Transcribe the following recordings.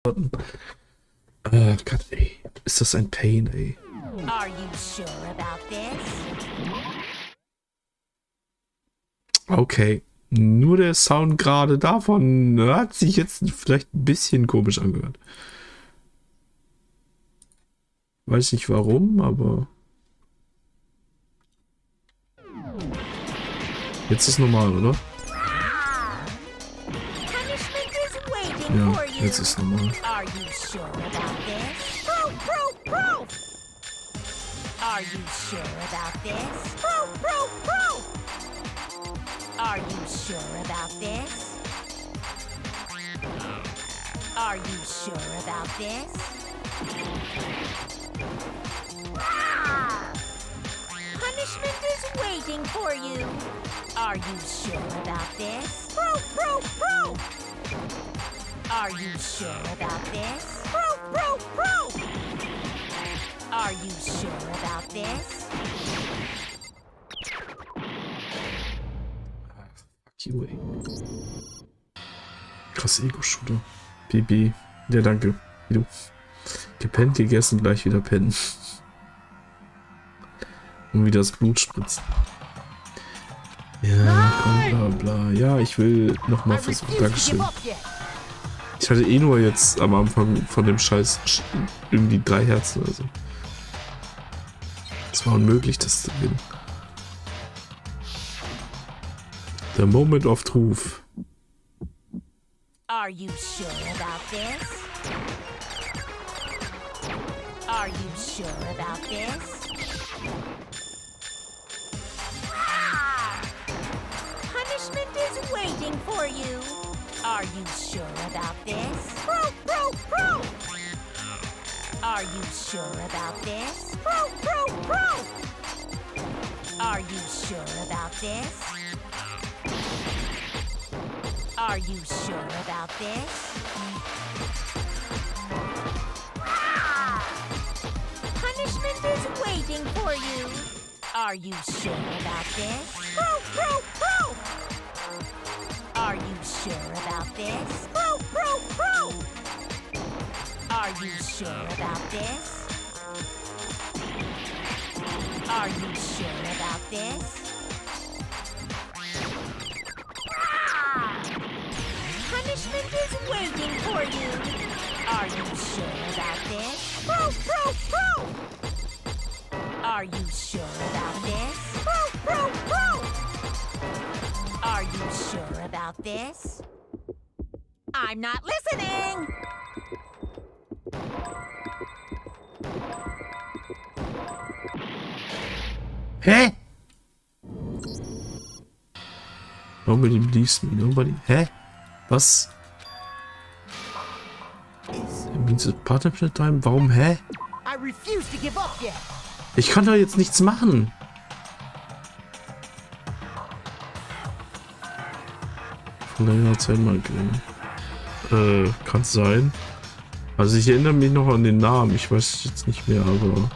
Gott, ey. Ist das ein Pain, ey. Are you sure about this? Okay. Nur der Sound gerade davon hat sich jetzt vielleicht ein bisschen komisch angehört. Weiß nicht warum, aber... Jetzt ist normal, oder? Punishment is waiting Ja, for you. jetzt ist normal. Are you sure about this? Proof, proof, proof! Are you sure about this? Proof, proof, proof! Are you sure about this? Are you sure about this? Punishment is waiting for you. Are you sure about this? Proof, proof, proof! Are you sure about this? Proof, proof, proof! Are you sure about this? Fuck you, ey. Krass Ego-Shooter. BB. Ja, danke. Wie du. Gepennt, gegessen, gleich wieder pennen. Und wieder das Blut spritzt. Ja, komm, bla bla. Ja, ich will nochmal versuchen. Dankeschön. Ich hatte eh nur jetzt am Anfang von dem Scheiß irgendwie 3 Herzen oder so. Es war unmöglich, das zu gewinnen. The moment of truth. Are you sure about this? Are you sure about this? Punishment is waiting for you. Are you sure about this? Proof, proof, proof! Are you sure about this? Proof, proof, proof! Are you sure about this? Are you sure about this? Punishment is waiting for you. Are you sure about this? Proof, proof, proof! Are you sure about this? Proof, proof, proof! Are you sure about this? Are you sure about this? Punishment is waiting for you. Are you sure about this? Proof, proof, proof! Are you sure about this? Proof, proof, proof! Are you sure about this? I'm not listening! Hä? Nobody believes me. Nobody. Hä? Was? Means a partnership time? Warum? Hä? I refuse to give up yet. Ich kann doch jetzt nichts machen. Von längerer Zeit mal gewinnen. Kann sein. Also ich erinnere mich noch an den Namen. Ich weiß jetzt nicht mehr, aber...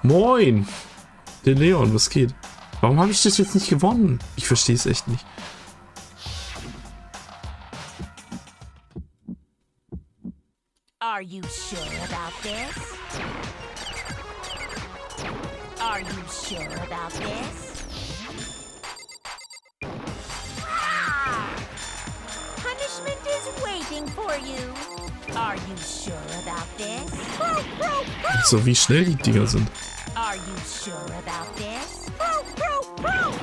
Moin! Der Leon, was geht? Warum habe ich das jetzt nicht gewonnen? Ich verstehe es echt nicht. Are you sure about this? Are you sure about this? Punishment is waiting for you. Are you sure about this? Proof, proof, proof! So wie schnell die Dinger sind. Are you sure about this? Proof, proof, proof!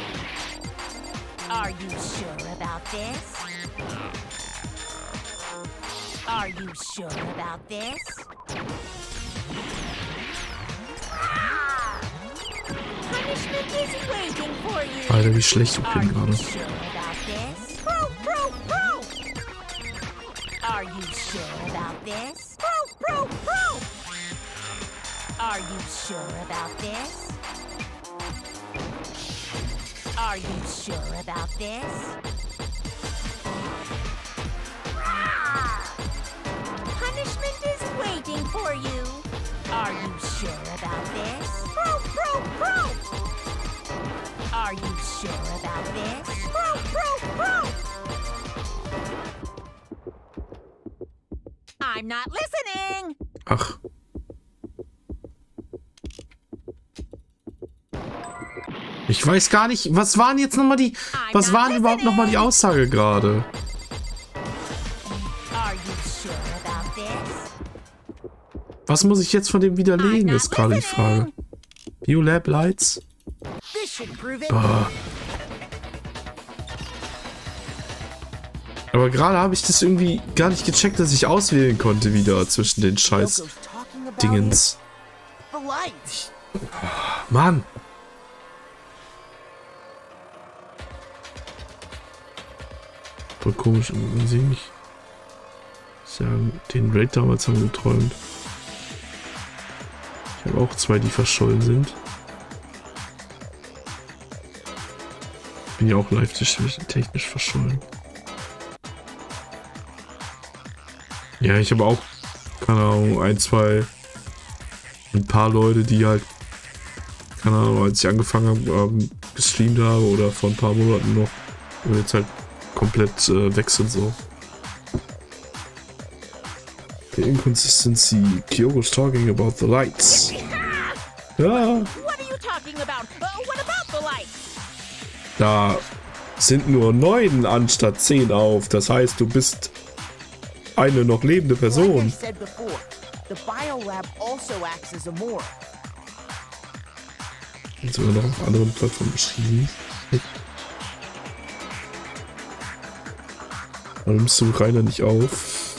Are you sure about this? Are you sure about this? Punishment is waiting for you. Alter, wie schlecht ich Are bin you gerade. sure about this? Proof, proof, proof! Are you sure about this? Proof, proof, proof! Are you sure about this? Are you sure about this? Punishment is waiting for you. Are you sure about this? Proof, proof, proof! Are you sure about this? Proof, proof, proof! I'm not listening. Ach. Ich weiß gar nicht, was waren jetzt nochmal die... Was waren überhaupt nochmal die Aussage gerade? Are you sure about this? Was muss ich jetzt von dem widerlegen, ist gerade die Frage. Biolab Lights? This should prove it. Boah. Aber gerade habe ich das irgendwie gar nicht gecheckt, dass ich auswählen konnte wieder zwischen den scheiß Yoko's talking about Dingens. the lights. Mann. Voll komisch, wenn sie nicht sagen, den Raid damals haben wir geträumt. Ich habe auch 2, die verschollen sind. Bin ja auch live technisch verschollen. Ja, ich habe auch, keine Ahnung, ein paar Leute, die halt, keine Ahnung, als ich angefangen habe, gestreamt habe oder vor ein paar Monaten noch, und jetzt halt komplett weg sind so. The inconsistency. Kyogo's talking about the lights. Ja. What are you talking about? What about the lights? Da sind nur 9 anstatt 10 auf. Das heißt, du bist eine noch lebende Like I Person. said before, the biolab also acts as a morgue. Und sogar noch auf anderen Plattformen beschrieben. Warum nimmst du Rainer nicht auf?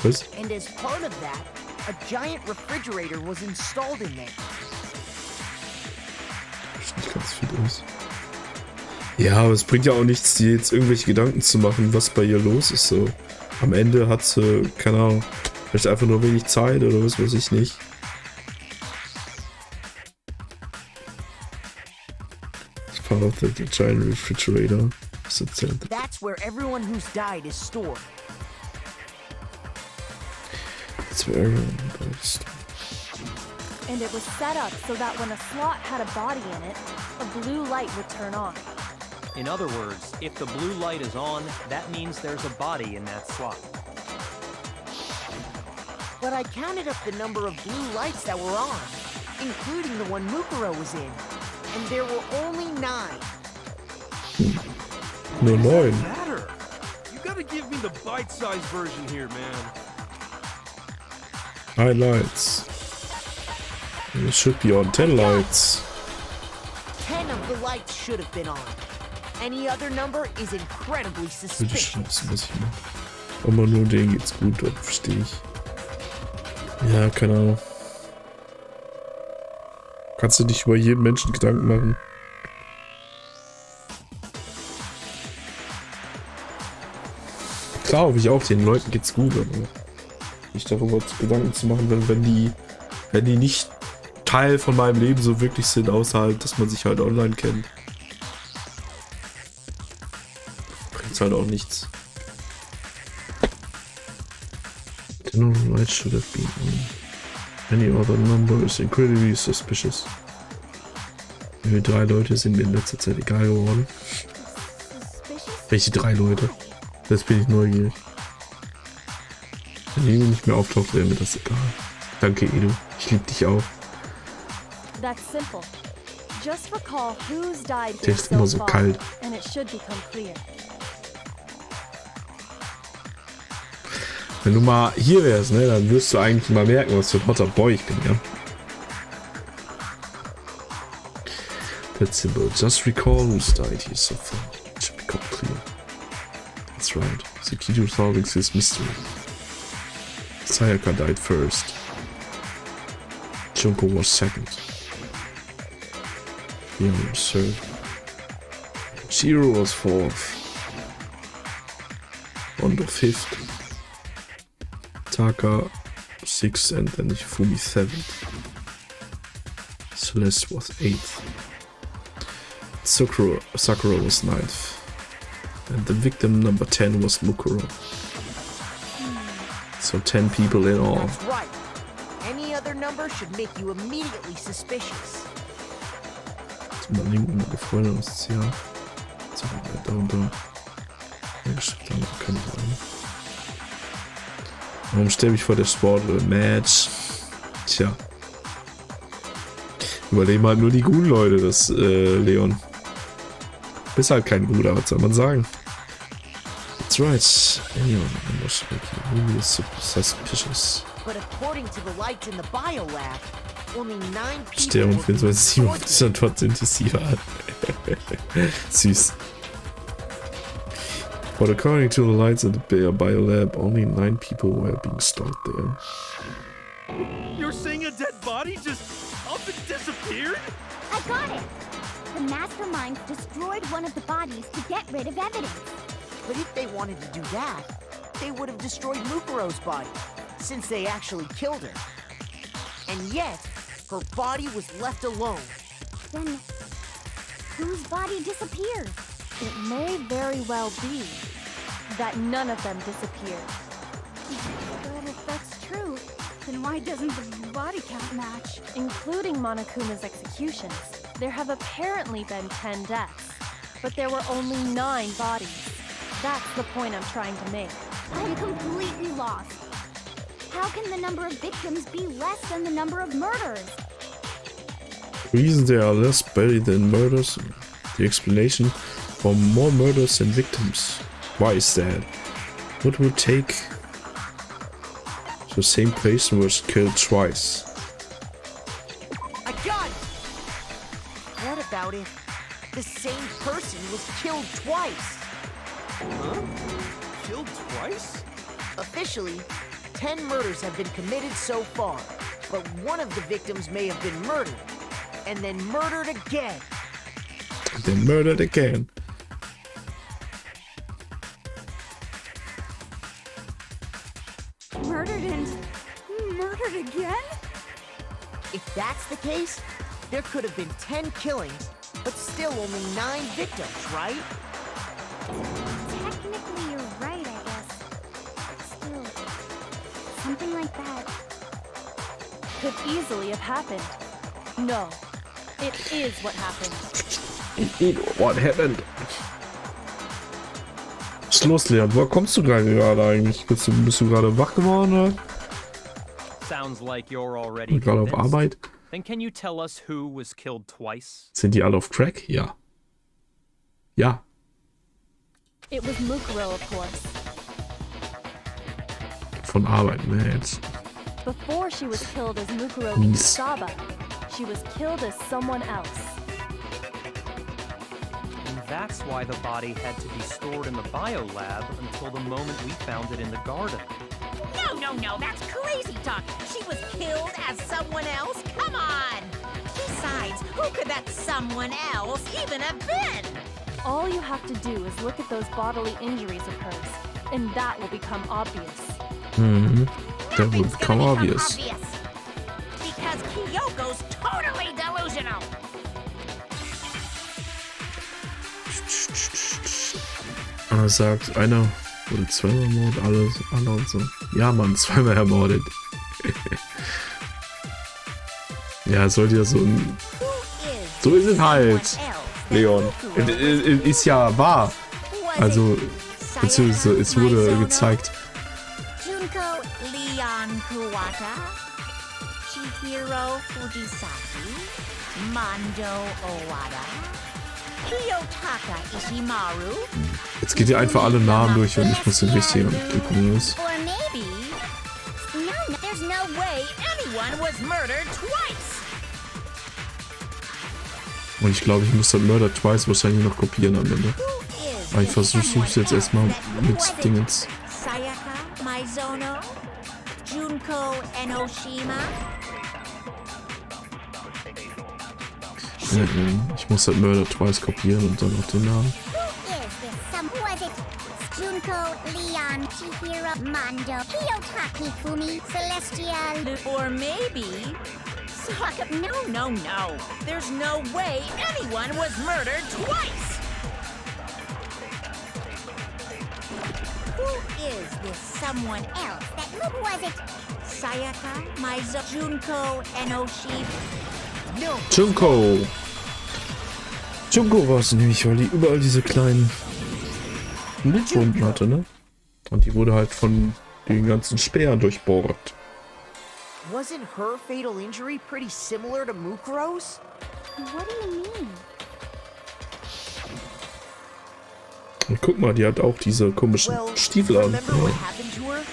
Was? And as part of that, a giant refrigerator was installed in there. Sieht nicht ganz viel aus. Ja, aber es bringt ja auch nichts, dir jetzt irgendwelche Gedanken zu machen, was bei ihr los ist. So. Am Ende hat sie, keine Ahnung, vielleicht einfach nur wenig Zeit oder was weiß ich nicht. It's part of the giant refrigerator. That's where everyone who's died is stored. That's where everyone dies. And it was set up so that when a slot had a body in it, a blue light would turn on. In other words, if the blue light is on, that means there's a body in that slot. But I counted up the number of blue lights that were on, including the one Mukuro was in, and there were only 9. Nur 9. Matter. You gotta give me the bite-sized version here, man. Highlights. It should be on 10 lights. 10 of the lights should have been on. Any other number is incredibly Würde ich suspicious. schon wissen, was ich mache. Aber nur denen geht's gut, das verstehe ich. Ja, keine Ahnung. Kannst du nicht über jeden Menschen Gedanken machen? Klar, hoffe ich auch, den Leuten geht's gut, aber nicht darüber Gedanken zu machen, wenn die nicht Teil von meinem Leben so wirklich sind, außer halt, dass man sich halt online kennt. Bringt's halt auch nichts. The normal light should have been on. Any other number is incredibly suspicious. Wie 3 Leute sind mir in letzter Zeit egal geworden. Suspicious? Welche 3 Leute? Jetzt bin ich neugierig. Wenn Edu nicht mehr auftaucht, wäre mir das egal. Danke, Edu. Ich liebe dich auch. That's simple. Just recall who's died Der here ist immer so far, kalt. and it should become clear. Wenn du mal hier wärst, ne, dann wirst du eigentlich mal merken, was für ein hotter Boy ich bin, ja. That's simple. Just recall who's died here so far. It should become clear. That's right. The key to solving this mystery. Sayaka died first. Junko was second. Leon was third. Shiro was fourth. Hondo fifth. Taka 6th and then Hifumi 7th. Celeste was 8th. Sakura was 9th. And the victim number 10 was Mukuro. So 10 people in all. That's right. Any other number should make you immediately suspicious. Zum Linken Freunde aus das Jahr. So, da und da. Ja, geschickt haben, kann ich sagen. Warum sterbe ich vor der Sport-Match? Tja. Überleben halt nur die guten Leute, das Leon. Bist halt kein Bruder, was soll man sagen? That's right. Anyone was really suspicious. But according to the lights in the biolab, only 9 people Sterben were 24 ist dann trotzdem intensiver an. Süß. But according to the lights in the biolab, only 9 people were being stalked there. You're saying a dead body just up and disappeared? I got it! The masterminds destroyed one of the bodies to get rid of evidence. But if they wanted to do that, they would have destroyed Mukuro's body, since they actually killed her. And yet, her body was left alone. Then, whose body disappeared? It may very well be that none of them disappeared. But if that's true, then why doesn't the body count match? Including Monokuma's executions, there have apparently been 10 deaths, but there were only 9 bodies. That's the point I'm trying to make. I'm completely lost. How can the number of victims be less than the number of murders? The reason there are less buried than murders, the explanation for more murders than victims. Why is that? What would take the same person was killed twice? I got it! What about if the same person was killed twice? Huh? Killed twice? Officially, 10 murders have been committed so far, but one of the victims may have been murdered, and then murdered again. They murdered again. Murdered and murdered again? If that's the case, there could have been 10 killings, but still only 9 victims, right? Technically, you're right, I guess. Still, something like that. Could easily have happened. No, it is what happened. What happened? Was ist los, Leon? Wo kommst du gerade eigentlich? Bist du gerade wach geworden, oder? Sounds like you're already Gerade auf convinced. Arbeit? Then can you tell us who was killed twice? Sind die alle auf Crack? Ja. Ja. It was Mukuro, of course. Von Arbeit, ne, jetzt. Before she was killed as Mukuro Mies. Saba, she was killed as someone else. And that's why the body had to be stored in the biolab until the moment we found it in the garden. No, that's crazy talk. She was killed as someone else? Come on! Besides, who could that someone else even have been? All you have to do is look at those bodily injuries of hers, and that will become obvious. Mhm. That would Nothing's become gonna obvious. Because Kyoko's totally delusional. Er sagt, einer wurde zweimal ermordet, alle und so. Ja, Mann, zweimal ermordet. Ja, es sollte ja so ein... Who is So ist es halt, someone else that Leon. Mukuro was Ist ja wahr. Was Also, it beziehungsweise es wurde Sayaka gezeigt. Junko Leon Kuwata, Chihiro Fujisaki, Mando Owada, Kiyotaka Ishimaru. Jetzt geht ihr einfach alle Namen durch und ich muss den richtigen drücken. Los. Or maybe... No, there's no way anyone was murdered twice. Und ich glaube, ich muss das Murder Twice wahrscheinlich noch kopieren am Ende. Who is Aber ich this versuche someone es jetzt erstmal else that mit wasn't Dingens. Sayaka Maizono, Junko Enoshima. Ich muss das Murder Twice kopieren und dann auf den Namen. Who is this? Was it Junko, Leon, Chihiro, Mando, Kiyotaki, Fumi, Celestial? Or maybe... Sayaka... No. There's no way anyone was murdered twice. Who is this someone else that Was it Sayaka, Maizo, Junko, Enoshi? No. Junko war es nämlich, weil die überall diese kleinen Mundwunden hatte, ne? Und die wurde halt von den ganzen Speer durchbohrt. Wasn't her fatal injury pretty similar to Mukuro's? What do you mean? Und guck mal, die hat auch diese komischen Well, Stiefel an. remember what Ja. happened to her?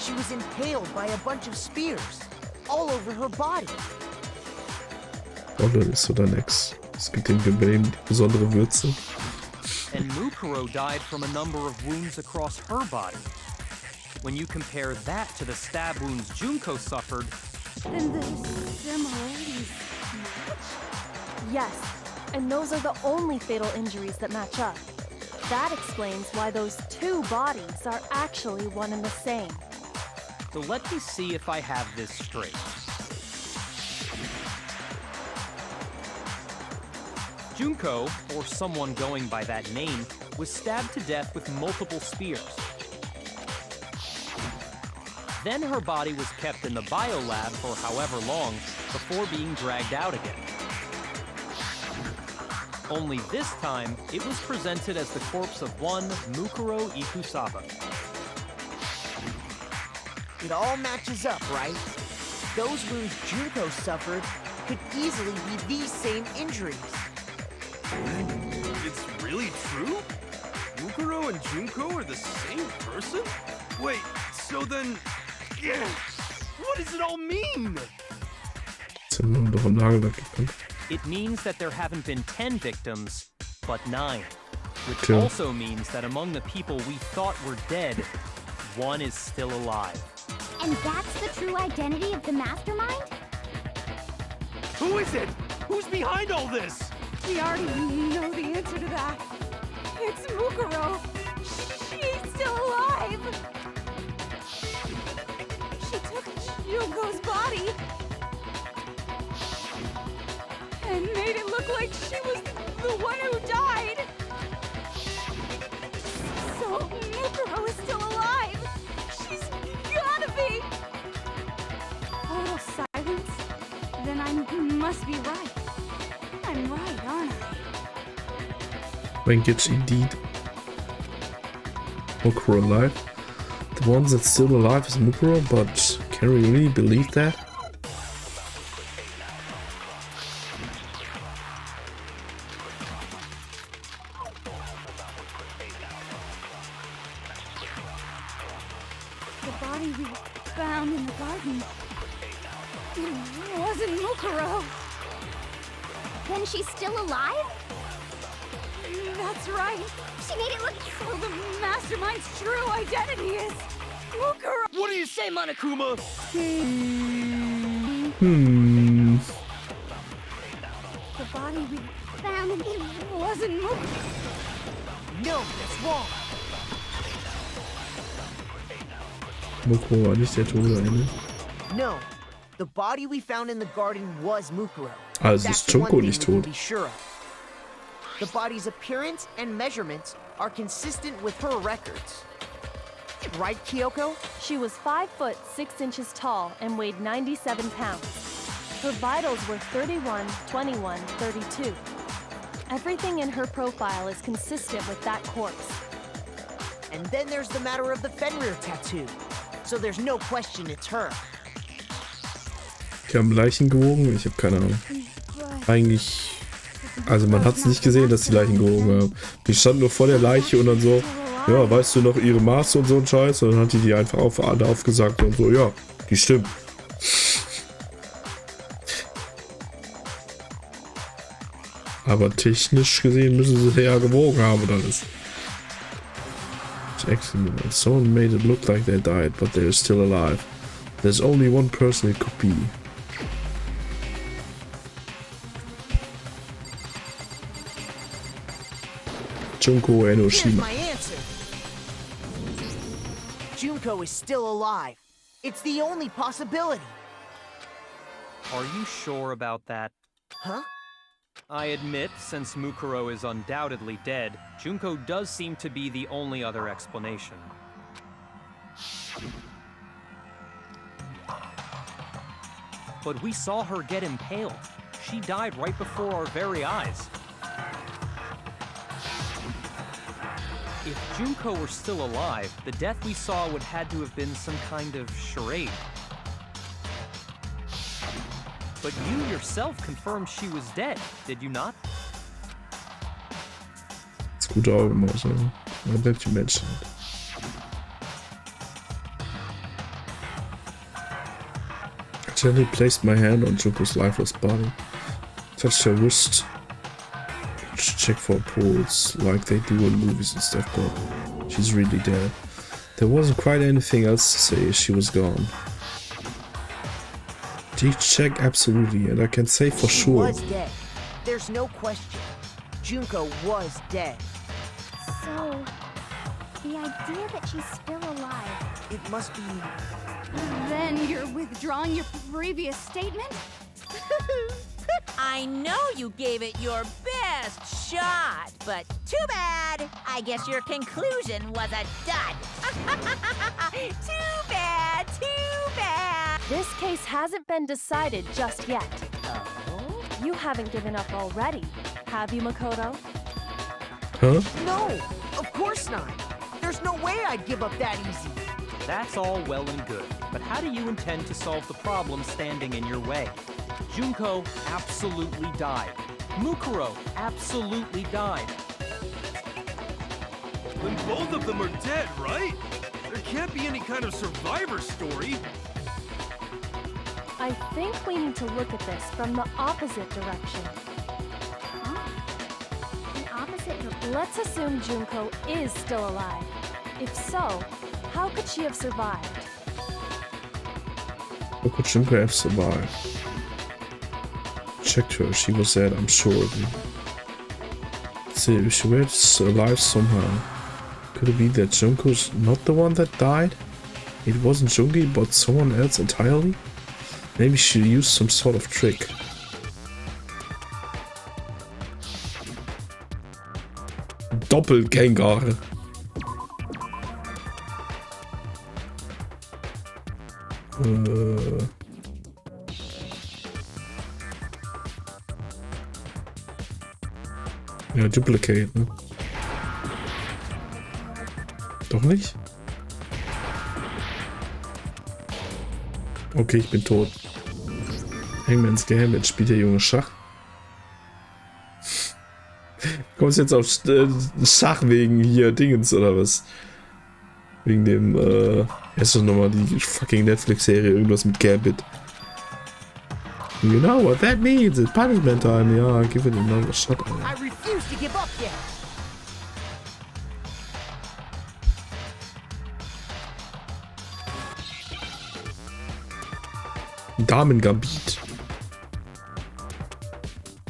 She was impaled by a bunch of spears all over her body. Rolle ist oder nix. Es gibt dem Game die besondere Würze. And Mukuro died from a number of wounds across her body. When you compare that to the stab wounds Junko suffered, Then the similarities match? Yes, and those are the only fatal injuries that match up. That explains why those two bodies are actually one and the same. so let me see if I have this straight. Junko, or someone going by that name, was stabbed to death with multiple spears. Then her body was kept in the biolab for however long before being dragged out again. Only this time, it was presented as the corpse of one Mukuro Ikusaba. It all matches up, right? Those wounds Junko suffered could easily be these same injuries. It's really true? Mukuro and Junko are the same person? Wait, so then... Yeah, what does it all mean? Jetzt haben wir doch einen Nagellack gekannt. It means that there haven't been 10 victims, but 9. Which Okay. also means that among the people we thought were dead, one is still alive. And that's the true identity of the mastermind? Who is it? Who's behind all this? We already know the answer to that. It's Mukuro. She's still alive. She took Junko's body and made it look like she was the one who died. So Mukuro is still alive. She's gotta be. Total silence? Then I must be right. I'm right, aren't I? When it's indeed Mukuro alive. The one that's still alive is Mukuro, but can we really believe that? The body we found in the garden. It wasn't Mukuro. Then she's still alive? That's right. She made it look So the mastermind's true identity is Mukuro. What do you say, Monokuma? The body we found in it wasn't Mukuro. No, that's wrong. Mukuro war nicht der Tode, ne? No, the body we found in the garden was Mukuro. Also That's ist the one Junko thing nicht we can tot. be sure of. The body's appearance and measurements are consistent with her records. Right, Kyoko? She was 5 foot 6 inches tall and weighed 97 pounds. Her vitals were 31, 21, 32. Everything in her profile is consistent with that corpse. And then there's the matter of the Fenrir tattoo. So there's no question it's her. Die haben Leichen gewogen, ich habe keine Ahnung. Eigentlich, also man hat es nicht gesehen, dass die Leichen gewogen haben. Die standen nur vor der Leiche und dann so, ja, weißt du noch ihre Maße und so ein Scheiß? Und dann hat die einfach alle aufgesagt und so, ja, die stimmt. Aber technisch gesehen müssen sie ja gewogen haben und alles. Excellent. Someone made it look like they died, but they're still alive. There's only one person it could be. Junko Here's Enoshima. my answer. Junko is still alive. It's the only possibility. Are you sure about that? Huh? I admit, since Mukuro is undoubtedly dead, Junko does seem to be the only other explanation. But we saw her get impaled. She died right before our very eyes. If Junko were still alive, the death we saw would had to have been some kind of charade. But you yourself confirmed she was dead, did you not? Das gute Augenmaus, aber man bleibt die Menschen. I gently placed my hand on Junko's lifeless body, touched her wrist, check for a pulse like they do in movies and stuff, but she's really dead. There wasn't quite anything else to say as she was gone. Deep check, absolutely, and I can say for sure. She was dead. There's no question. Junko was dead. So, the idea that she's still alive. It must be... Then you're withdrawing your previous statement? I know you gave it your best shot, but too bad. I guess your conclusion was a dud. Too bad, too bad. This case hasn't been decided just yet. You haven't given up already, have you, Makoto? Huh? No, of course not. There's no way I'd give up that easy. That's all well and good, but how do you intend to solve the problem standing in your way? Junko absolutely died. Mukuro absolutely died. Then both of them are dead, right? There can't be any kind of survivor story. I think we need to look at this from the opposite direction. Huh? An opposite direction? Let's assume Junko is still alive. If so, how could she have survived? How could Junko have survived? Checked her, she was dead, I'm sure of it. See, if she was alive somehow, could it be that Junko's not the one that died? It wasn't Jungi, but someone else entirely? Maybe she used some sort of trick. Doppelgänger. Ja, Duplicate, ne? Doch nicht? Okay, ich bin tot. Hangman's Gambit, spielt der Junge Schach? Kommst jetzt auf Schach wegen hier Dingens oder was? Wegen dem, ist doch nochmal die fucking Netflix-Serie, irgendwas mit Gambit. You know what that means, it's punishment time, ja, give it another shot. I refuse to give up yet. Damen Gambit.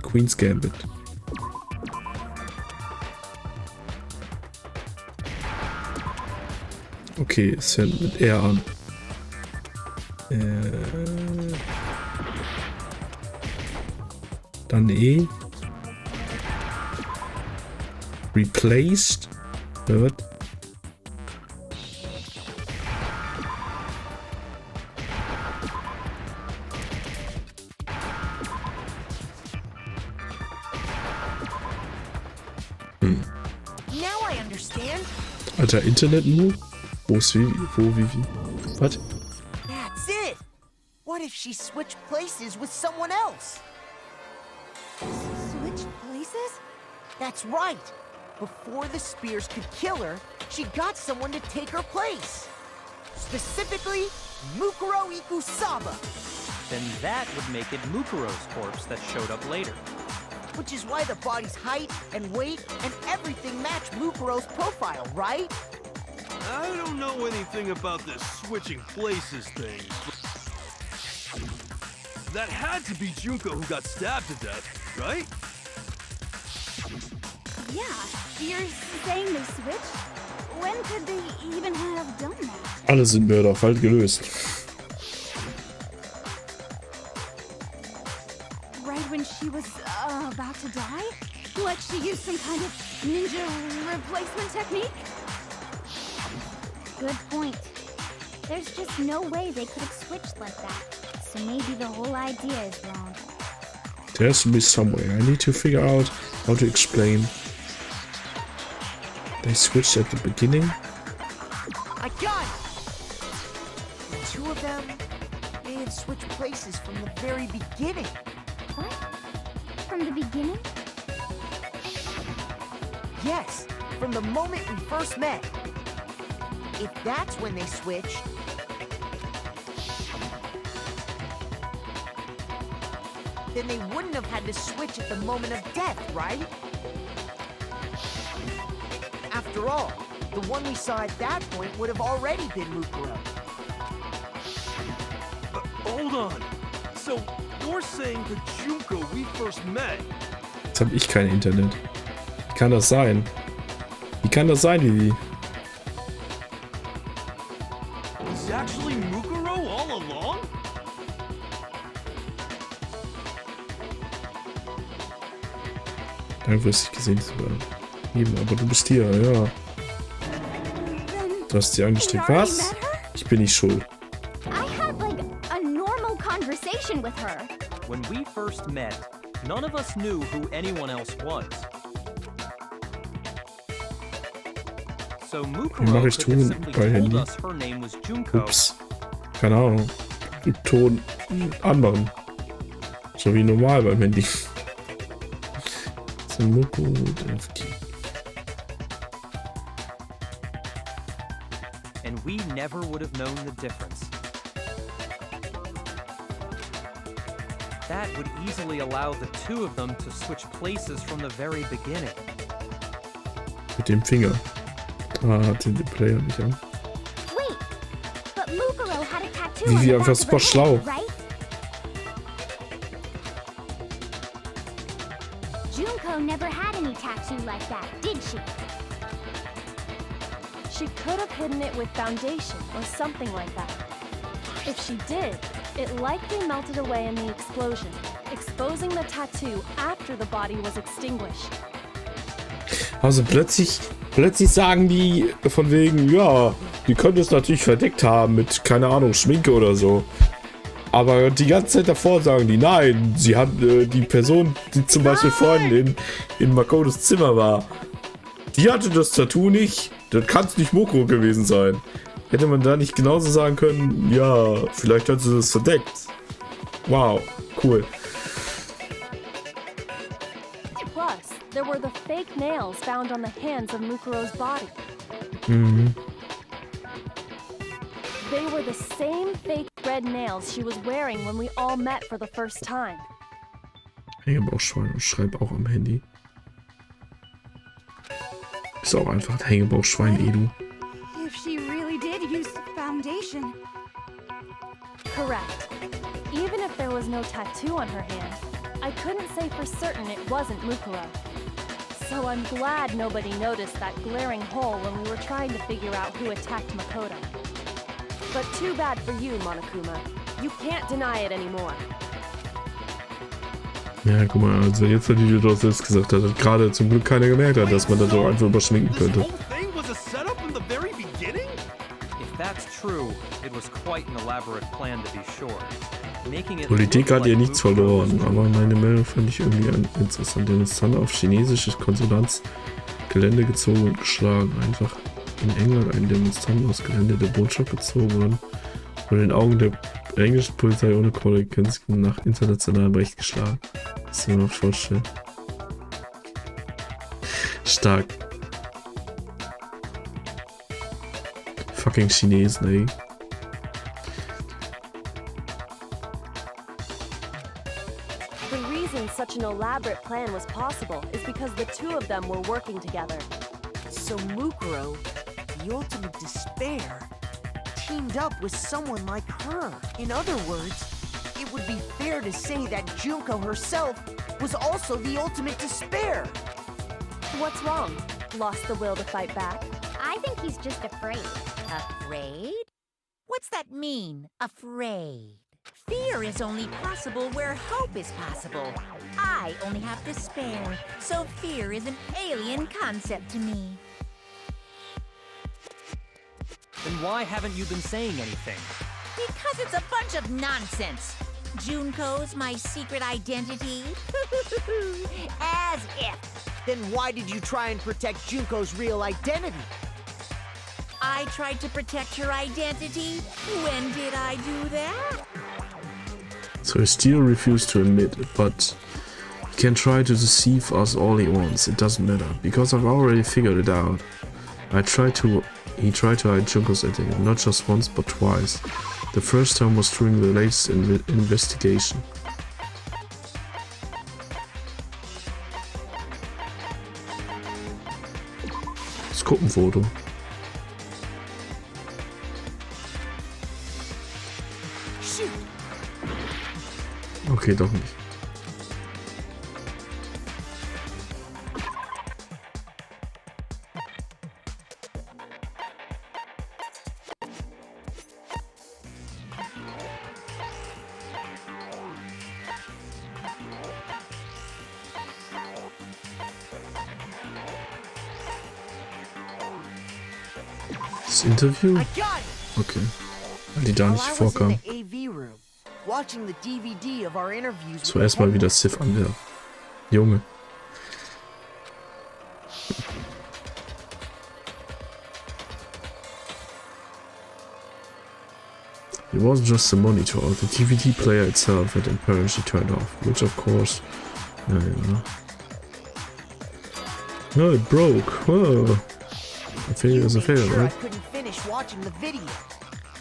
Queen's Gambit. Okay, es fängt mit R an. Dann E. Replaced. Wird. Now I understand. Alter, Internet-Move? Wo ist Vivi? Wo Vivi? Was? That's it. What if she switched places with someone else? Switch places? That's right. Before the spears could kill her, she got someone to take her place. Specifically, Mukuro Ikusaba. Then that would make it Mukuro's corpse that showed up later. Which is why the body's height and weight and everything match Mukuro's profile, right? I don't know anything about this switching places thing. That had to be Junko who got stabbed to death, right? Yeah, you're saying they switched? When could they even have done that? Alle sind Mörder, Fall gelöst. Right when she was about to die? Like she used some kind of ninja replacement technique? Good point. There's just no way they could have switched like that. So maybe the whole idea is wrong. There has to be some way. I need to figure out how to explain They switched at the beginning. I got it! The two of them may have switched places from the very beginning. What? From the beginning? Yes, from the moment we first met. If that's when they switched, then they wouldn't have had to switch at the moment of death, right? After all, the one we saw at that point would have already been Mukuro. Hold on. So, you're saying the Junko we first met? Jetzt habe ich kein Internet. Wie kann das sein? Wie kann das sein, Vivi? Is actually Mukuro all along? Langfristig gesehen sogar. Eben, aber du bist hier, ja. Du hast sie angesteckt. Was? Ich bin nicht schuld. I had like a normal conversation with her. When we first met, none of us knew who anyone else was. So Mukuro mache could ich have Ton simply bei told Handy? us her name was Junko. Ups. Keine Ahnung. Ton anmachen. So wie normal beim Handy. So Muko FG. And we never would have known the difference. That would easily allow the two of them to switch places from the very beginning. Mit dem Finger. Hat den Player nicht an. Wait, but Mukuro had a tattoo Vivi on the einfach back super of her schlau. head, right? Junko never had any tattoo like that, did she? She could have hidden it with foundation or something like that. If she did, it likely melted away in the explosion, exposing the tattoo after the body was extinguished. Also plötzlich sagen die von wegen, ja, die können es natürlich verdeckt haben mit, keine Ahnung, Schminke oder so. Aber die ganze Zeit davor sagen die, nein, sie hat die Person, die zum Beispiel vorhin in Makotos Zimmer war, die hatte das Tattoo nicht. Das kann es nicht Mukuro gewesen sein. Hätte man da nicht genauso sagen können, ja, vielleicht hat sie das verdeckt. Wow, cool. Plus, there were the fake nails found on the hands of Mukuro's body. Mhm. They were the same fake red nails she was wearing when we all met for the first time. Hängebauchschwein und schreibt auch am Handy. Ist auch einfach ein Hängebauchschwein, Edu. If she really did use foundation. Correct. Even if there was no tattoo on her hand, I couldn't say for certain it wasn't Mukuro. So I'm glad nobody noticed that glaring hole when we were trying to figure out who attacked Makoto. But too bad for you, Monokuma. You can't deny it anymore. Ja, guck mal, also jetzt hat die doch selbst gesagt, dass gerade zum Glück keiner gemerkt hat, dass man das auch einfach überschminken This könnte. whole thing was a setup from the very beginning? If that's true, it was quite an elaborate plan to be sure. Making it Politik look hat ihr like nichts Mukuro verloren, was aber meine Meldung fand ich irgendwie interessant. Demonstranten auf chinesisches Konsulantsgelände gezogen und geschlagen. Einfach in England ein Demonstrant aus Gelände der Botschaft gezogen worden. Vor den Augen der englischen Polizei ohne Konsequenzen nach internationalem Recht geschlagen. Das kann man noch vorstellen. Stark. Fucking Chinesen, ey. The reason such an elaborate plan was possible is because the two of them were working together. So Mukuro, the ultimate despair, teamed up with someone like her. In other words, it would be fair to say that Junko herself was also the ultimate despair. What's wrong? Lost the will to fight back? I think he's just afraid. Afraid? What's that mean, afraid? Fear is only possible where hope is possible. I only have despair, so fear is an alien concept to me. Then why haven't you been saying anything? Because it's a bunch of nonsense. Junko's my secret identity? As if. Then why did you try and protect Junko's real identity? I tried to protect her identity? When did I do that? So he still refused to admit it, but he can try to deceive us all he wants. It doesn't matter, because I've already figured it out. He tried to hide Junko's identity, not just once but twice. The first time was during the latest investigation. Das Gruppenfoto. Okay, doch nicht. Das Interview? Okay. Weil die da nicht vorkam. So erstmal wieder Sif anwerfen. Junge. It wasn't just the monitor, the DVD player itself had apparently turned off, which of course... No, it broke. Whoa. A failure is a failure, right? I couldn't finish watching the video.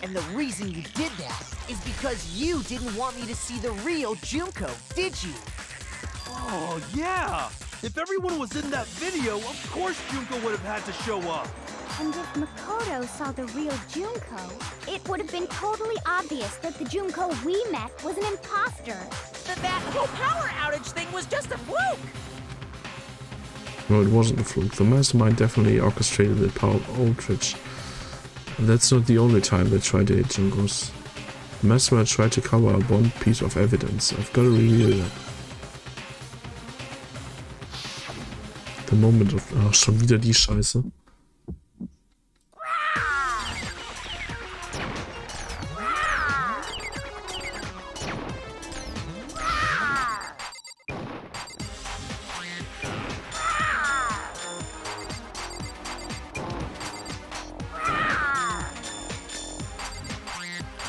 And the reason you did that is because you didn't want me to see the real Junko, did you? Oh, yeah! If everyone was in that video, of course Junko would have had to show up. And if Makoto saw the real Junko, it would have been totally obvious that the Junko we met was an imposter. That whole power outage thing was just a fluke! No, it wasn't a fluke. The mastermind definitely orchestrated the power outage. And that's not the only time they tried to hit Junko's. The mastermind tried to cover up one piece of evidence. I've got to reveal that. The moment of... Ach, schon wieder die Scheiße.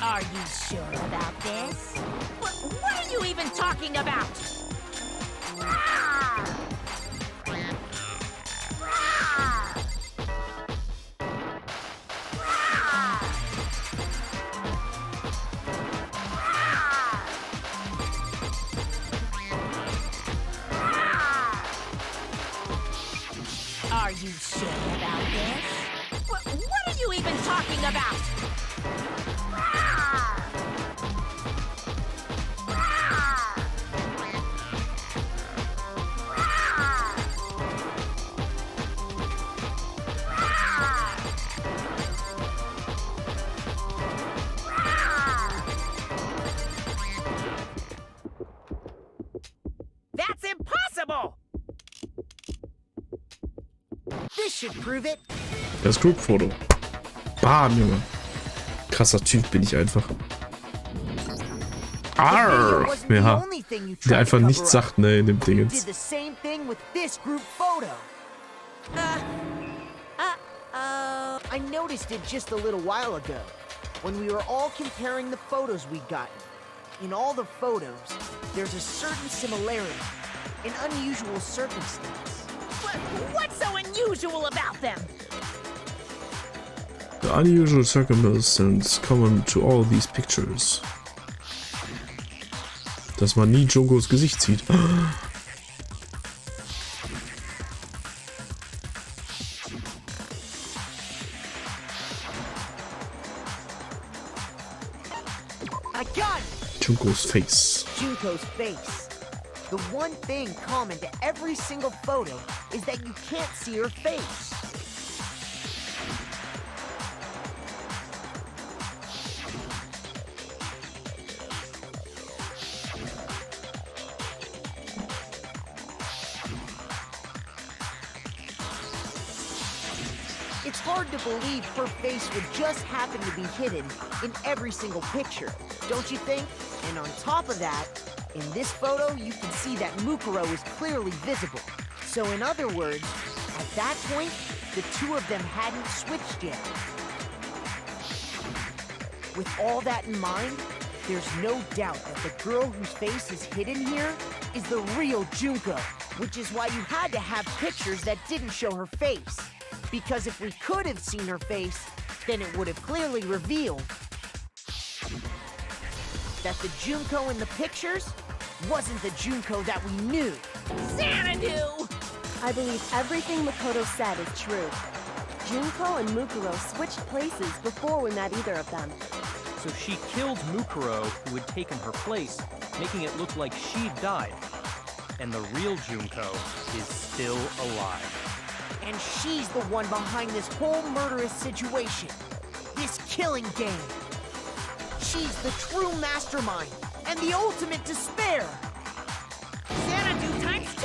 Are you sure about this? What are you even talking about? Are you sure about this? What are you even talking about? That's impossible! This should prove it. Das Groupfoto. Bam, Junge. Krasser Typ bin ich einfach. Arr! Ja. Der einfach nichts sagt, ne, in dem Dingens. I noticed it just a little while ago, when we were all comparing the photos we'd gotten. In all the photos, there's a certain similarity, an unusual circumstance. What's so unusual about them? The unusual circumstance common to all these pictures. Dass man nie Junkos Gesicht sieht. Junko's face. Junko's face. The one thing common to every single photo is that you can't see her face. It's hard to believe her face would just happen to be hidden in every single picture, don't you think? And on top of that, in this photo, you can see that Mukuro is clearly visible. So in other words, at that point, the two of them hadn't switched yet. With all that in mind, there's no doubt that the girl whose face is hidden here is the real Junko, which is why you had to have pictures that didn't show her face. Because if we could have seen her face, then it would have clearly revealed that the Junko in the pictures wasn't the Junko that we knew. Xanadu! I believe everything Makoto said is true. Junko and Mukuro switched places before we met either of them. So she killed Mukuro, who had taken her place, making it look like she'd died. And the real Junko is still alive. And she's the one behind this whole murderous situation. This killing game. She's the true mastermind and the ultimate despair. Xanadu times 2!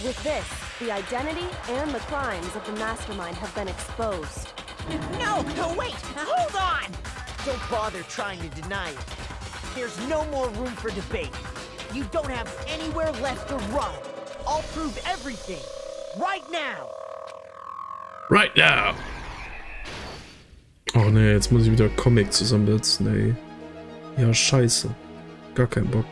With this, the identity and the crimes of the mastermind have been exposed. No, wait! Hold on! Don't bother trying to deny it. There's no more room for debate. You don't have anywhere left to run. I'll prove everything. Right now. Right now. Oh ne, jetzt muss ich wieder Comic zusammensetzen, ey. Ja, scheiße. Gar keinen Bock.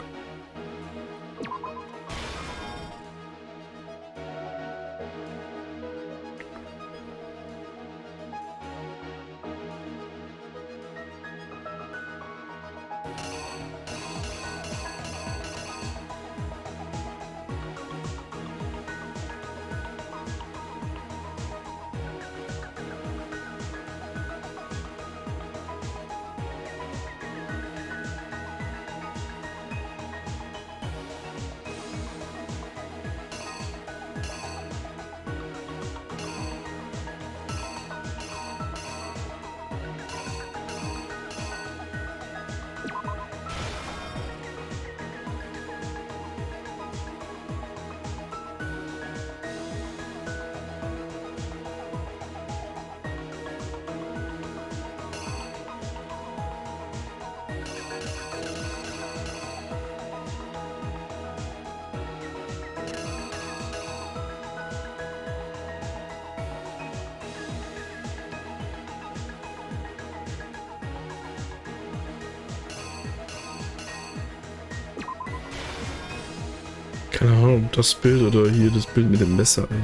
Keine Ahnung, das Bild oder hier das Bild mit dem Messer, ey.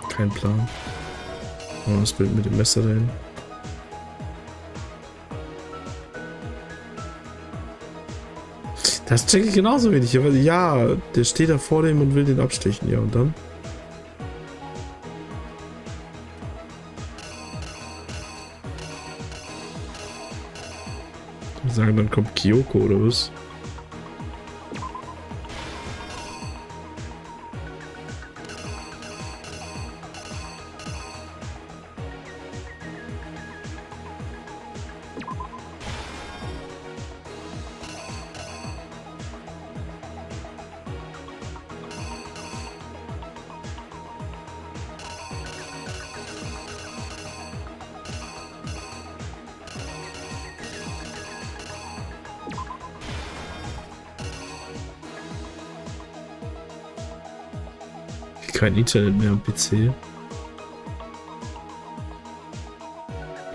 Kein Plan. Oh, das Bild mit dem Messer dahin. Das checke ich genauso wenig. Aber ja, der steht da vor dem und will den abstechen. Ja, und dann? Ich sagen, dann kommt Kyoko oder was? Kein Internet mehr am PC.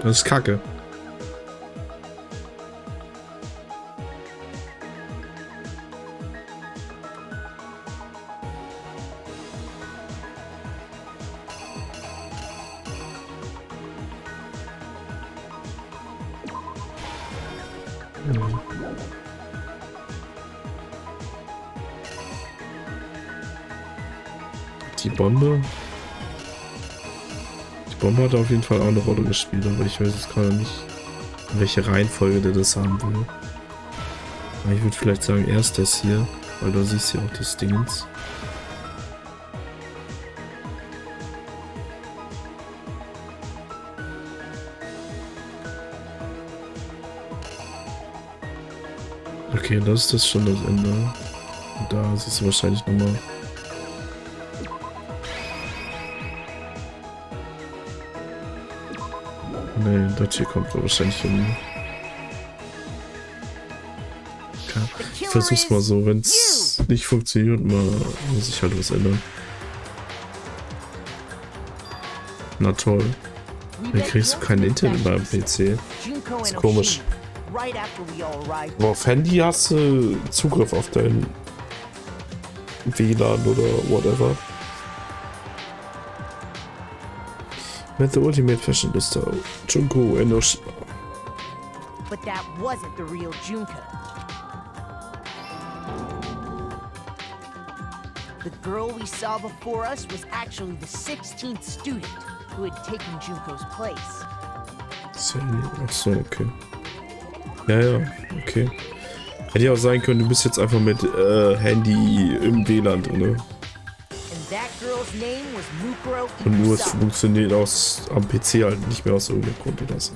Das ist Kacke. Die Bombe. Die Bombe hat auf jeden Fall auch eine Rolle gespielt, aber ich weiß jetzt gerade nicht, in welche Reihenfolge der das haben will. Aber ich würde vielleicht sagen, erst das hier, weil da siehst du ja auch das Dingens. Okay, das ist schon das Ende. Und da siehst du wahrscheinlich nochmal. Ne, das hier kommt wahrscheinlich hin. versuch's mal so. Wenn es nicht funktioniert, muss ich halt was ändern. Na toll. Dann kriegst du kein Internet beim PC. Ist komisch. Aber auf Handy hast du Zugriff auf dein WLAN oder whatever. Mit der Ultimate Fashionista Junko Ende. But that wasn't the real Junko. The girl we saw before us was actually the 16th student who had taken Junko's place. Achso, okay. Ja, okay. Hätte ja auch sein können, du bist jetzt einfach mit Handy im WLAN drin. Und nur es funktioniert am PC halt nicht mehr aus irgendeinem Grund oder so.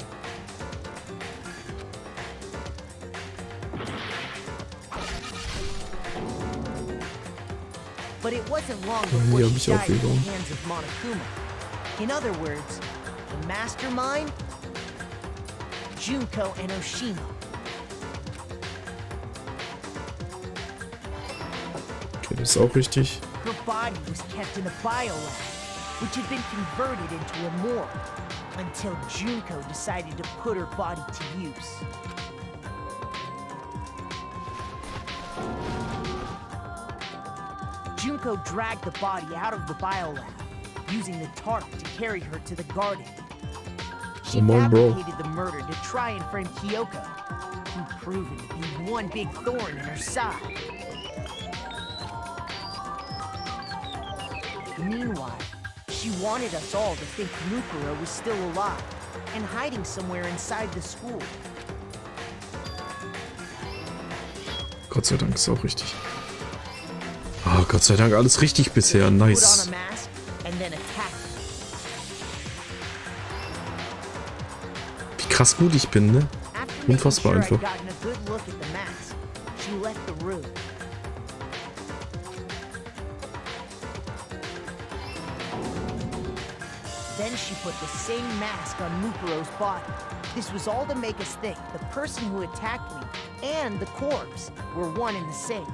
But it wasn't long before she died at the hands of Monokuma. In other words, the mastermind, Junko Enoshima. Okay, das ist auch richtig. Her body was kept in a biolab, which had been converted into a morgue, until Junko decided to put her body to use. Junko dragged the body out of the biolab, using the tarp to carry her to the garden. She fabricated the murder to try and frame Kyoko, who proven to be one big thorn in her side. Meanwhile, she wanted us all to think Mukuro was still alive and hiding somewhere inside the school. Gott sei Dank ist auch richtig. Ah, Gott sei Dank alles richtig bisher. Nice. Wie krass gut ich bin, ne? Unfassbar einfach. Then she put the same mask on Mukuro's body. This was all to make us think the person who attacked me and the corpse were one and the same.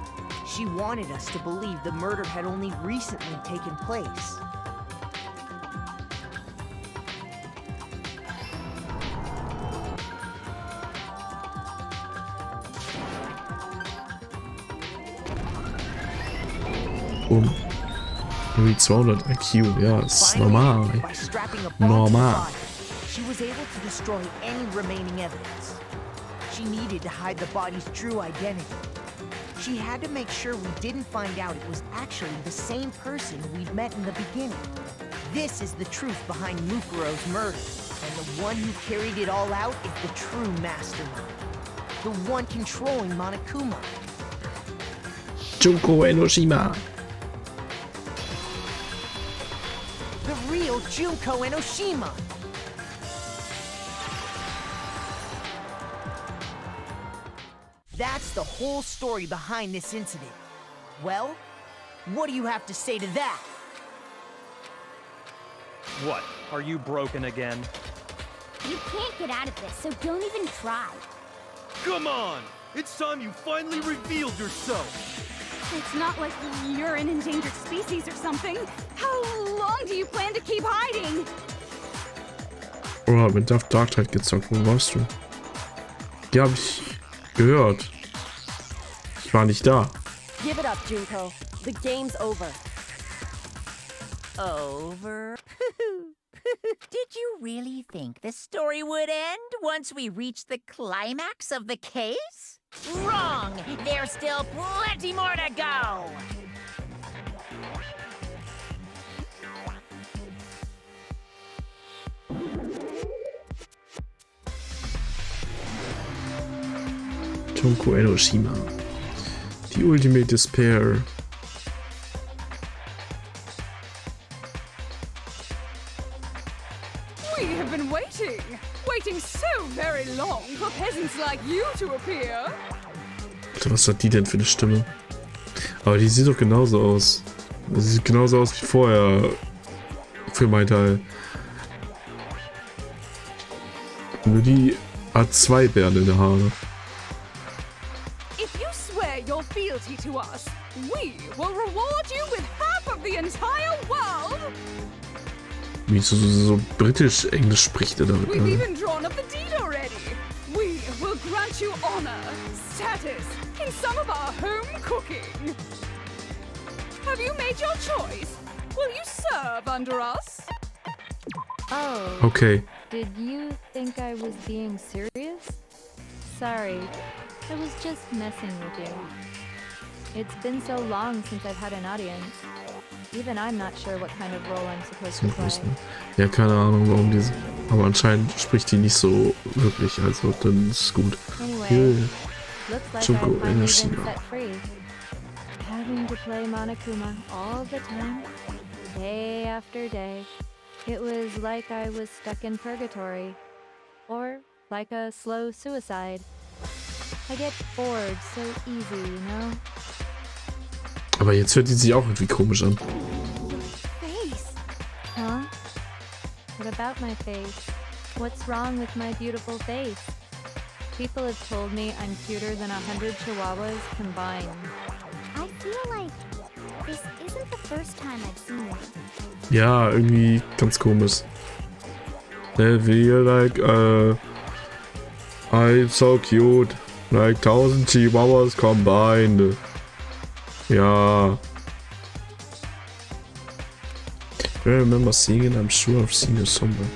She wanted us to believe the murder had only recently taken place. Irgendwie 200 IQ, ja, ist normal. Normal. She was able to destroy any remaining evidence. She needed to hide the body's true identity. She had to make sure we didn't find out it was actually the same person we'd met in the beginning. This is the truth behind Mukuro's murder, and the one who carried it all out is the true mastermind. The one controlling Monokuma. Junko Enoshima. The real Junko Enoshima. That's the whole story behind this incident. Well, what do you have to say to that? What? Are you broken again? You can't get out of this, so don't even try. Come on! It's time you finally revealed yourself! It's not like you're an endangered species or something. How long do you plan to keep hiding? Oh, mit Dark Tide gezockt, wo warst du? Ja, hab ich gehört. Ich war nicht da. Give it up, Junko. The game's over. Over? Did you really think the story would end once we reached the climax of the case? Wrong! There's still plenty more to go! Junko Enoshima. Die Ultimate Despair. We have been waiting so very long for peasants like you to appear. Alter, was hat die denn für eine Stimme? Aber die sieht doch genauso aus. Sie sieht genauso aus wie vorher. Für mein Teil. Nur die hat 2 Bären in der Haare. If you swear you're to us. We will reward you with half of the entire world. Wie so britisch Englisch spricht er damit. We've even drawn up the deed already. We will grant you honor, status in some of our home cooking. Have you made your choice? Will you serve under us? Oh, Okay. did you think I was being serious? Sorry, I was just messing with you. It's been so long since I've had an audience. Even I'm not sure what kind of role I'm supposed to play. Ja, keine Ahnung, warum die. Aber anscheinend spricht die nicht so wirklich, also dann ist es gut. Anyway, looks like Junko I've finally been Enoshima. set free. Having to play Monokuma all the time, day after day. It was like I was stuck in purgatory. Or like a slow suicide. I get bored so easy, you know? Aber jetzt hört die sich auch irgendwie komisch an. Face. Huh? What about my face? What's wrong with my beautiful face? People have told me I'm cuter than 100 chihuahuas combined. I feel like this isn't the first time I've seen it. Ja, irgendwie ganz komisch. I feel like, I'm so cute. Like 1000 Chihuahuas combined. Ja. I remember seeing it, I'm sure I've seen it somewhere.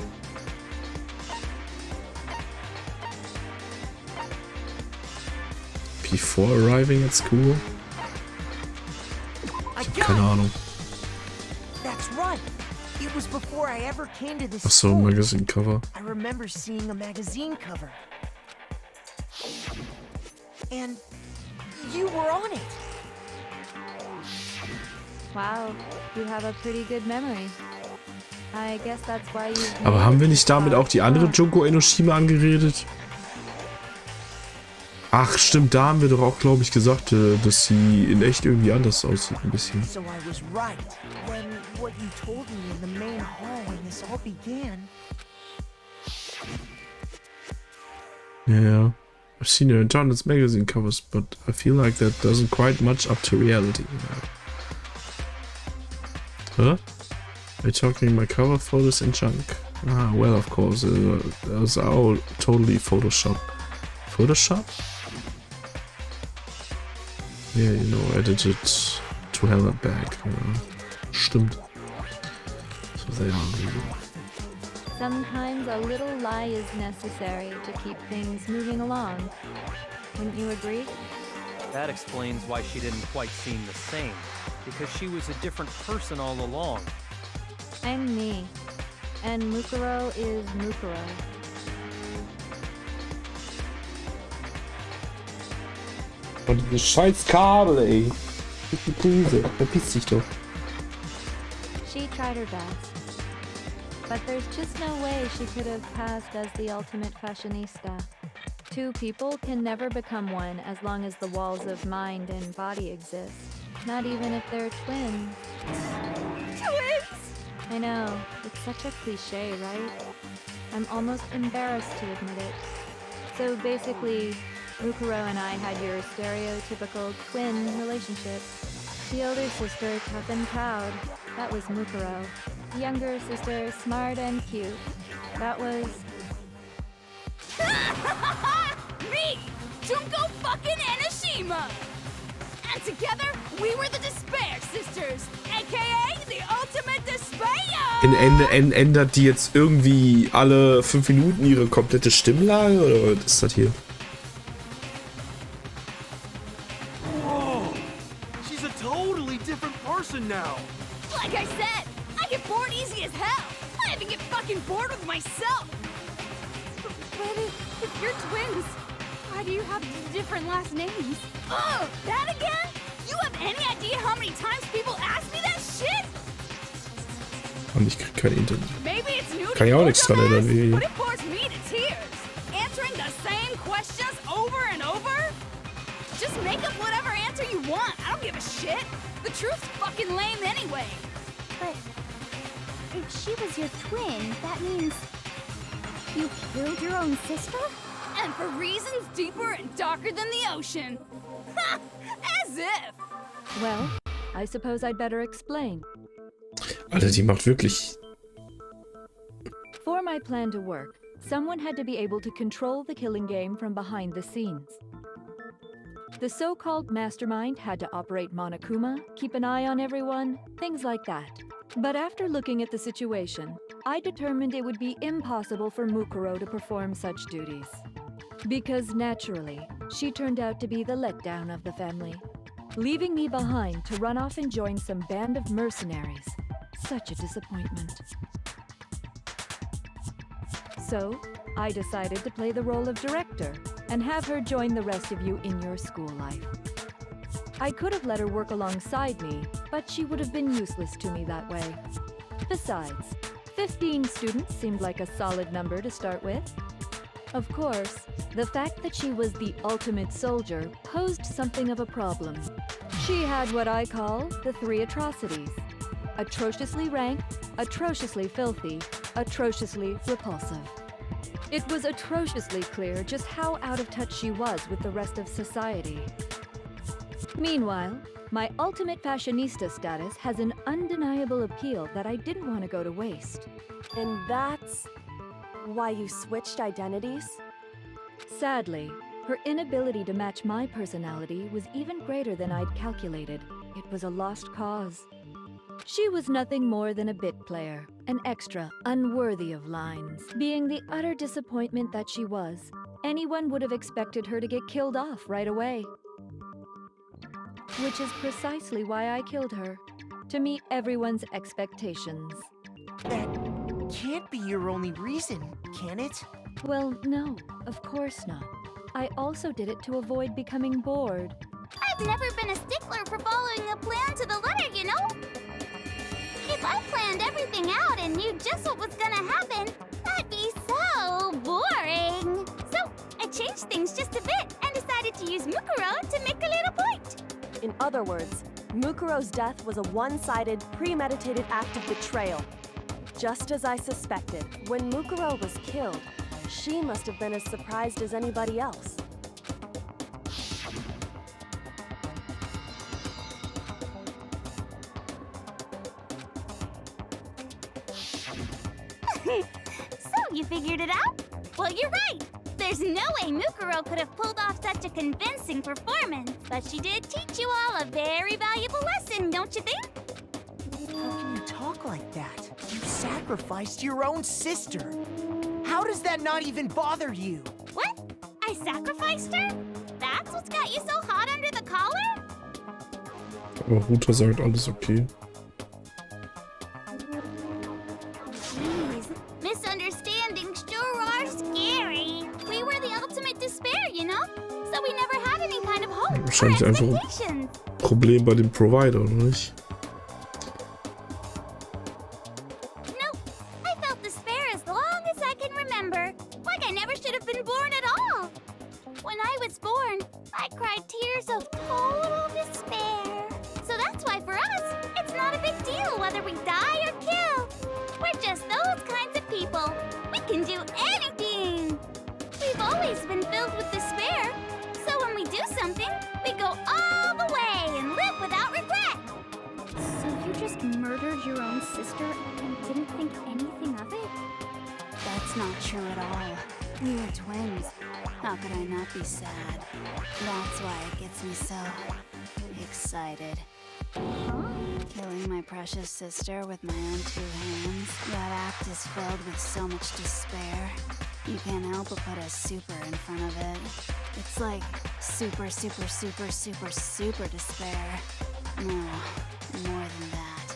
Before arriving at school? Ich hab keine Ahnung. That's right. It was before I ever came to this Ach so, school. Magazine cover. I remember seeing a magazine cover. And you were on it. Wow, you have a pretty good memory. I guess that's why you. Aber haben wir nicht damit auch die andere Junko Enoshima angeredet? Ach stimmt, da haben wir doch auch, glaube ich, gesagt, dass sie in echt irgendwie anders aussieht, ein bisschen. So I was right. When what you told me in the main hall when this all began. Yeah, I've seen her in tons of magazine covers, but I feel like that doesn't quite match up to reality. Huh? Are you talking my cover photos in junk? Ah, well, of course, those are all totally Photoshop. Photoshop? Yeah, you know, edited to hell and back. Stimmt. So they are. Sometimes a little lie is necessary to keep things moving along. Wouldn't you agree? That explains why she didn't quite seem the same, because she was a different person all along. I'm me, and Mukuro is Mukuro. Und dieses scheiß Kabel, ey. Die Prise. Verpiss dich doch. She tried her best. But there's just no way she could have passed as the ultimate fashionista. Two people can never become one as long as the walls of mind and body exist. Not even if they're twins. Twins! I know, it's such a cliche, right? I'm almost embarrassed to admit it. So basically, Mukuro and I had your stereotypical twin relationship. The older sister, tough and proud. That was Mukuro. The younger sister, smart and cute. That was... Me! Junko fucking Enoshima! And together, we were the Despair Sisters, aka the ultimate despair! In Ende ändert die jetzt irgendwie alle 5 Minuten ihre komplette Stimmlage oder was ist das hier? Whoa! She's a totally different person now. Like I said, I get bored easy as hell. I even get fucking bored with myself. But if you're twins, why do you have different last names? Oh, that again? You have any idea how many times people ask me that shit? Und ich krieg kein Internet. Maybe it's new Kann ich auch nichts dran erinnern, wie- but it bores me to tears. Answering the same questions over and over? Just make up whatever answer you want. I don't give a shit. The truth's fucking lame anyway. But if she was your twin, that means you killed your own sister? And for reasons deeper and darker than the ocean. Ha! As if! Well, I suppose I'd better explain. Alter, die macht wirklich... For my plan to work, someone had to be able to control the killing game from behind the scenes. The so-called mastermind had to operate Monokuma, keep an eye on everyone, things like that. But after looking at the situation, I determined it would be impossible for Mukuro to perform such duties. Because naturally, she turned out to be the letdown of the family, leaving me behind to run off and join some band of mercenaries. Such a disappointment. So, I decided to play the role of director and have her join the rest of you in your school life. I could have let her work alongside me, but she would have been useless to me that way. Besides, 15 students seemed like a solid number to start with. Of course, the fact that she was the ultimate soldier posed something of a problem. She had what I call the 3 atrocities: atrociously rank, atrociously filthy, atrociously repulsive. It was atrociously clear just how out of touch she was with the rest of society. Meanwhile, my ultimate fashionista status has an undeniable appeal that I didn't want to go to waste. And that's why you switched identities? Sadly, her inability to match my personality was even greater than I'd calculated. It was a lost cause. She was nothing more than a bit player, an extra unworthy of lines. Being the utter disappointment that she was, anyone would have expected her to get killed off right away. Which is precisely why I killed her, to meet everyone's expectations. That can't be your only reason, can it? Well, no, of course not. I also did it to avoid becoming bored. I've never been a stickler for following a plan to the letter, you know? If I planned everything out and knew just what was gonna happen, that'd be so boring. So I changed things just a bit and decided to use Mukuro to make a little point. In other words, Mukuro's death was a one-sided, premeditated act of betrayal. Just as I suspected, when Mukuro was killed, she must have been as surprised as anybody else. So you figured it out? Well, you're right. There's no way Mukuro could have pulled off such a convincing performance. But she did teach you all a very valuable lesson, don't you think? How can you talk like that? You sacrificed your own sister. How does that not even bother you? What? I sacrificed her? That's what's got you so hot under the collar? Aber Ruta sagt alles okay. Jeez, misunderstandings sure are scary. We were the ultimate despair, you know? So we never had any kind of hope or Wahrscheinlich einfach expectations. ein Problem bei dem Provider, oder nicht? Nope, I felt despair as long as I can remember. Like I never should have been born at all. When I was born, I cried tears of total despair. So that's why for us, it's not a big deal whether we die or kill. We're just those kinds of people. We can do anything. We've always been filled with despair. So when we do something, we go all the way and live without regret. So you just murdered your own sister and didn't think anything of it? That's not true at all. We were twins. How could I not be sad? That's why it gets me so excited. Killing my precious sister with my own 2 hands. That act is filled with so much despair. You can't help but put a super in front of it. It's like super, super, super, super, super despair. No, more than that.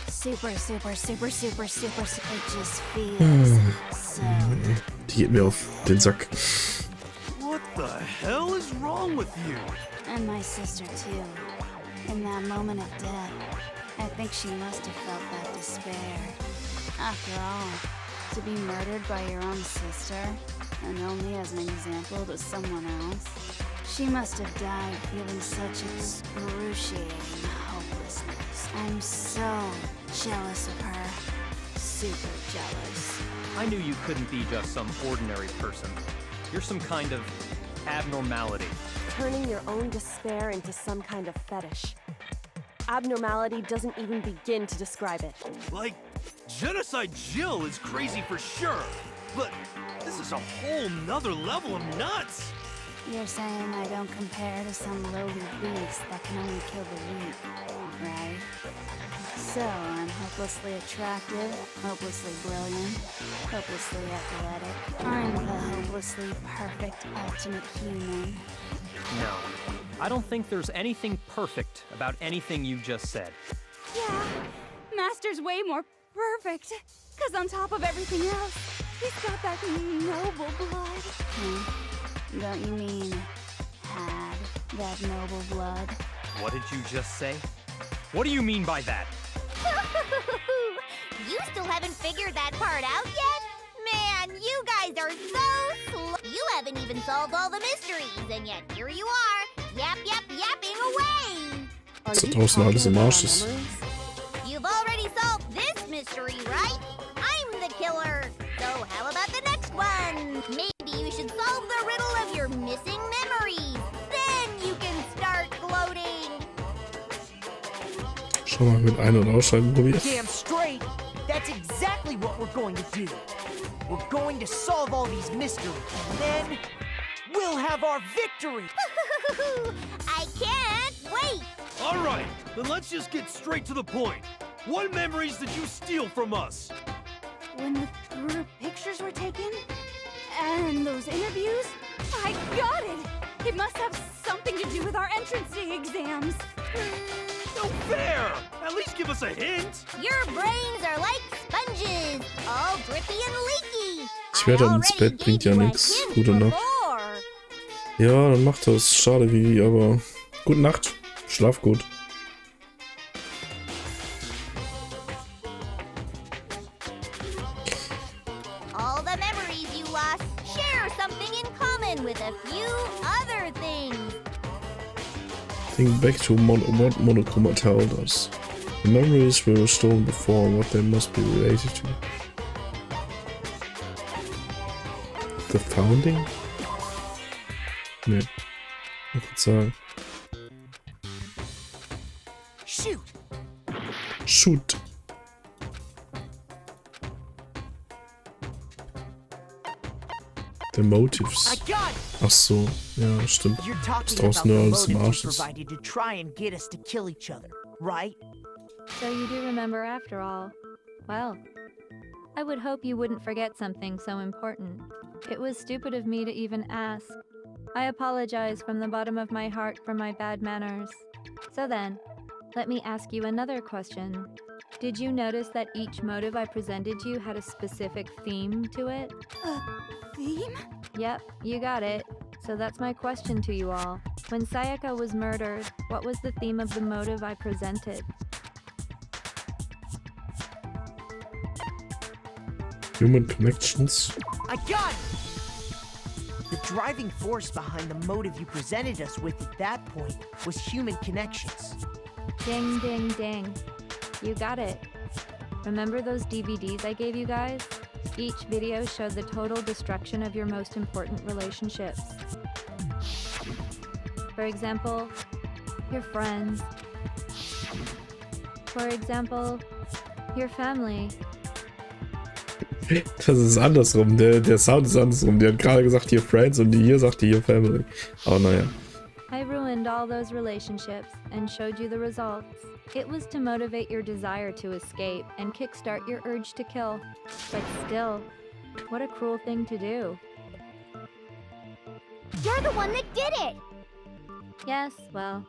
Super, super, super, super, super, it just feels so. Die geht mir auf den Sack. What the hell is wrong with you? And my sister too. In that moment of death, I think she must have felt that despair. After all, to be murdered by your own sister, and only as an example to someone else, she must have died feeling such excruciating hopelessness. I'm so jealous of her. Super jealous. I knew you couldn't be just some ordinary person. You're some kind of abnormality. Turning your own despair into some kind of fetish. abnormality doesn't even begin to describe it. Like, Genocide Jill is crazy for sure, but this is a whole nother level of nuts. You're saying I don't compare to some lowly beast that can only kill the weak, right? So I'm hopelessly attractive, hopelessly brilliant, hopelessly athletic. I'm the hopelessly perfect ultimate human. No, I don't think there's anything perfect about anything you just said. Yeah, Master's way more perfect. Cause on top of everything else, he's got that noble blood. Don't you mean had that noble blood? What did you just say? What do you mean by that? You still haven't figured that part out yet? Man, you guys are so slow. You haven't even solved all the mysteries, and yet here you are, yapping away. Was da draußen alles im Arsch ist. You've already solved this mystery, right? I'm the killer. So how about the next one? Maybe you should solve the riddle of your missing memories. Then you can start gloating. Schau mal, mit Ein- und Ausschalten probiert. Damn straight! That's exactly what we're going to do. We're going to solve all these mysteries, and then we'll have our victory! I can't wait. All right, then let's just get straight to the point. What memories did you steal from us? When the group pictures were taken, and those interviews, I got it! It must have something to do with our entrance day exams. No fair! At least give us a hint! Your brains are like sponges, all drippy and leaky. Ich werde dann ins Bett, bringt ja nichts. Gute Nacht. Ja, dann macht das. Schade, Vivi, aber gute Nacht. Schlaf gut. All the memories you lost share something in common with a few other things. Think back to what Monochroma told us. The memories were stolen before, what they must be related to. The founding? Ne. Ich würde sagen. Shoot! Shoot! The motives. I got it! Ach so, ja, stimmt. You're Ist talking draußen about nur the alles im motive Arsch you ist. provided to try and get us to kill each other, right? So you do remember after all. Well, I would hope you wouldn't forget something so important. It was stupid of me to even ask. I apologize from the bottom of my heart for my bad manners. So then, let me ask you another question. Did you notice that each motive I presented you had a specific theme to it? Theme? Yep, you got it. So that's my question to you all. When Sayaka was murdered, what was the theme of the motive I presented? Human connections. I got it! The driving force behind the motive you presented us with at that point was human connections. Ding, ding, ding. You got it. Remember those DVDs I gave you guys? Each video showed the total destruction of your most important relationships. For example, your friends. For example, your family. Das ist andersrum, der Sound ist andersrum. Die hat gerade gesagt hier Friends und die hier sagt hier Family. Aber naja. I ruined all those relationships and showed you the results. It was to motivate your desire to escape and kickstart your urge to kill. But still, what a cruel thing to do. You're the one that did it. Yes, well,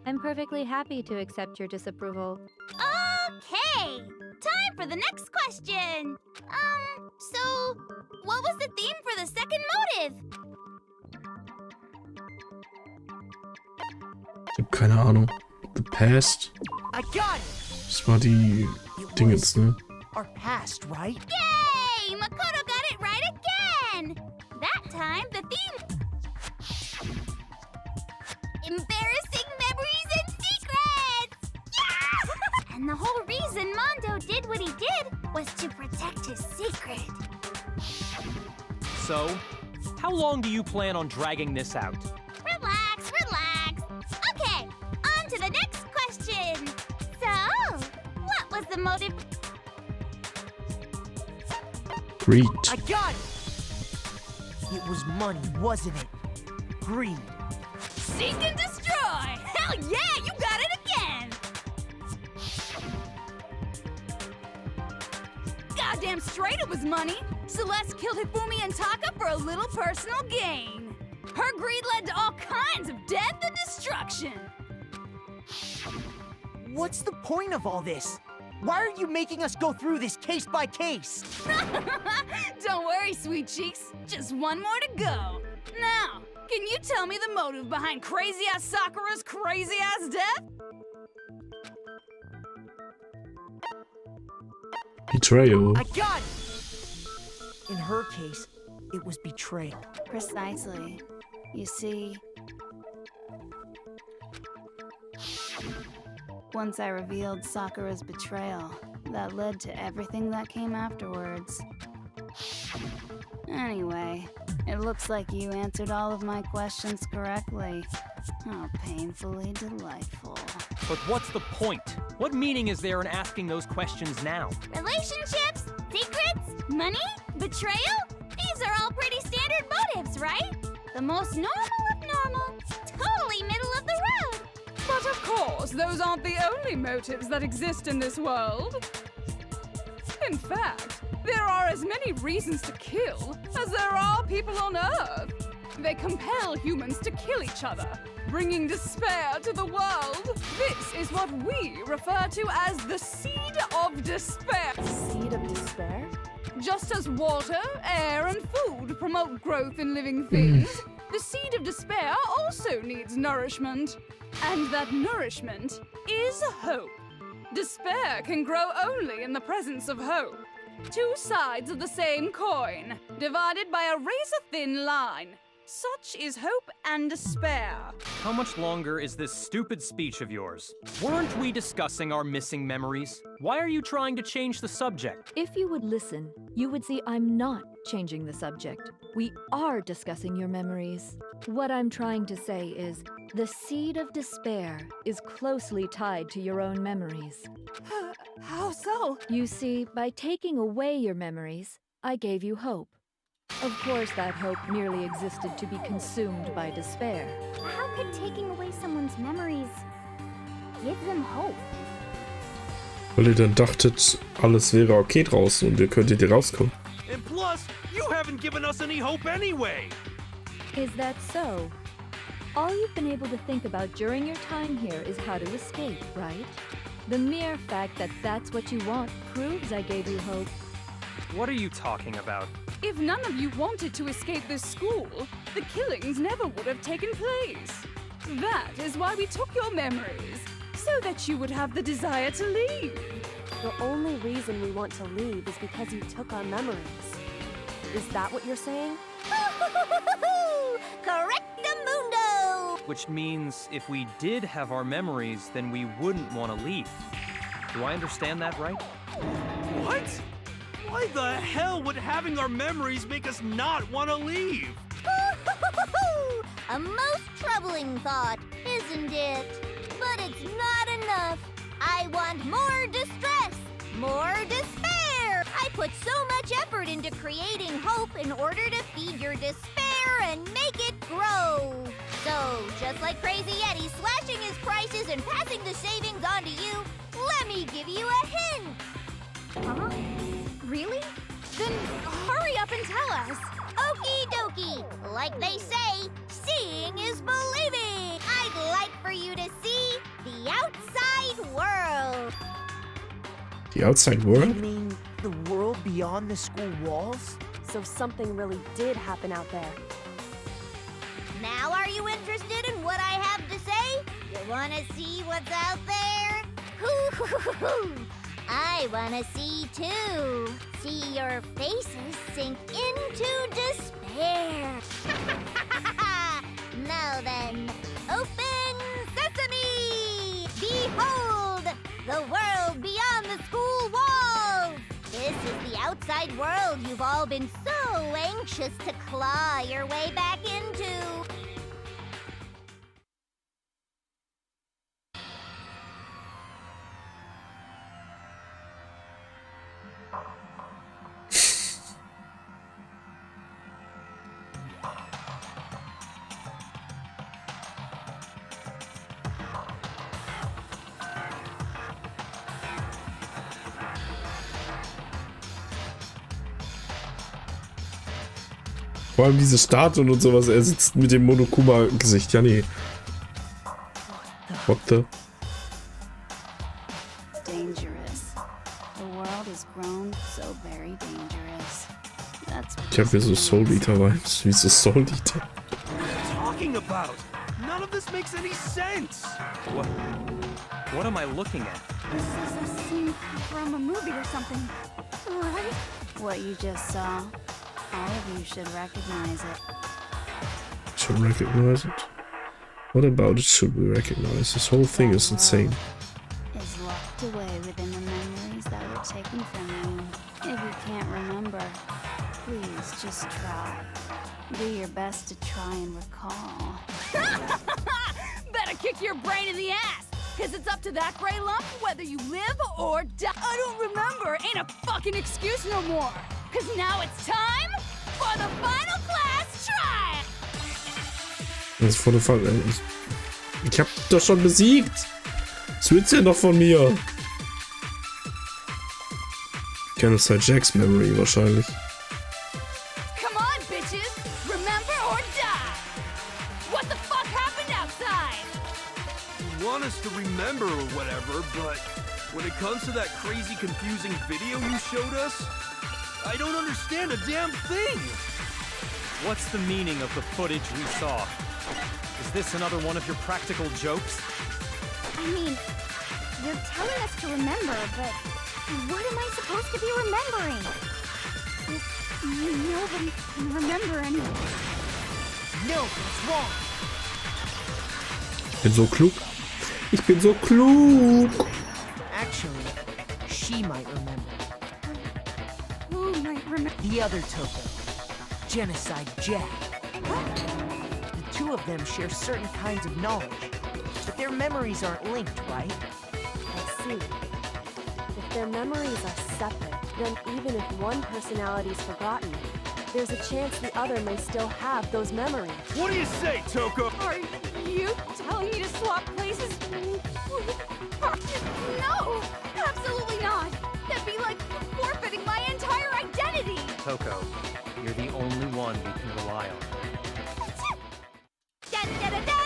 I'm perfectly happy to accept your disapproval. Okay, time for the next question. So what was the theme for the second motive? Ich hab keine Ahnung. The Past? I got it! Das war die Dingens, ne? Our past, right? Yay! Makoto got it right again! That time, the theme... Embarrassing memories and secrets! Yeah! And the whole reason Mondo did what he did was to protect his secret. So, how long do you plan on dragging this out? Relax, relax. Okay, on to the next question. the motive. Greed. I got it! It was money, wasn't it? Greed. Seek and destroy! Hell yeah, you got it again! Goddamn straight it was money! Celeste killed Hifumi and Taka for a little personal gain. Her greed led to all kinds of death and destruction. What's the point of all this? Why are you making us go through this case by case? Don't worry, sweet cheeks. Just one more to go. Now, can you tell me the motive behind crazy-ass Sakura's crazy-ass death? Betrayal. I got it! In her case, it was betrayal. Precisely. You see, once I revealed Sakura's betrayal, that led to everything that came afterwards. Anyway, it looks like you answered all of my questions correctly. How painfully delightful. But what's the point? What meaning is there in asking those questions now? Relationships? Secrets? Money? Betrayal? These are all pretty standard motives, right? The most normal of normal. Totally middle of the road. But of course, those aren't the only motives that exist in this world. In fact, there are as many reasons to kill as there are people on Earth. They compel humans to kill each other, bringing despair to the world. This is what we refer to as the seed of despair. Seed of despair? Just as water, air, and food promote growth in living things, the seed of despair also needs nourishment. And that nourishment is hope. Despair can grow only in the presence of hope. Two sides of the same coin, divided by a razor-thin line. Such is hope and despair. How much longer is this stupid speech of yours? Weren't we discussing our missing memories? Why are you trying to change the subject? If you would listen, you would see I'm not changing the subject. We are discussing your memories. What I'm trying to say is, the seed of despair is closely tied to your own memories. How so? You see, by taking away your memories, I gave you hope. Of course, that hope merely existed to be consumed by despair. How could taking away someone's memories give them hope? Weil ihr dann dachtet, alles wäre okay draußen und ihr könntet hier rauskommen. And plus, you haven't given us any hope anyway. Is that so? All you've been able to think about during your time here is how to escape, right? The mere fact that that's what you want proves I gave you hope. What are you talking about? If none of you wanted to escape this school, the killings never would have taken place. That is why we took your memories, so that you would have the desire to leave. The only reason we want to leave is because you took our memories. Is that what you're saying? Correctamundo! Which means if we did have our memories, then we wouldn't want to leave. Do I understand that right? What? Why the hell would having our memories make us not want to leave? A most troubling thought, isn't it? But it's not enough. I want more distress, more despair. I put so much effort into creating hope in order to feed your despair and make it grow. So, just like Crazy Yeti slashing his prices and passing the savings on to you, let me give you a hint. Huh? Really? Then hurry up and tell us. Okie dokie. Like they say, seeing is believing. I'd like for you to see the outside world. The outside You world? mean the world beyond the school walls? So something really did happen out there. Now are you interested in what I have to say? You want to see what's out there? I want to see too. See your faces sink into despair. Now then, open sesame! Behold, the world beyond the school walls! This is the outside world you've all been so anxious to claw your way back into. Vor allem diese Statuen und sowas. Er sitzt mit dem Monokuma-Gesicht. Ja, nee. What the? Dangerous. The world has grown so very dangerous. That's Ich hab hier so Soul Eater-Vibes. Wie so Soul Eater. What are you talking about? None of this makes any sense. What am I looking at? This is a scene from a movie or something, right? what you just saw. All of you should recognize it. Should recognize it? What about it should we recognize? This whole thing is insane. Is locked away within the memories that were taken from you. If you can't remember, please just try. Do your best to try and recall. Better kick your brain in the ass, cause it's up to that gray lump whether you live or die. I don't remember ain't a fucking excuse no more. Cause now it's time for the final class trial. Das ist voll der Fall. Ich hab doch schon besiegt. Was willst du denn noch von mir? Genocide Jacks Memory wahrscheinlich. Come on, bitches. Remember or die. What the fuck happened outside? You want us to remember or whatever, but when it comes to that crazy, confusing video you showed us, I don't understand a damn thing. What's the meaning of the footage we saw? Is this another one of your practical jokes? I mean, you're telling us to remember, but what am I supposed to be remembering? Nobody can remember anything. No, it's wrong. Ich bin so klug. Ich bin so klug. Actually, she might remember. Who might remember? The other Toko. Genocide Jack. The two of them share certain kinds of knowledge, but their memories aren't linked, right? I see. If their memories are separate, then even if one personality is forgotten, there's a chance the other may still have those memories. What do you say, Toko? Are you telling me to swap places? No, absolutely not. That'd be like forfeiting my entire identity. Toko, you're the only one we can rely on. Da da da da!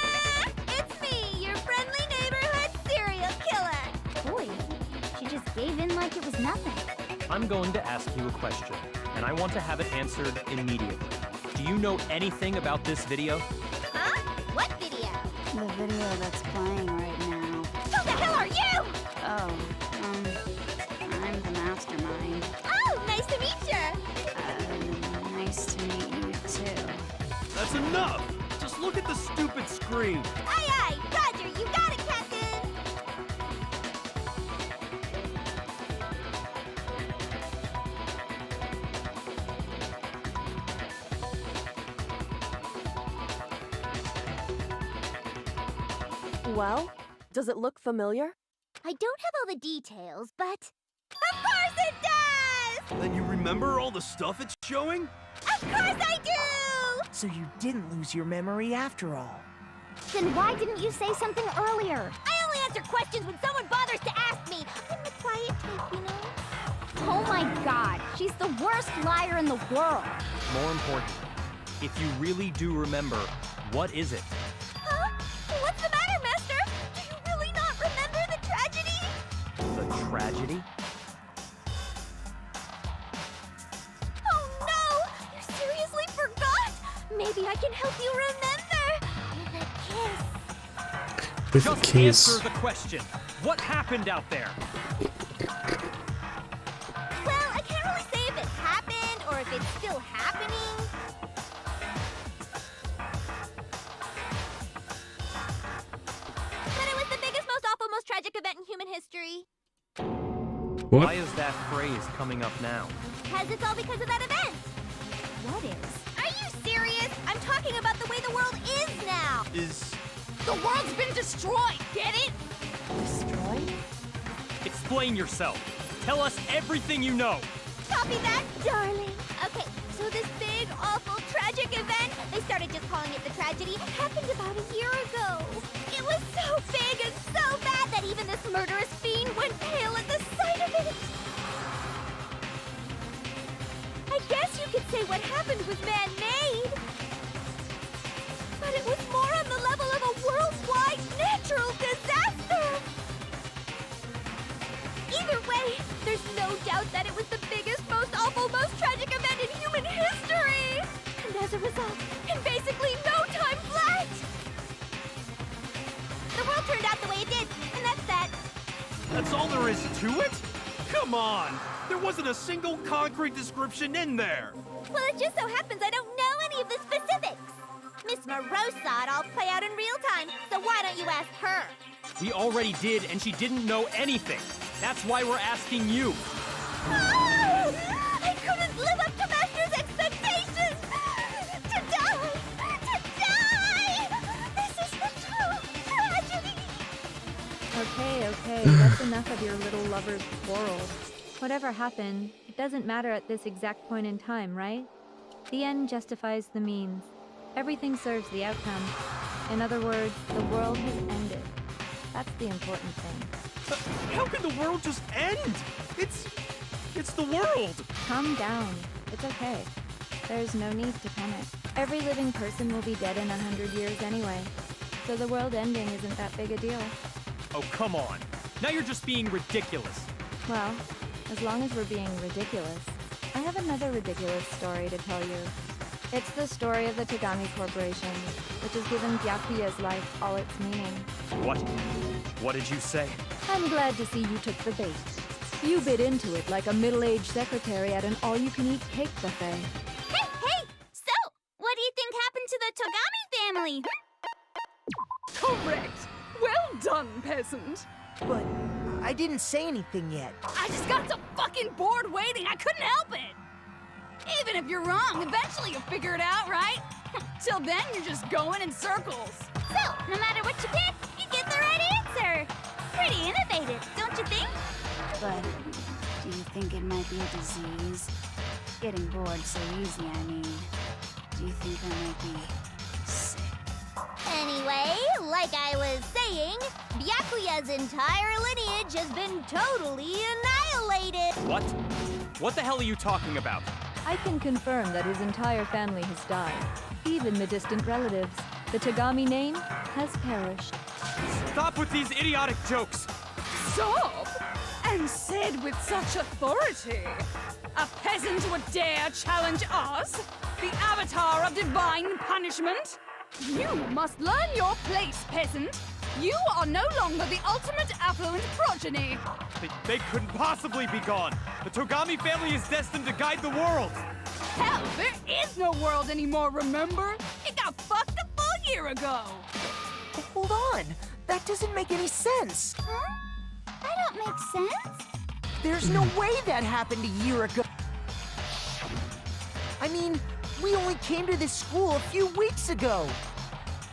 It's me, your friendly neighborhood serial killer. Boy, she just gave in like it was nothing. I'm going to ask you a question, and I want to have it answered immediately. Do you know anything about this video? Huh? What video? The video that's playing right now. Who the hell are you? Oh, I'm the mastermind. Oh, nice to meet you. Nice to meet you too. That's enough! Just look at the stupid screen. Aye, aye, Roger, you got it, Captain. Well, does it look familiar? I don't have all the details, but of course it does! Then you remember all the stuff it's showing? Of course I do! So you didn't lose your memory after all. Then why didn't you say something earlier? I only answer questions when someone bothers to ask me. I'm the quiet type, you know? Oh my god, she's the worst liar in the world. More important, if you really do remember, what is it? Huh? What's the matter, Master? Do you really not remember the tragedy? The tragedy? Oh no! You seriously forgot? Maybe I can help you remember. With a kiss. With a Just kiss. answer the question. What happened out there? Well, I can't really say if it happened or if it's still happening. But it was the biggest, most awful, most tragic event in human history. What? Why is that phrase coming up now? Because it's all because of that event. What is? Are you serious? I'm talking about the way the world is now. The world's been destroyed, get it? Destroyed? Explain yourself. Tell us everything you know. Copy that, darling. Okay, so this big, awful, tragic event, they started just calling it the tragedy, happened about a year ago. It was so big and so bad that even this murderous fiend went pale at the sight of it. I guess you could say what happened was man-made. But it was more on the level of a worldwide natural disaster. Either way, there's no doubt that it was the biggest, most awful, most tragic event in human history. And as a result, in basically no time flat, the world turned out the way it did, and that's that. That's all there is to it? Come on! There wasn't a single concrete description in there! Well, it just so happens I don't know any of the specifics. Miss Moreau saw it all play out in real time, so why don't you ask her? We already did, and she didn't know anything. That's why we're asking you. Oh! I couldn't live up to Master's expectations! To die! To die! This is the true tragedy! Okay, that's enough of your little lover's quarrel. Whatever happened, it doesn't matter at this exact point in time, right? The end justifies the means. Everything serves the outcome. In other words, the world has ended. That's the important thing. How can the world just end? It's the world! Calm down. It's okay. There's no need to panic. Every living person will be dead in 100 years anyway. So the world ending isn't that big a deal. Oh, come on. Now you're just being ridiculous. Well, as long as we're being ridiculous, I have another ridiculous story to tell you. It's the story of the Tagami Corporation, which has given Byakuya's life all its meaning. What? What did you say? I'm glad to see you took the bait. You bit into it like a middle-aged secretary at an all-you-can-eat cake buffet. Hey! So, what do you think happened to the Tagami family? Correct. Well done, peasant. But I didn't say anything yet. I just got so fucking bored waiting, I couldn't help it. Even if you're wrong, eventually you'll figure it out, right? Till then, you're just going in circles. So, no matter what you pick, you get the right answer. Pretty innovative, don't you think? But do you think it might be a disease? Getting bored so easy, I mean. Do you think I might be sick? Anyway, like I was saying, Byakuya's entire lineage has been totally annihilated. What? What the hell are you talking about? I can confirm that his entire family has died. Even the distant relatives. The Tagami name has perished. Stop with these idiotic jokes! Stop! And said with such authority. A peasant would dare challenge us? The avatar of divine punishment? You must learn your place, peasant. You are no longer the ultimate affluent progeny. They couldn't possibly be gone! The Togami family is destined to guide the world! Hell, there is no world anymore, remember? It got fucked a full year ago. Hold on. That doesn't make any sense. Huh? That don't make sense. There's no way that happened a year ago. I mean, we only came to this school a few weeks ago.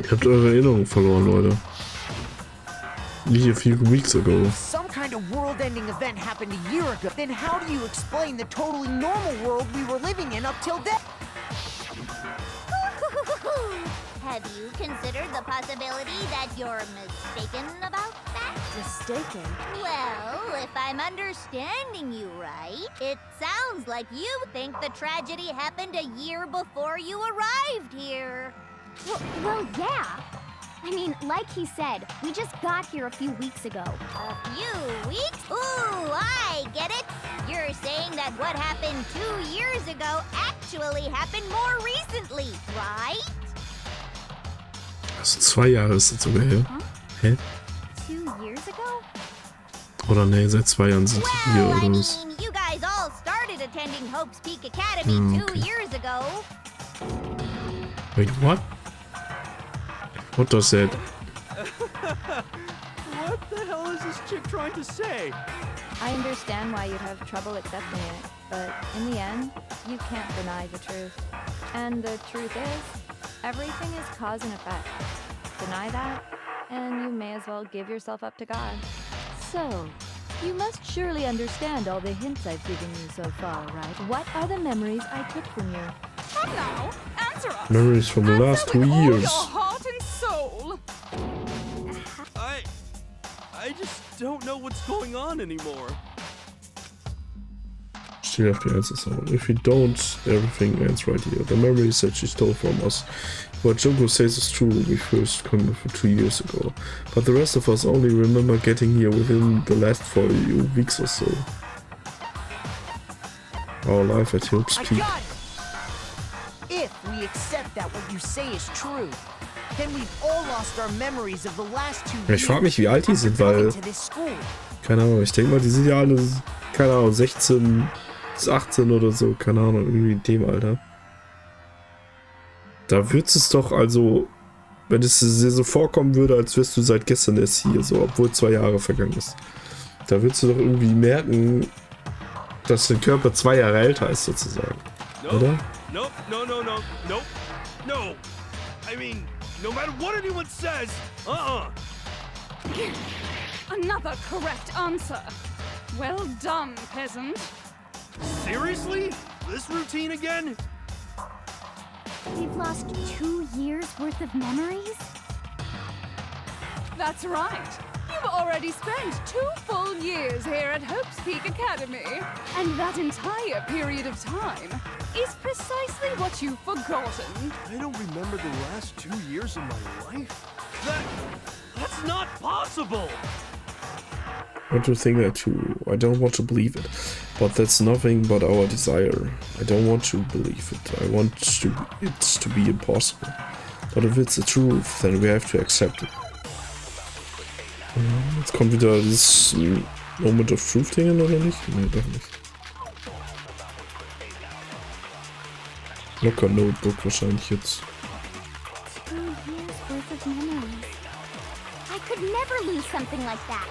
Ihr habt eure Erinnerung verloren, Leute. Nicht a few weeks ago. If some kind of world-ending event happened a year ago, then how do you explain the totally normal world we were living in up till then? Have you considered the possibility that you're mistaken about that? Mistaken? Well, if I'm understanding you right, it sounds like you think the tragedy happened a year before you arrived here. Well, yeah. I mean, like he said, we just got here a few weeks ago. A few weeks? Ooh, I get it. You're saying that what happened 2 years ago actually happened more recently, right? Also 2 Jahre ist das sogar her. Hä? 2 years ago? Oder nee, seit 2 Jahren sind die hier Well, I oder was? mean, you guys all started attending Hope's Peak Academy 2 okay. years ago. Wait, what? What does that? What the hell is this chick trying to say? I understand why you'd have trouble accepting it, but in the end, you can't deny the truth. And the truth is, everything is cause and effect. Deny that, and you may as well give yourself up to God. So, you must surely understand all the hints I've given you so far, right? What are the memories I took from you? Come now, answer us. Memories from the last 2 with all years. your heart and soul. I just don't know what's going on anymore. Steht She left the answer someone. If we don't, everything ends right here. The memories that she stole from us. What Junko says is true. We first came for 2 years ago. But the rest of us only remember getting here within the last 4 weeks or so. Our life at Hope's I Peak. got it! If we accept that what you say is true, then we've all lost our memories of the last 2 years. Ich frage mich, wie alt die sind, weil... To this school. Keine Ahnung, ich denke mal, die sind ja alle, keine Ahnung, 16 bis 18 oder so. Keine Ahnung, irgendwie in dem Alter. Da wird es doch, also, wenn es dir so vorkommen würde, als wärst du seit gestern erst hier, so, obwohl 2 Jahre vergangen ist. Da würdest du doch irgendwie merken, dass dein Körper 2 Jahre älter ist, sozusagen. Oder? Nope, no. No! I mean, no matter what anyone says, Another correct answer. Well done, peasant. Seriously? This routine again? We've lost 2 years worth of memories? That's right. You've already spent 2 full years here at Hope's Peak Academy. And that entire period of time is precisely what you've forgotten. I don't remember the last 2 years of my life? That's not possible! I want to think that too. I don't want to believe it. But that's nothing but our desire. I don't want to believe it. I want it to be impossible. But if it's the truth, then we have to accept it. Jetzt kommt wieder dieses Moment of Truth Ding, oder nicht? Nee, doch nicht. Locker Notebook wahrscheinlich jetzt. 2 years worth of memories. I could never lose something like that.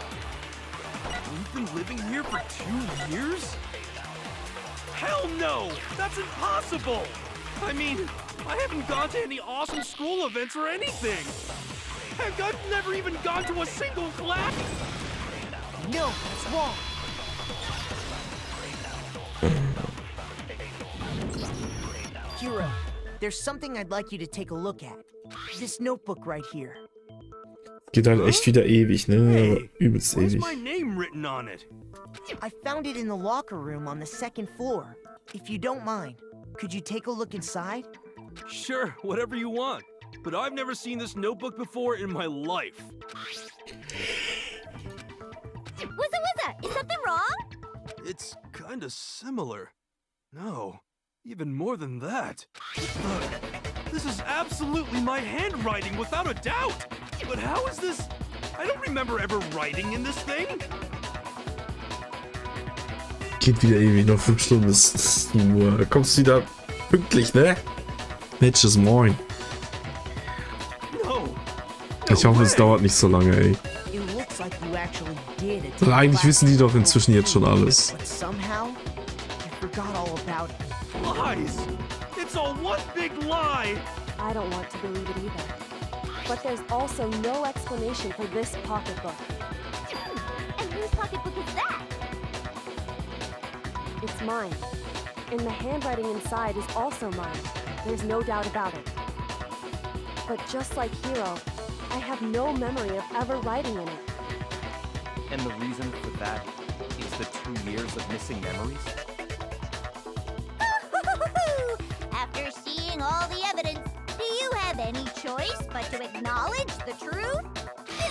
We've been living here for 2 years? Hell no! That's impossible! I mean, I haven't gone to any awesome school events or anything! Heck, I've never even gone to a single class! No, that's wrong. Hero, there's something I'd like you to take a look at. This notebook right here. Geht halt echt wieder ewig, ne? Hey, Übelst where's ewig. my name written on it? I found it in the locker room on the 2nd floor. If you don't mind, could you take a look inside? Sure, whatever you want. But I've never seen this notebook before in my life. Wuzza, is something wrong? It's kinda similar. No, even more than that. This is absolutely my handwriting, without a doubt! But how is this? I don't remember ever writing in this thing! Geht wieder ewig, noch 5 Stunden ist nur. Kommst du wieder pünktlich, ne? Mensch, moin. No. Ich hoffe, es dauert nicht so lange, ey. It looks like you actually did it. Weil eigentlich wissen die doch inzwischen jetzt schon alles. But somehow, you forgot all about it. Lies! It's all one big lie! I don't want to believe it either. But there's also no explanation for this pocketbook. And whose pocketbook is that? It's mine. And the handwriting inside is also mine. There's no doubt about it. But just like Hiro, I have no memory of ever writing in it. And the reason for that is the 2 years of missing memories? After seeing all the evidence, do you have any choice but to acknowledge the truth?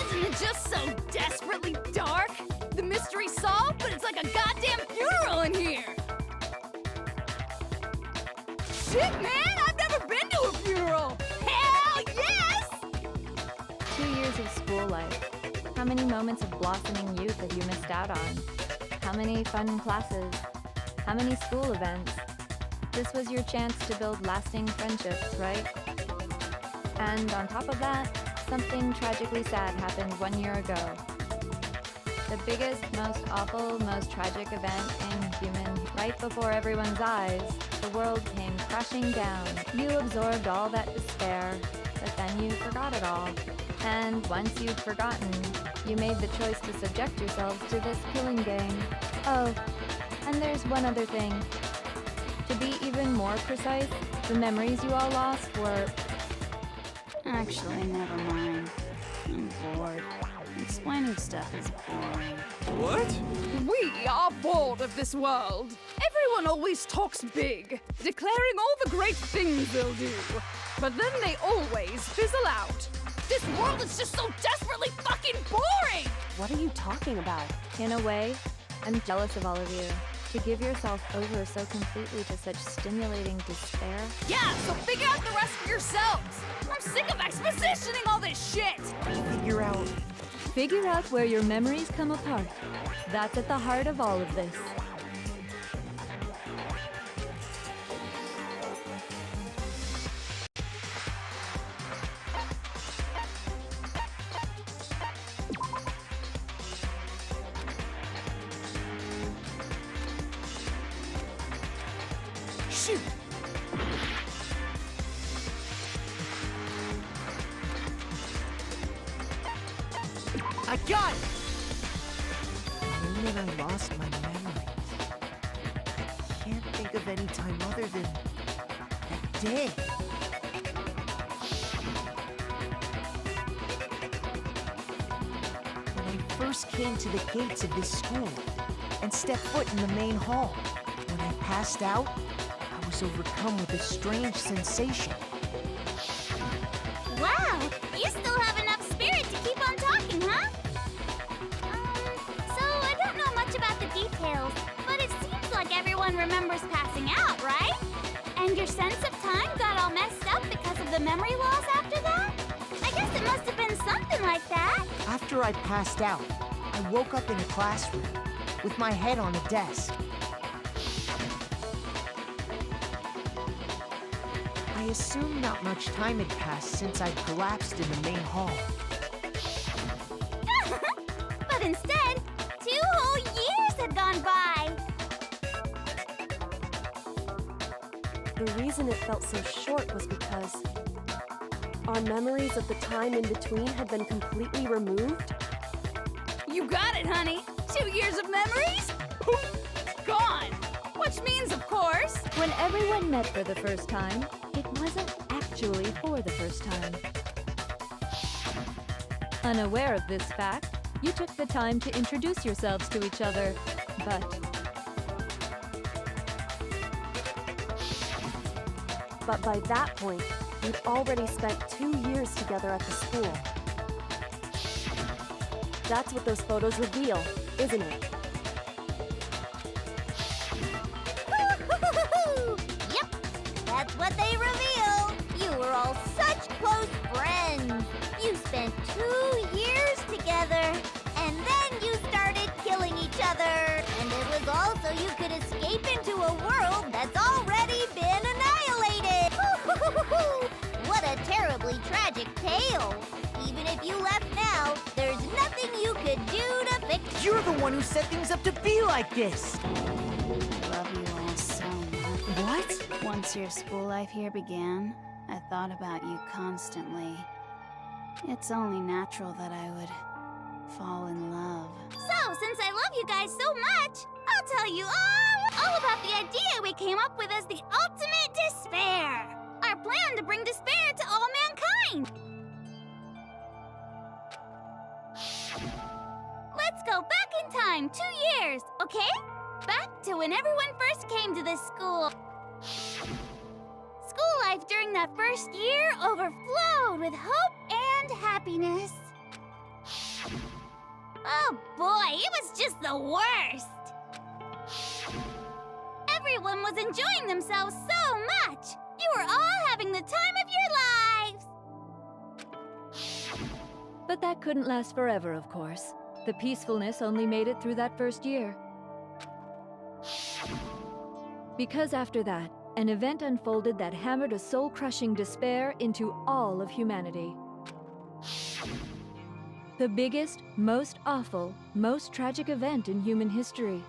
Isn't it just so desperately dark? The mystery solved, but it's like a goddamn funeral in here! Shit, man! I've never been to a funeral! Hell yes! 2 years of school life. How many moments of blossoming youth have you missed out on? How many fun classes? How many school events? This was your chance to build lasting friendships, right? And on top of that, something tragically sad happened 1 year ago. The biggest, most awful, most tragic event in human, right before everyone's eyes, the world came crashing down. You absorbed all that despair, but then you forgot it all. And once you'd forgotten, you made the choice to subject yourselves to this killing game. Oh, and there's one other thing. To be even more precise, the memories you all lost were... Actually, never mind. I'm bored. Explaining stuff is boring. What? We are bored of this world. Everyone always talks big, declaring all the great things they'll do. But then they always fizzle out. This world is just so desperately fucking boring! What are you talking about? In a way, I'm jealous of all of you. To give yourself over so completely to such stimulating despair. Yeah, so figure out the rest for yourselves! I'm sick of expositioning all this shit! Figure out where your memories come apart. That's at the heart of all of this. Shoot! I got it! The moment I lost my memories, I can't think of any time other than that day. When I first came to the gates of this school and stepped foot in the main hall, when I passed out, I was overcome with a strange sensation. Wow, you still have enough spirit to keep on talking, huh? So I don't know much about the details, but it seems like everyone remembers passing out, right? And your sense of time got all messed up because of the memory loss after that? I guess it must have been something like that. After I passed out, I woke up in a classroom with my head on a desk. I assumed not much time had passed since I'd collapsed in the main hall. But instead, 2 whole years had gone by. The reason it felt so short was because our memories of the time in between had been completely removed. You got it, honey. 2 years of memories? Poof, gone. Which means, of course, When everyone met for the first time, it wasn't actually for the first time. Unaware of this fact, you took the time to introduce yourselves to each other, But by that point, we'd already spent 2 years together at the school. That's what those photos reveal, isn't it? Yep, that's what they reveal. You were all such close friends. You spent 2 years together, and then you started killing each other. And it was all so you could escape into a world that's already been annihilated. What a terribly tragic tale. Even if you left now, there's nothing you could do to fix. You're the one who set things up to be like this! I love you all so much. What? Once your school life here began, I thought about you constantly. It's only natural that I would fall in love. So, since I love you guys so much, I'll tell you all about the idea we came up with as the ultimate despair. Our plan to bring despair to all mankind. Let's go back in time 2 years, okay? Back to when everyone first came to this school. School life during that first year overflowed with hope and happiness. Oh boy, it was just the worst. Everyone was enjoying themselves so much. You were all having the time of your lives. but that couldn't last forever, of course. The peacefulness only made it through that first year. Because after that, an event unfolded that hammered a soul-crushing despair into all of humanity. The biggest, most awful, most tragic event in human history.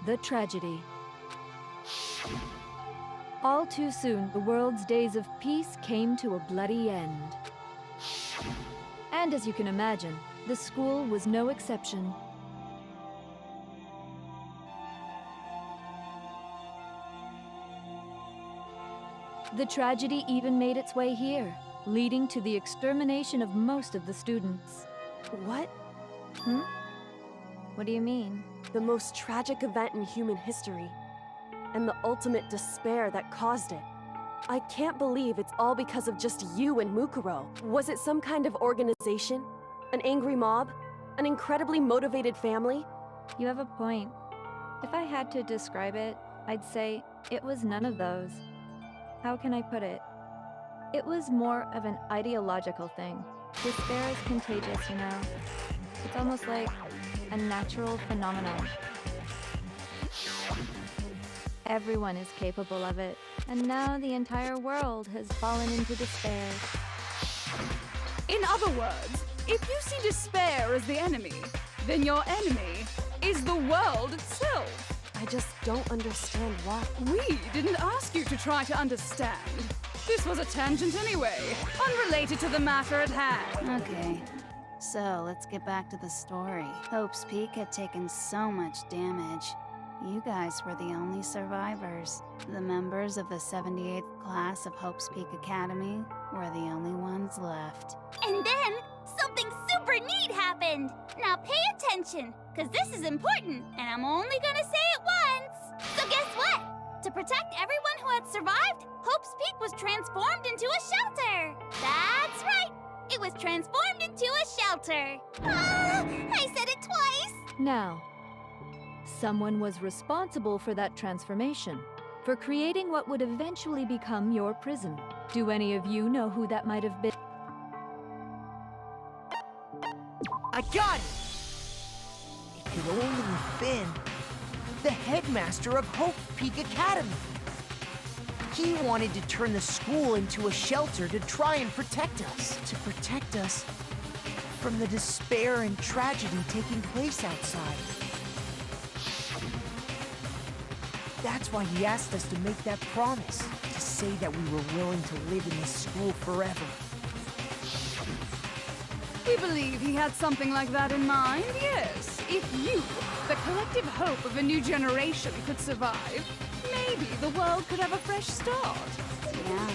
The tragedy. All too soon, the world's days of peace came to a bloody end. And as you can imagine, the school was no exception. The tragedy even made its way here, leading to the extermination of most of the students. What? What do you mean? The most tragic event in human history. and the ultimate despair that caused it. I can't believe it's all because of just you and Mukuro. Was it some kind of organization? An angry mob? An incredibly motivated family? You have a point. If I had to describe it, I'd say it was none of those. How can I put it? It was more of an ideological thing. Despair is contagious, you know? It's almost like a natural phenomenon. Everyone is capable of it, and now the entire world has fallen into despair. In other words, if you see despair as the enemy, then your enemy is the world itself. I just don't understand why. We didn't ask you to try to understand. This was a tangent anyway, unrelated to the matter at hand. Okay, so let's get back to the story. Hope's Peak had taken so much damage. You guys were the only survivors. The members of the 78th class of Hope's Peak Academy were the only ones left. And then something super neat happened. Now pay attention, because this is important, and I'm only gonna say it once. So guess what? To protect everyone who had survived, Hope's Peak was transformed into a shelter. That's right. It was transformed into a shelter. Ah, I said it twice. Now, someone was responsible for that transformation, for creating what would eventually become your prison. Do any of you know who that might have been? I got it! It could only have been the headmaster of Hope Peak Academy. He wanted to turn the school into a shelter to try and protect us. To protect us from the despair and tragedy taking place outside. That's why he asked us to make that promise, to say that we were willing to live in this school forever. We believe he had something like that in mind, yes. If you, the collective hope of a new generation, could survive, maybe the world could have a fresh start. Yeah,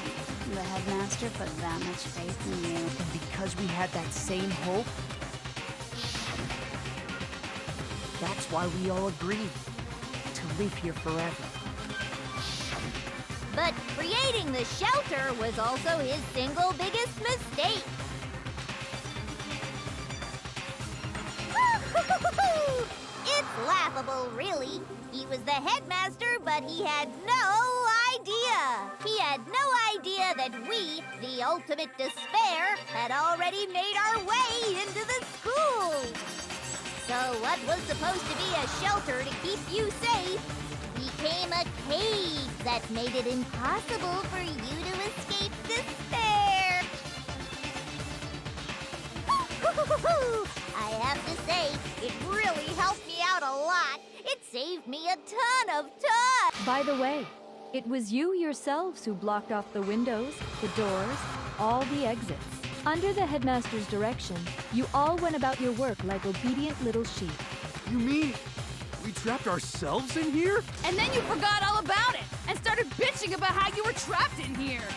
the headmaster put that much faith in you. And because we had that same hope, that's why we all agreed to live here forever. But creating the shelter was also his single biggest mistake. It's laughable, really. He was the headmaster, but he had no idea. He had no idea that we, the ultimate despair, had already made our way into the school. So what was supposed to be a shelter to keep you safe became a cage that made it impossible for you to escape despair. I have to say, it really helped me out a lot. It saved me a ton of time. By the way, it was you yourselves who blocked off the windows, the doors, all the exits. Under the headmaster's direction, you all went about your work like obedient little sheep. You mean we trapped ourselves in here? And then you forgot all about it and started bitching about how you were trapped in here.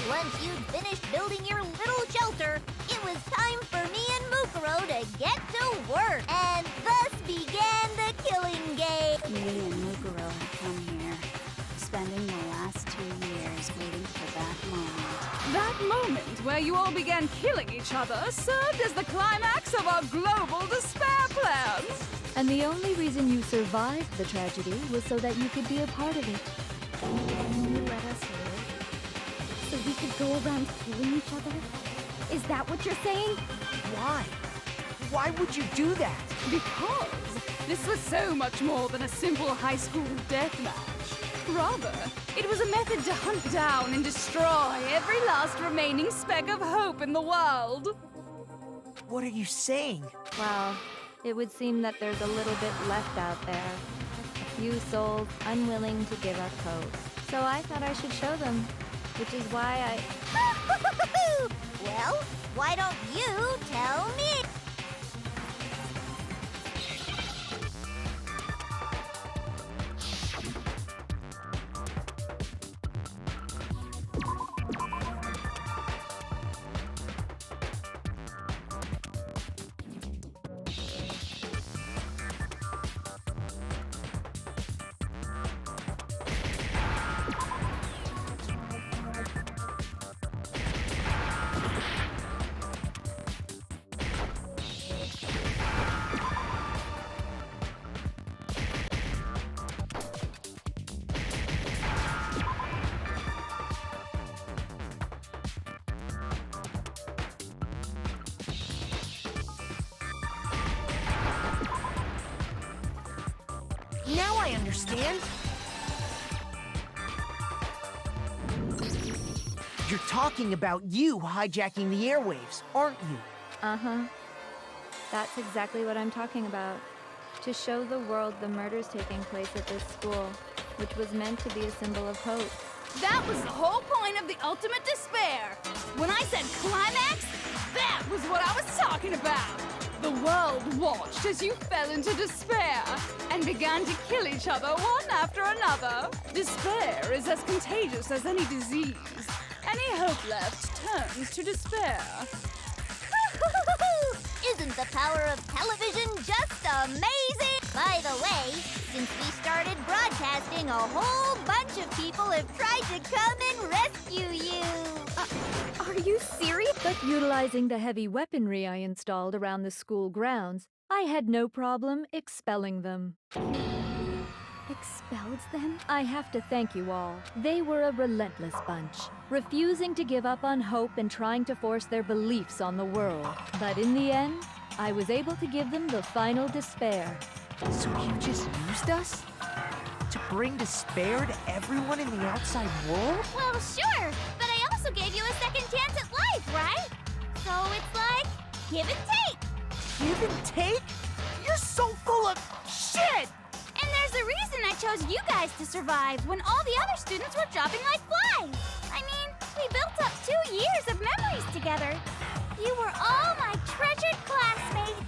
Once you'd finished building your little shelter, it was time for me and Mukuro to get to work. And thus began the killing game. Me and Mukuro had come here, spending the last 2 years waiting for that moment. That moment where you all began killing each other served as the climax of our global despair plans. And the only reason you survived the tragedy was so that you could be a part of it. And you let us live so we could go around killing each other? Is that what you're saying? Why? Why would you do that? Because this was so much more than a simple high school deathmatch. Rather, it was a method to hunt down and destroy every last remaining speck of hope in the world. What are you saying? Well, it would seem that there's a little bit left out there. A few souls unwilling to give up hope. So I thought I should show them, which is why I... Well, why don't you tell me? I understand. You're talking about you hijacking the airwaves, aren't you? Uh-huh. That's exactly what I'm talking about. To show the world the murders taking place at this school, which was meant to be a symbol of hope. That was the whole point of the ultimate despair. When I said climax, that was what I was talking about. The world watched as you fell into despair and began to kill each other one after another. Despair is as contagious as any disease. Any hope left turns to despair. Isn't the power of television just amazing? By the way, since we started broadcasting, a whole bunch of people have tried to come and rescue you. Are you serious? But utilizing the heavy weaponry I installed around the school grounds, I had no problem expelling them. Expelled them? I have to thank you all. They were a relentless bunch, refusing to give up on hope and trying to force their beliefs on the world. But in the end, I was able to give them the final despair. So you just used us? To bring despair to everyone in the outside world? Well, sure, but I also gave you a second chance at life, right? So it's like, give and take. Give and take? You're so full of shit! And there's a reason I chose you guys to survive when all the other students were dropping like flies. I mean, we built up 2 years of memories together. You were all my treasured classmates.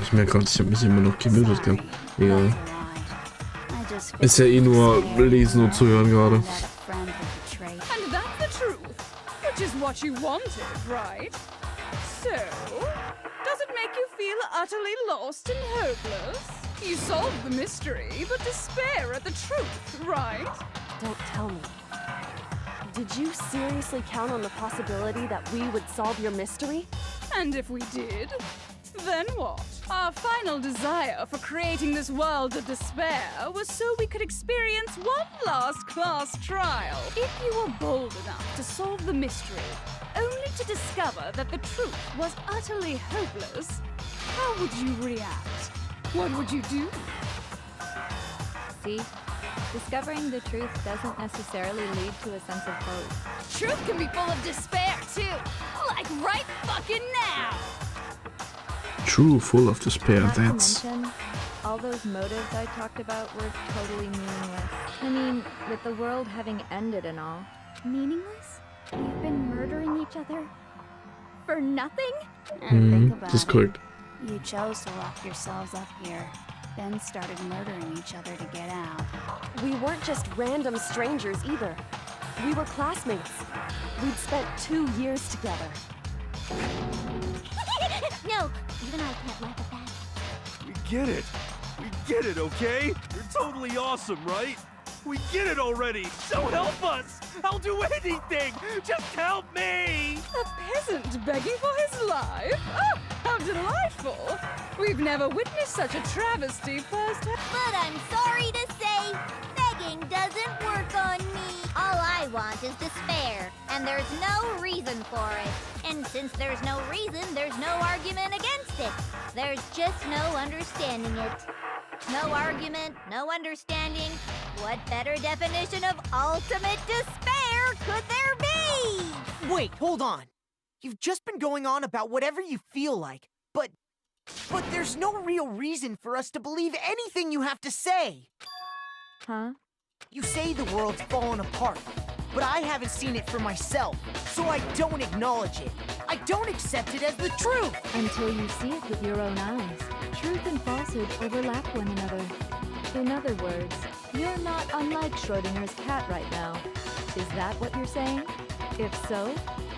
Ich merke gerade, ich habe mich immer noch gemutet. Egal. Ist ja eh nur lesen und zuhören gerade. And that's the truth, which is what you wanted, right? So, does it make you feel utterly lost and hopeless? You solved the mystery, but despair at the truth, right? Don't tell me. Did you seriously count on the possibility that we would solve your mystery? And if we did, then what? Our final desire for creating this world of despair was so we could experience one last class trial. If you were bold enough to solve the mystery, only to discover that the truth was utterly hopeless, how would you react? What would you do? See? Discovering the truth doesn't necessarily lead to a sense of hope. Truth can be full of despair, too. Like right fucking now. True, full of despair, Not to that's... mention, all those motives I talked about were totally meaningless. I mean, with the world having ended and all. Meaningless? We've been murdering each other? For nothing? And think about That's it. correct. You chose to lock yourselves up here, then started murdering each other to get out. We weren't just random strangers either. We were classmates. We'd spent 2 years together. No, even I can't laugh at that. We get it. We get it, okay? You're totally awesome, right? We get it already. So help us. I'll do anything. Just help me. A peasant begging for his life? Oh, how delightful! We've never witnessed such a travesty firsthand. But I'm sorry to say, begging doesn't work on me. All I want is despair, and there's no reason for it. And since there's no reason, there's no argument against it. There's just no understanding it. No argument, no understanding. What better definition of ultimate despair could there be? Wait, hold on. You've just been going on about whatever you feel like, but there's no real reason for us to believe anything you have to say. Huh? You say the world's fallen apart, but I haven't seen it for myself, so I don't acknowledge it. I don't accept it as the truth. Until you see it with your own eyes. Truth and falsehood overlap one another. In other words, you're not unlike Schrodinger's cat right now. Is that what you're saying? If so,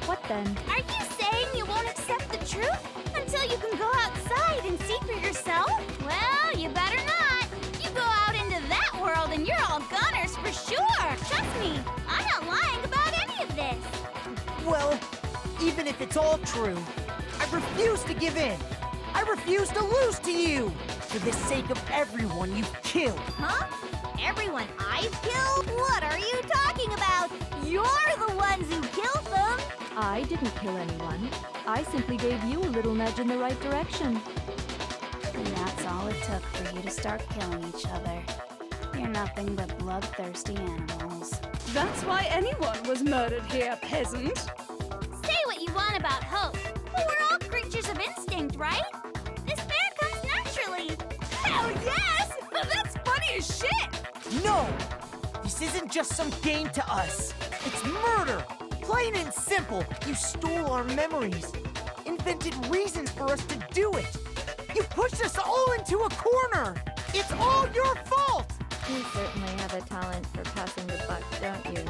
what then? Are you saying you won't accept the truth until you can go outside and see for yourself? Well, you better not. You go out into that world and you're all gunners for sure. Trust me, I'm not lying about any of this. Well, even if it's all true, I refuse to give in. I refuse to lose to you. For the sake of everyone you've killed. Huh? Everyone I've killed? What are you talking about? You're the ones who killed them. I didn't kill anyone. I simply gave you a little nudge in the right direction. And that's all it took for you to start killing each other. You're nothing but bloodthirsty animals. That's why anyone was murdered here, peasant. Say what you want about hope, but we're all creatures of instinct, right? Despair comes naturally. Hell yes! That's funny as shit! No! This isn't just some game to us. It's murder! Plain and simple. You stole our memories. Invented reasons for us to do it. You pushed us all into a corner. It's all your fault! You certainly have a talent for passing the buck, don't you?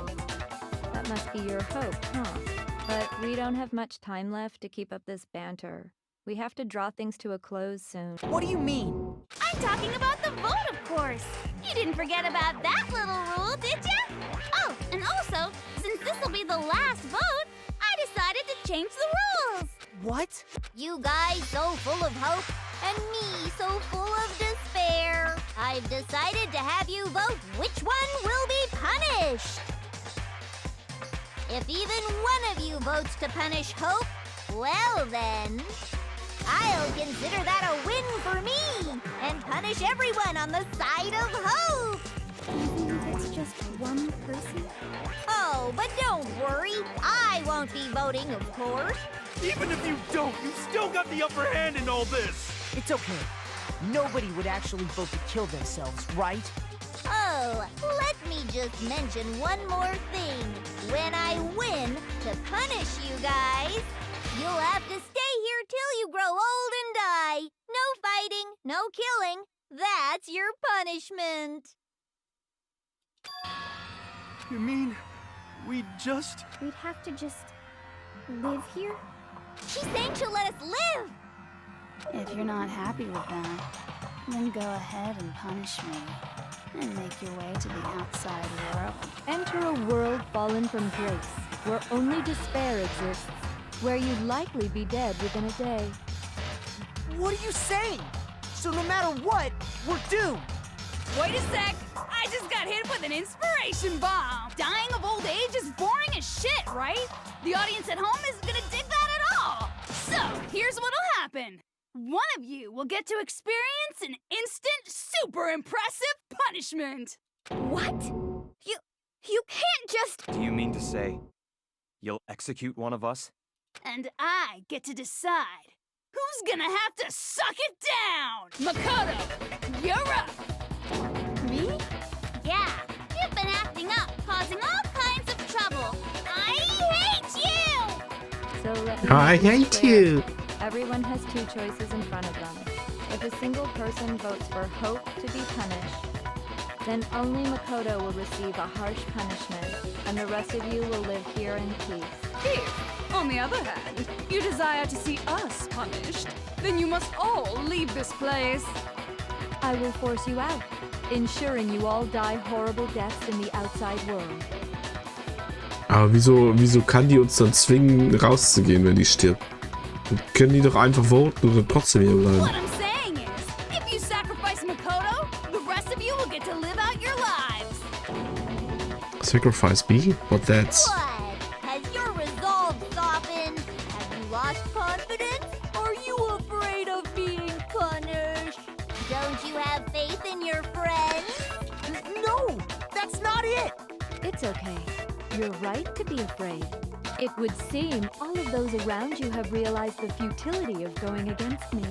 That must be your hope, huh? But we don't have much time left to keep up this banter. We have to draw things to a close soon. What do you mean? I'm talking about the vote, of course. You didn't forget about that little rule, did ya? Oh, and also, since this'll be the last vote, I decided to change the rules. What? You guys so full of hope, and me so full of despair. I've decided to have you vote which one will be punished. If even one of you votes to punish Hope, well then, I'll consider that a win for me and punish everyone on the side of Hope. It's just one person? Oh, but don't worry, I won't be voting, of course. Even if you don't, you still got the upper hand in all this. It's okay. Nobody would actually vote to kill themselves, right? Oh, let me just mention one more thing. When I win to punish you guys, you'll have to stay here till you grow old and die. No fighting, no killing. That's your punishment. You mean we just... We'd have to just live here? She's saying she'll let us live. If you're not happy with that, then go ahead and punish me. And make your way to the outside world. Enter a world fallen from grace, where only despair exists, where you'd likely be dead within a day. What are you saying? So no matter what, we're doomed. Wait a sec! I just got hit with an inspiration bomb! Dying of old age is boring as shit, right? The audience at home isn't gonna dig that at all! So, here's what'll happen. One of you will get to experience an instant, super impressive punishment! What? You can't just... Do you mean to say you'll execute one of us? And I get to decide who's gonna have to suck it down! Makoto, you're up! Me? Yeah, you've been acting up, causing all kinds of trouble. I hate you! So let me I make it hate clear. you. Everyone has two choices in front of them. If a single person votes for Hope to be punished, then only Makoto will receive a harsh punishment, and the rest of you will live here in peace. If, on the other hand, you desire to see us punished, then you must all leave this place. I will force you out, ensuring you all die horrible deaths in the outside world. Aber wieso kann die uns dann zwingen, rauszugehen, wenn die stirbt? Dann können die doch einfach voten und dann trotzdem hier bleiben. What I'm saying is, if you sacrifice Makoto, the rest of you will get to live out your lives. Sacrifice me? What that's? What? Has your resolve softened? Have you lost confidence? Are you afraid of being punished? Don't you have faith in your friends? No, that's not it. It's okay. You're right to be afraid. It would seem all of those around you have realized the futility of going against me.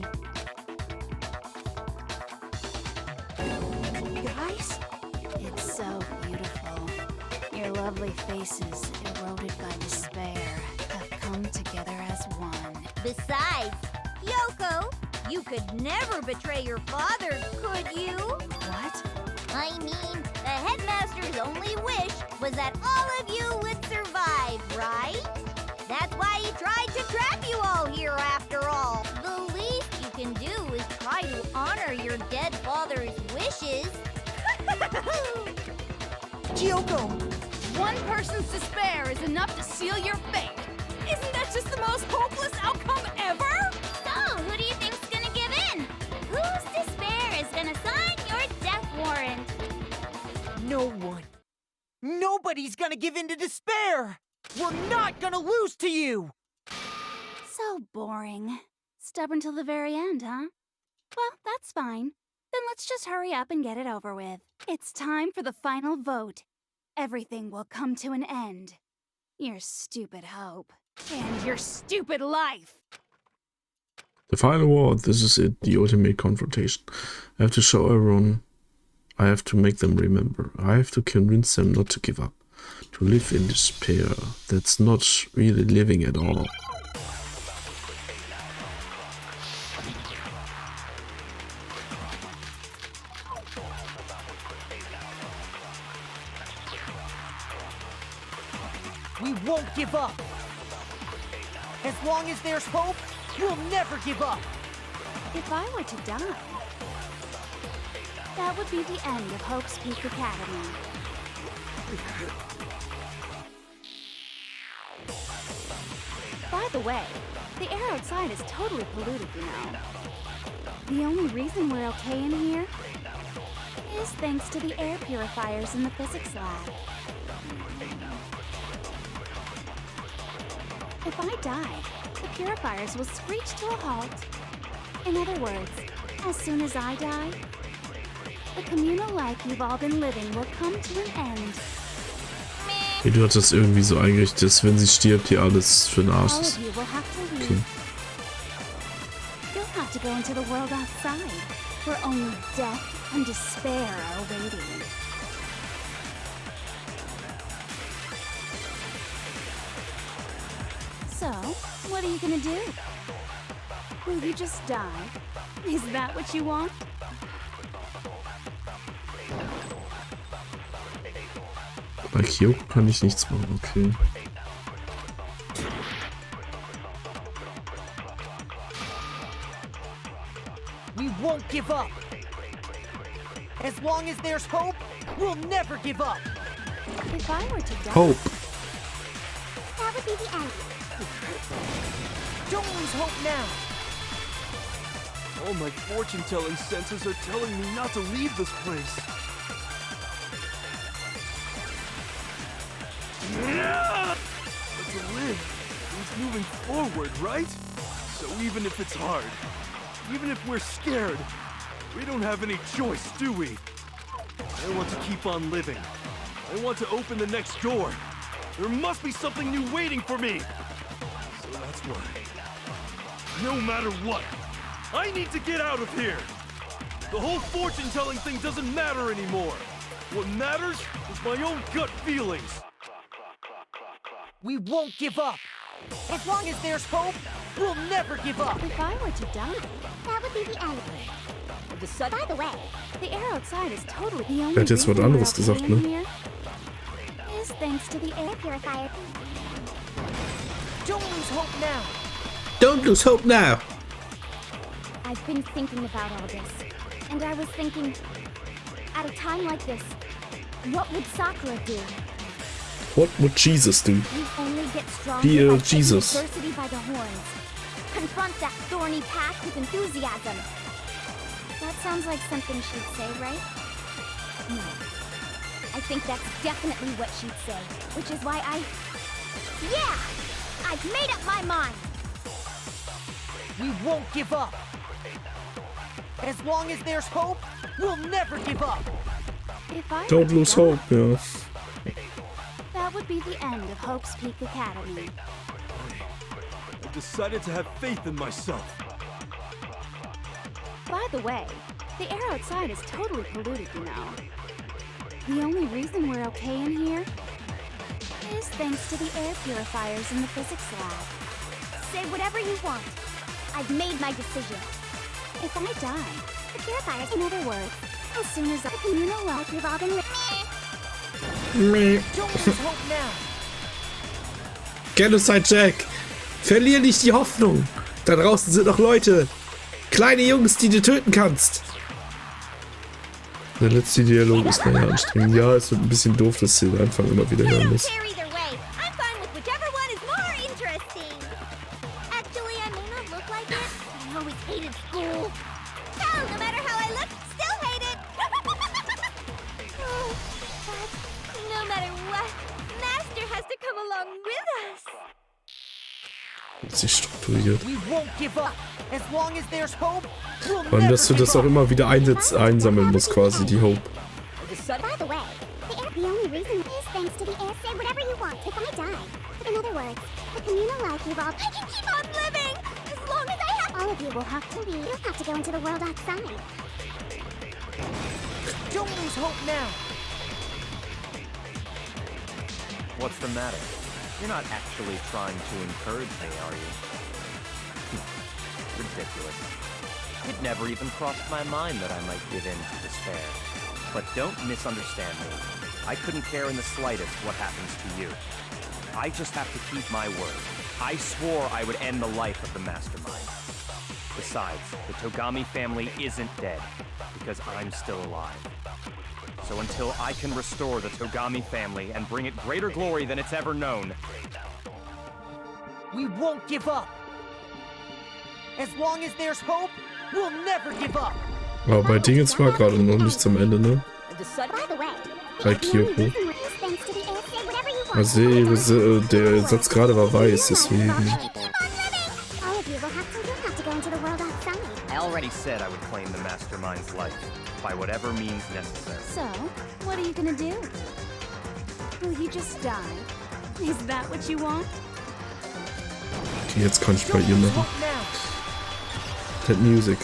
Guys? It's so beautiful. Your lovely faces, eroded by despair, have come together as one. Besides, Yoko, you could never betray your father, could you? What? I mean, the headmaster's only wish was that all of you would survive, right? That's why he tried to trap you all here after all. The least you can do is try to honor your dead father's wishes. Kyoko! One person's despair is enough to seal your fate. Isn't that just the most hopeless outcome ever? So, who do you think's gonna give in? Whose despair is gonna sign your death warrant? No one. Nobody's gonna give in to despair! We're not gonna lose to you! So boring. Stubborn till the very end, huh? Well, that's fine. Then let's just hurry up and get it over with. It's time for the final vote. Everything will come to an end. Your stupid hope. And your stupid life! The final war, this is it, the ultimate confrontation. I have to show everyone, I have to make them remember. I have to convince them not to give up. To live in despair, that's not really living at all. We won't give up. As long as there's hope, we'll never give up. If I were to die, that would be the end of Hope's Peak Academy. By the way, the air outside is totally polluted, you know. The only reason we're okay in here is thanks to the air purifiers in the physics lab. If I die, the purifiers will screech to a halt. In other words, as soon as I die, the communal life you've all been living will come to an end. Du hat das irgendwie so eingerichtet, dass wenn sie stirbt, hier alles für den Arsch All ist. of you will have to leave. Okay. You'll have to go into the world outside, where only death and despair are waiting. So, what are you gonna do? Will you just die? Is that what you want? Bei Kyoko kann ich nichts machen, okay. We won't give up. As long as there's hope, we'll never give up. If I were to die, Hope. That would be the end. Don't lose hope now. All my fortune-telling senses are telling me not to leave this place. But to live means moving forward, right? So even if it's hard, even if we're scared, we don't have any choice, do we? I want to keep on living. I want to open the next door. There must be something new waiting for me. So that's why, no matter what, I need to get out of here. The whole fortune-telling thing doesn't matter anymore. What matters is my own gut feelings. We won't give up. As long as there's hope, we'll never give up. if I were to die, That would be the end. By the way, the air outside is totally the only Er hat jetzt was reason we're anderes okay gesagt, in ne? here is thanks to the air air purifier. Don't lose hope now. Don't lose hope now! I've been thinking about all this, and I was thinking, at a time like this, what would Sakura do? What would Jesus do? You only get stronger Be by Jesus. taking adversity by the horns. Confront that thorny path with enthusiasm. That sounds like something she'd say, right? No. I think that's definitely what she'd say, which is why Yeah! I've made up my mind! We won't give up. As long as there's hope, we'll never give up. If I were Don't to lose die, hope, ja. that would be the end of Hope's Peak Academy. I've decided to have faith in myself. By the way, the air outside is totally polluted, you know. The only reason we're okay in here is thanks to the air purifiers in the physics lab. Say whatever you want. I've made my decision. If I die, The purifiers. in other words, as soon as the communal life You've all been Don't lose hope now. Genocide Jack! Verlier nicht die Hoffnung! Da draußen sind noch Leute! Kleine Jungs, die du töten kannst! Der letzte Dialog ist naja anstrengend. Ja, es wird ein bisschen doof, dass sie den Anfang immer wieder I hören don't muss. care either way. I'm fine with whichever one is more interesting. Actually, I may not look like it, but I always hated school. Hell, no matter how I look, still hate it. Oh, but no matter what, Master has to come along with us. Sich strukturiert. We won't give up. As long as there's hope, we'll Vor allem, dass du das auch immer wieder einsammeln musst, quasi, die Hope. By the way, the only reason is thanks to the air. Say whatever you want if I die. In other words, the communal life you've all. I can keep on living as long as I have. All of you will have to leave. You'll have to go into the world outside. Don't lose hope now. What's the matter? You're not actually trying to encourage me, are you? Ridiculous. It never even crossed my mind that I might give in to despair. But don't misunderstand me. I couldn't care in the slightest what happens to you. I just have to keep my word. I swore I would end the life of the Mastermind. Besides, the Togami family isn't dead, because I'm still alive. So until I can restore the Togami family and bring it greater glory than it's ever known, We won't give up. As long as there's hope, we'll never give up. Aber bei Dingens war gerade noch nicht zum Ende, ne? Bei Kyoko. Also der Satz gerade war weiß, deswegen. I already said I would claim the Mastermind's life, by whatever means necessary. So, what are you gonna do? Will you just die? Is that what you want? Okay, jetzt kann ich bei ihr machen. That music.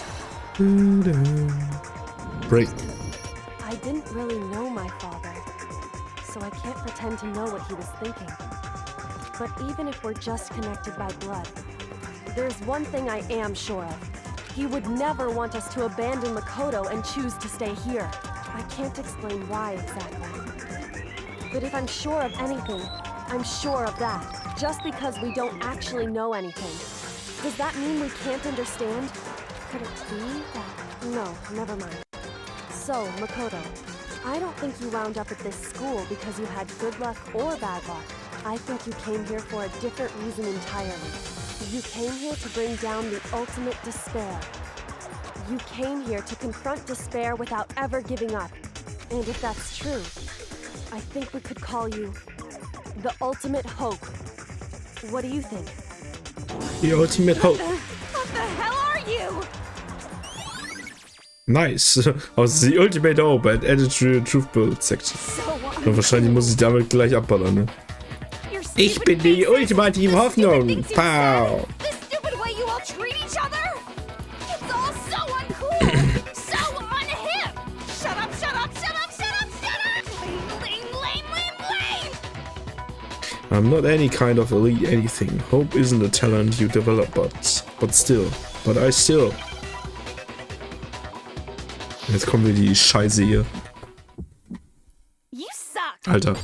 Break. I didn't really know my father, so I can't pretend to know what he was thinking. But even if we're just connected by blood, there's one thing I am sure of. He would never want us to abandon Makoto and choose to stay here. I can't explain why exactly. But if I'm sure of anything, I'm sure of that. Just because we don't actually know anything. Does that mean we can't understand? Could it be that? No, never mind. So, Makoto, I don't think you wound up at this school because you had good luck or bad luck. I think you came here for a different reason entirely. You came here to bring down the ultimate despair. You came here to confront despair without ever giving up. And if that's true, I think we could call you the ultimate hope. What do you think? The ultimate hope. What the hell are you? Nice. Aus the ultimate hope at Ende Truth Build Section. Und wahrscheinlich muss ich damit gleich abballern, ne? Ich bin die ultimative Hoffnung. Pow. The stupid way you all treat each other? It's all so uncool. So unhip. Shut up, shut up, shut up, shut up, shut up. Lame. I'm not any kind of elite anything. Hope isn't a talent you develop, but I still. Jetzt kommen wir die Scheiße hier. You suck. Alter.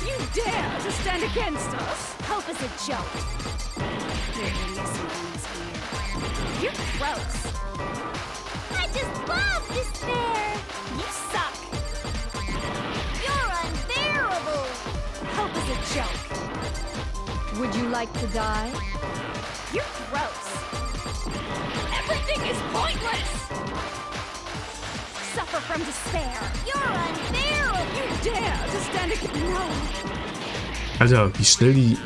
You dare to stand against us? Hope is a joke. You're gross. I just love despair. You suck. You're unbearable. Hope is a joke. Would you like to die? You're gross. Everything is pointless. Suffer from despair. You're unbearable. You dare to stand against no. Alter, wie schnell die...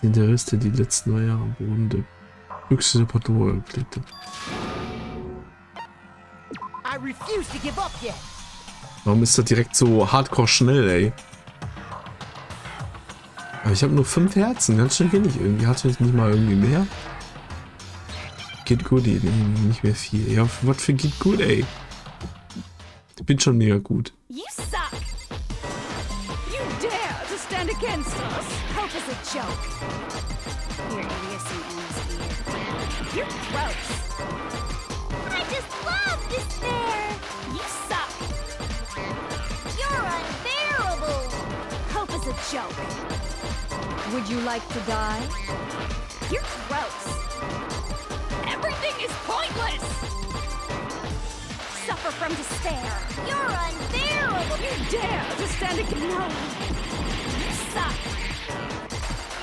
Sind der Reste die letzten 9 Jahre am Boden der höchste Temperatur geklebt hat. I refuse to give up yet. Warum ist das direkt so hardcore schnell, ey? Aber ich habe nur 5 Herzen, ganz schön wenig. Irgendwie hatte ich nicht mal irgendwie mehr. Geht gut, nee, nicht mehr viel. Ja, was für geht gut, ey? Ich bin schon mega gut. You suck. You dare to stand against us? Hope is a joke. Your idiocy ends here. You're gross. I just love despair. You suck. You're unbearable. Hope is a joke. Would you like to die? You're gross. Everything is pointless. Suffer from despair. You're unbearable. You dare to stand against no. You suck.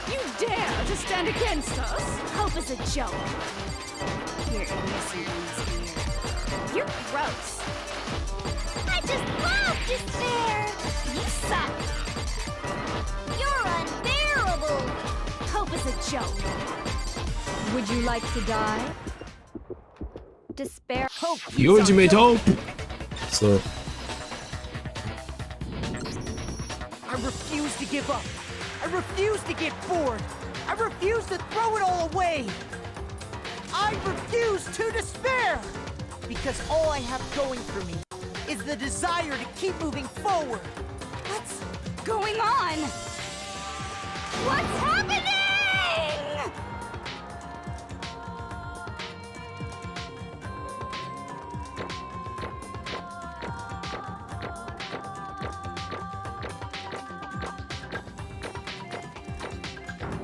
You dare to stand against us? Hope is a joke. Your idiocy ends here. You're gross. I just love despair. You suck. You're joke. Would you like to die? Despair. Hope The ultimate hope! So, I refuse to give up. I refuse to get bored. I refuse to throw it all away. I refuse to despair. Because all I have going for me is the desire to keep moving forward. What's going on? What's happening?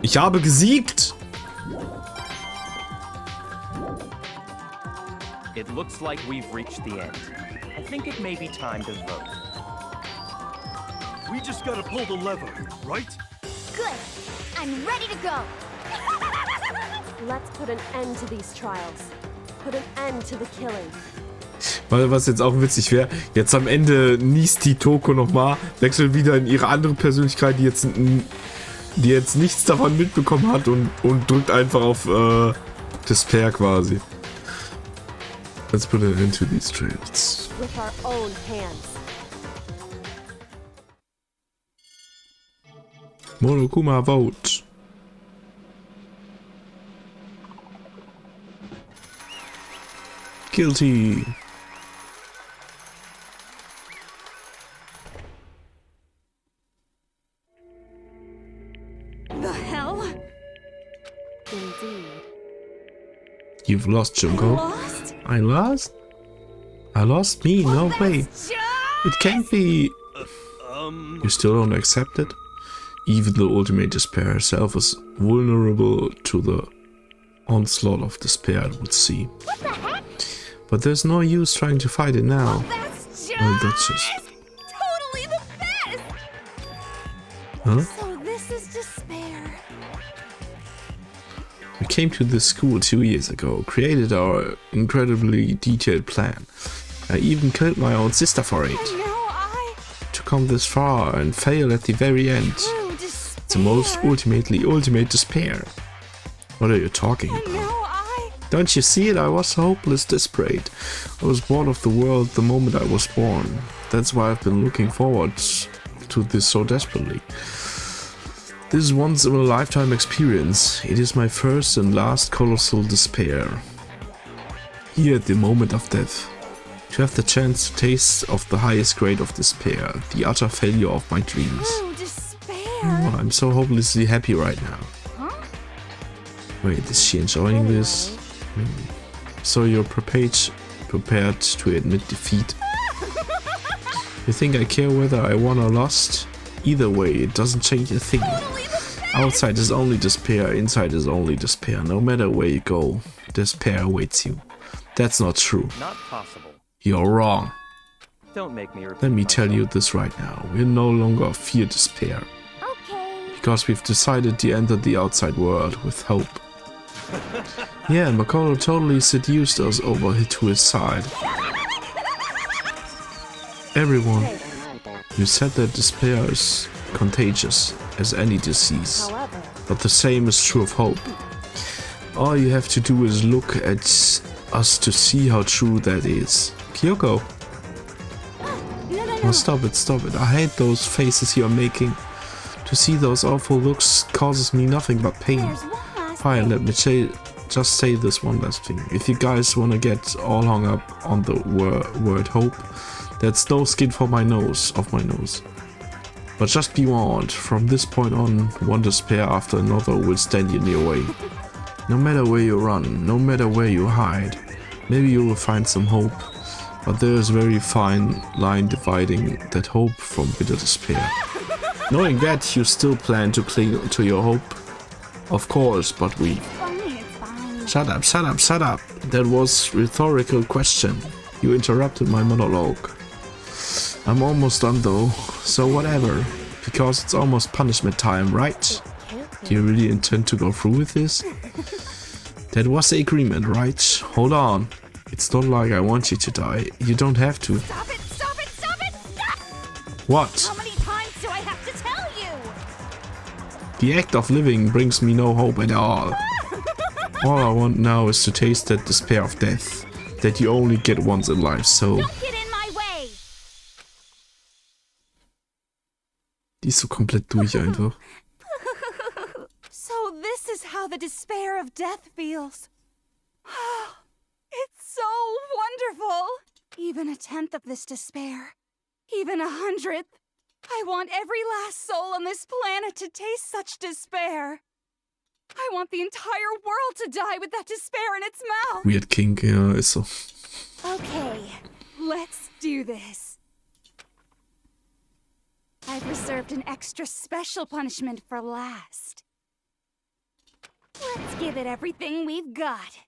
ich habe gesiegt! It looks like we've reached the end. I think it may be time to vote. We just gotta pull the lever, right? Good. I'm ready to go. Let's put an end to these trials. Put an end to the killing. Weil was jetzt auch witzig wäre, jetzt am Ende niest die Toko nochmal, wechselt wieder in ihre andere Persönlichkeit, die jetzt nichts davon mitbekommen hat und drückt einfach auf Despair quasi. Let's put an end to these trails. With our own hands. Monokuma vote. Guilty. The hell? Indeed. You've lost, Junko. Lost? I lost? I lost me? No way. It can't be. You still don't accept it? Even the ultimate despair herself is vulnerable to the onslaught of despair, it would seem. What the heck? But there's no use trying to fight it now. That's Well, that's just... totally the best! Huh? So this is despair. We came to this school 2 years ago, created our incredibly detailed plan. I even killed my own sister for it. And now I... To come this far and fail at the very end. True despair. It's the most ultimate despair. What are you talking And about? now I... Don't you see it? I was hopeless, desperate. I was bored of the world the moment I was born. That's why I've been looking forward to this so desperately. This is once in a lifetime experience. It is my first and last colossal despair. Here at the moment of death. To have the chance to taste of the highest grade of despair. The utter failure of my dreams. True despair. Oh, I'm so hopelessly happy right now. Huh? Wait, is she enjoying this? So you're prepared to admit defeat? You think I care whether I won or lost? Either way, it doesn't change a thing. Outside is only despair, inside is only despair. No matter where you go, despair awaits you. That's not true. Not possible. You're wrong. Don't make me repeat Let me tell myself. you this right now. We no longer fear despair. Okay. Because we've decided to enter the outside world with hope. Yeah, and Makoto totally seduced us over to his side. Everyone, you said that despair is contagious as any disease, However, but the same is true of hope. All you have to do is look at us to see how true that is. Kyoko! Oh, stop it. I hate those faces you're making. To see those awful looks causes me nothing but pain. There's one last Fine, thing. let me just say this one last thing. If you guys wanna get all hung up on the word hope, that's no skin for my nose, But just be warned, from this point on, one despair after another will stand in your way. No matter where you run, no matter where you hide, maybe you will find some hope. But there is a very fine line dividing that hope from bitter despair. Knowing that, you still plan to cling to your hope? Of course, but we... It's fine. Shut up. That was a rhetorical question. You interrupted my monologue. I'm almost done though, so whatever. Because it's almost punishment time, right? Do you really intend to go through with this? That was the agreement, right? Hold on. It's not like I want you to die. You don't have to. Stop it! What? How many times do I have to tell you? The act of living brings me no hope at all. All I want now is to taste that despair of death that you only get once in life, so... Don't get in my way! Die ist so komplett durch einfach. So this is how the despair of death feels. It's so wonderful! Even a tenth of this despair, even 100th. I want every last soul on this planet to taste such despair. I want the entire world to die with that despair in its mouth. Weird kink, ja, ist so. Okay, let's do this. I've reserved an extra special punishment for last. Let's give it everything we've got.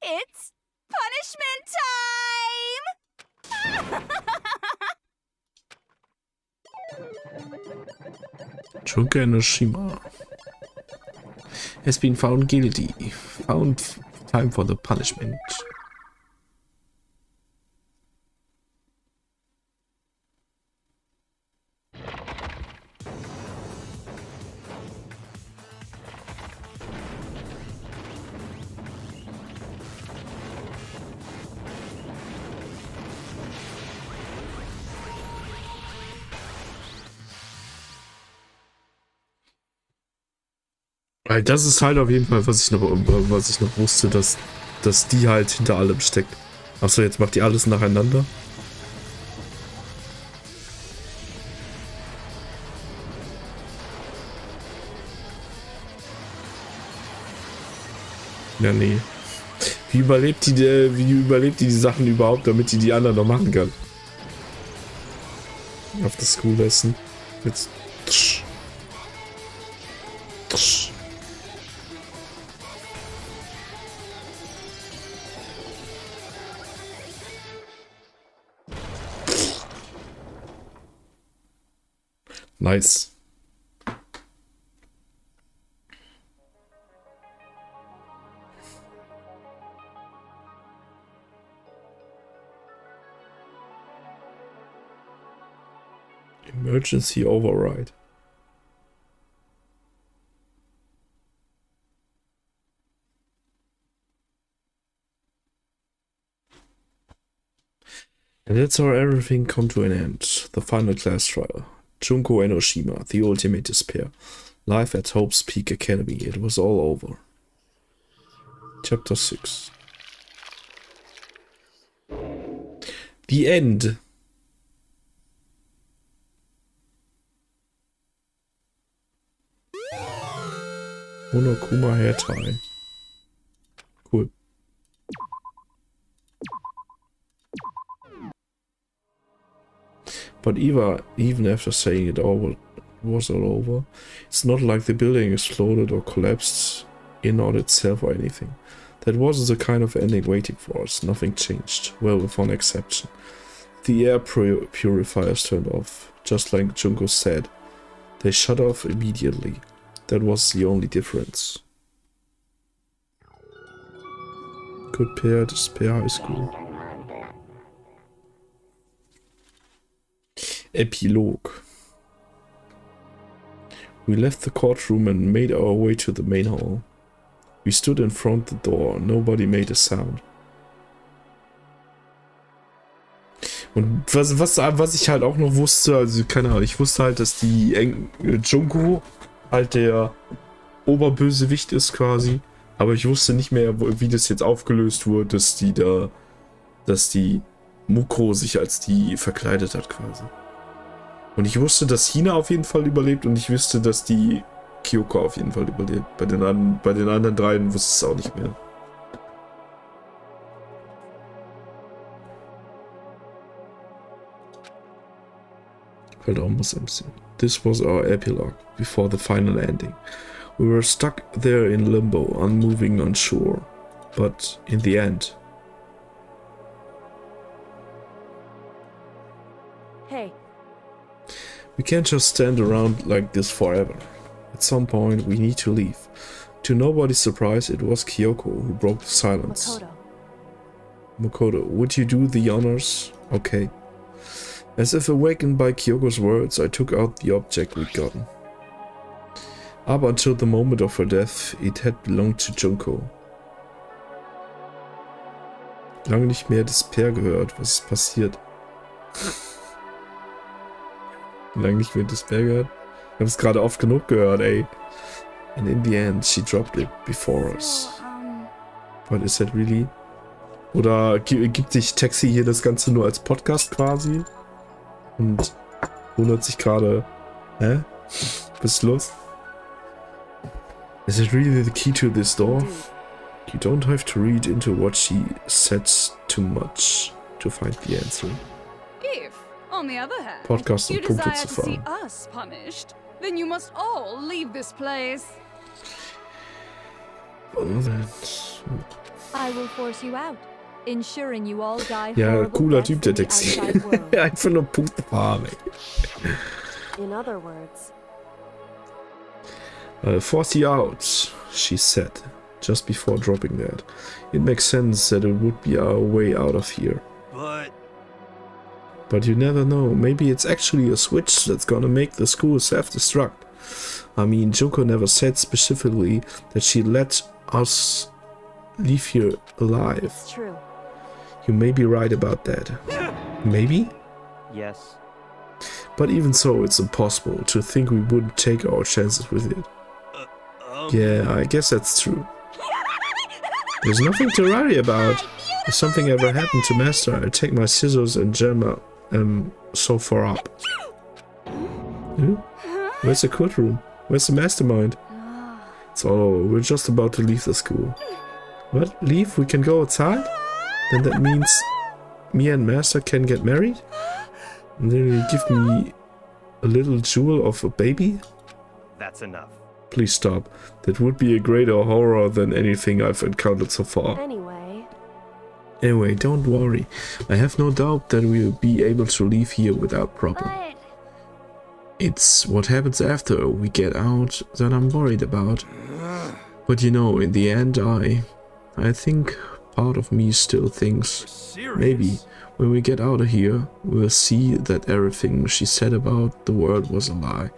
It's punishment time! Junko Enoshima has been found guilty. Found time for the punishment. Das ist halt auf jeden Fall, was ich noch wusste, dass die halt hinter allem steckt. Achso, jetzt macht die alles nacheinander. Ja, nee. Wie überlebt die Sachen überhaupt, damit die anderen noch machen kann? Auf das School-Essen. Jetzt. Nice. Emergency override. And that's how everything come to an end. The final class trial. Junko Enoshima, the ultimate despair. Life at Hope's Peak Academy. It was all over. Chapter 6. The End. Monokuma Hair Tie. Cool. But even after saying it all was all over, it's not like the building exploded or collapsed in on itself or anything. That wasn't the kind of ending waiting for us. Nothing changed. Well, with one exception. The air purifiers turned off, just like Junko said. They shut off immediately. That was the only difference. Good pair, Despair High School. Epilog. We left the courtroom and made our way to the main hall. We stood in front of the door. Nobody made a sound. Und was ich halt auch noch wusste, also keine Ahnung, ich wusste halt, dass die Junko halt der Oberbösewicht ist quasi, aber ich wusste nicht mehr, wie das jetzt aufgelöst wurde, dass die Mukro sich als die verkleidet hat quasi. Und ich wusste, dass Hina auf jeden Fall überlebt und ich wusste, dass die Kyoko auf jeden Fall überlebt. Bei den anderen dreien wusste ich es auch nicht mehr. This was our epilogue before the final ending. We were stuck there in limbo, unmoving, unsure. But in the end... Hey. We can't just stand around like this forever. At some point, we need to leave. To nobody's surprise, it was Kyoko who broke the silence. Makoto, would you do the honors? Okay. As if awakened by Kyoko's words, I took out the object we'd gotten. Up until the moment of her death, it had belonged to Junko. Lange nicht mehr Despair gehört. Was ist passiert? Lange nicht mehr Despair gehört? Ich habe es gerade oft genug gehört, ey. And in the end, she dropped it before us. But is that really? Oder gibt sich Taxi hier das Ganze nur als Podcast quasi? Und wundert sich gerade, hä? Was ist los? Is it really the key to this door? You don't have to read into what she says too much to find the answer. If, on the other hand, Podcast you und Punkte desire zu to see fahren. us punished, then you must all leave this place. I will force you out, ensuring you all die Ja, horrible cooler deaths Typ, der in the Taxi. outside world. Einfach nur Punkte fahren, ey. In other words, Force you out, she said, just before dropping that. It makes sense that it would be our way out of here. But you never know, maybe it's actually a switch that's gonna make the school self-destruct. I mean, Junko never said specifically that she let us leave here alive. it's true. You may be right about that. Maybe? Yes. But even so, it's impossible to think we wouldn't take our chances with it. Yeah, I guess that's true. There's nothing to worry about. If something ever happened to Master, I'll take my scissors and jam so far up. Where's the courtroom? Where's the mastermind? It's all over. We're just about to leave the school. What? Leave? We can go outside? Then that means me and Master can get married? And then you give me a little jewel of a baby? That's enough. Please stop. That would be a greater horror than anything I've encountered so far. Anyway, don't worry. I have no doubt that we'll be able to leave here without problem. But It's what happens after we get out that I'm worried about. But you know, in the end, I think part of me still thinks maybe when we get out of here, we'll see that everything she said about the world was a lie.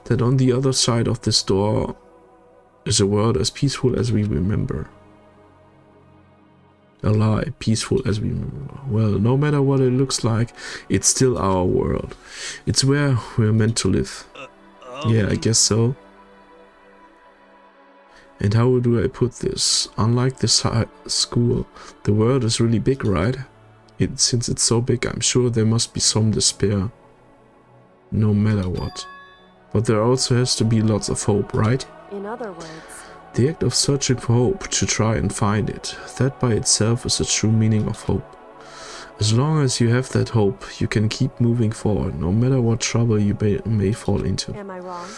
That on the other side of this door is a world as peaceful as we remember. A lie, peaceful as we remember. Well, no matter what it looks like, it's still our world. It's where we're meant to live. Yeah, I guess so. And how do I put this? Unlike this school, the world is really big, right? Since it's so big, I'm sure there must be some despair. No matter what. But there also has to be lots of hope, right? In other words, The act of searching for hope, to try and find it, that by itself is the true meaning of hope. As long as you have that hope, you can keep moving forward, no matter what trouble you may fall into. am I wrong?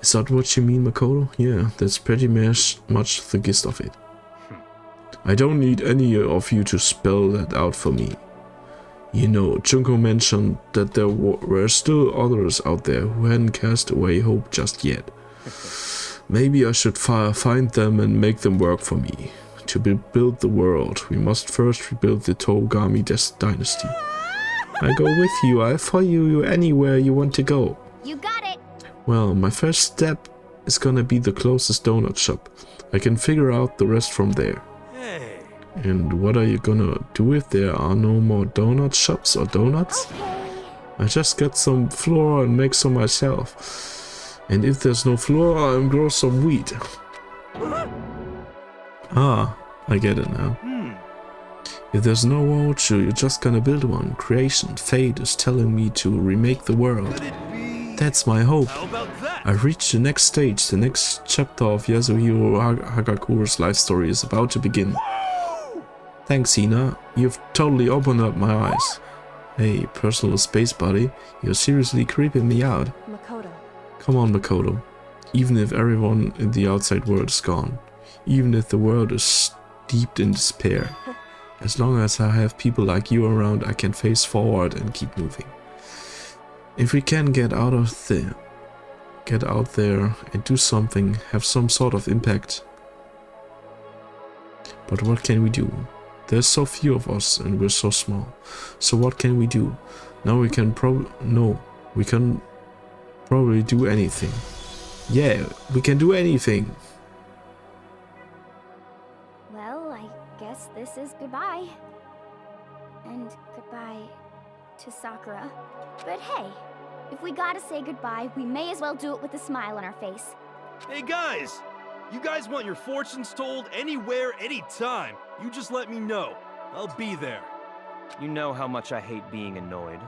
Is that what you mean, Makoto? Yeah, that's pretty much the gist of it. I don't need any of you to spell that out for me. You know, Junko mentioned that there were still others out there who hadn't cast away hope just yet. Maybe I should find them and make them work for me. To rebuild the world, we must first rebuild the Togami dynasty. I go with you, I'll follow you anywhere you want to go. you got it. Well, my first step is gonna be the closest donut shop. I can figure out the rest from there. Hey. And what are you gonna do if there are no more donut shops or donuts? I just get some flour and make some myself. And if there's no flour, I'll grow some wheat. Ah, I get it now. If there's no voucher, you're just gonna build one. Creation, fate is telling me to remake the world. That's my hope. How about that? I've reached the next stage. The next chapter of Yasuhiro Hagakuro's life story is about to begin. Thanks, Hina. You've totally opened up my eyes. Hey, personal space buddy, you're seriously creeping me out. Makoto. Come on, Makoto. Even if everyone in the outside world is gone, even if the world is steeped in despair, as long as I have people like you around, I can face forward and keep moving. If we can get out there and do something, have some sort of impact. But what can we do? There's so few of us and we're so small. So what can we do? Now we can probably do anything. Yeah, we can do anything. Well, I guess this is goodbye. And goodbye to Sakura. But hey, if we gotta say goodbye, we may as well do it with a smile on our face. Hey guys! You guys want your fortunes told anywhere, anytime. You just let me know. I'll be there. You know how much I hate being annoyed,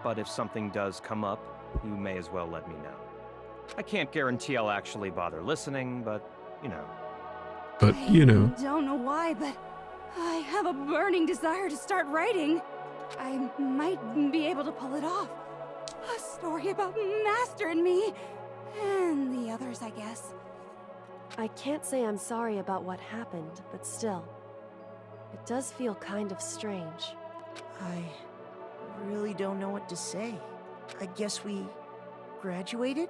but if something does come up, you may as well let me know. I can't guarantee I'll actually bother listening, but, you know. But, you know. I don't know why, but I have a burning desire to start writing. I might be able to pull it off. A story about Master and me, and the others, I guess. I can't say I'm sorry about what happened, but still, it does feel kind of strange. I really don't know what to say. I guess we graduated?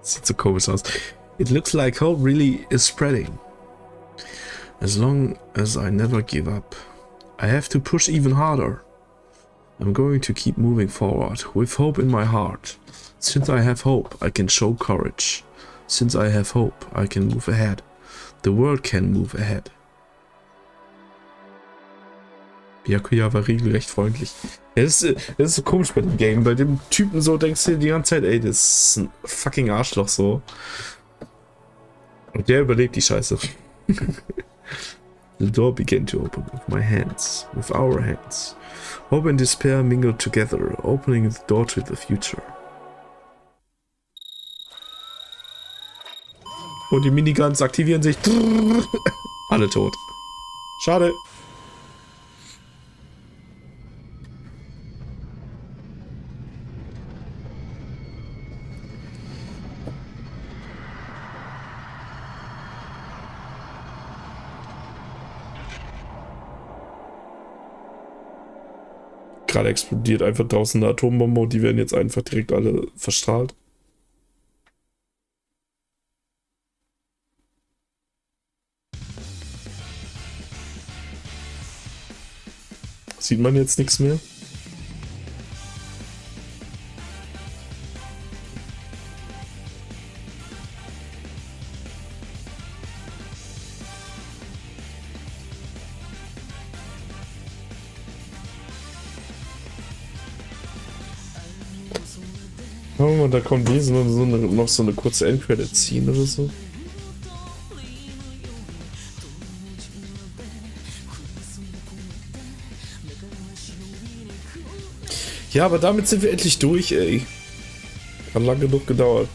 Sieht so komisch aus. It looks like hope really is spreading. As long as I never give up, I have to push even harder. I'm going to keep moving forward with hope in my heart. Since I have hope, I can show courage. Since I have hope, I can move ahead. The world can move ahead. Byakuya war regelrecht freundlich. Ja, das ist so komisch bei dem Game. Bei dem Typen so denkst du die ganze Zeit, ey, das ist ein fucking Arschloch so. Und der überlebt die Scheiße. The door began to open with my hands, with our hands. Hope and despair mingled together, opening the door to the future. Und die Miniguns aktivieren sich. Alle tot. Schade. Gerade explodiert einfach draußen eine Atombombe und die werden jetzt einfach direkt alle verstrahlt. Sieht man jetzt nichts mehr? Oh, da kommt diese noch so eine kurze Endcredit-Scene oder so. Ja, aber damit sind wir endlich durch, ey. Hat lang genug gedauert.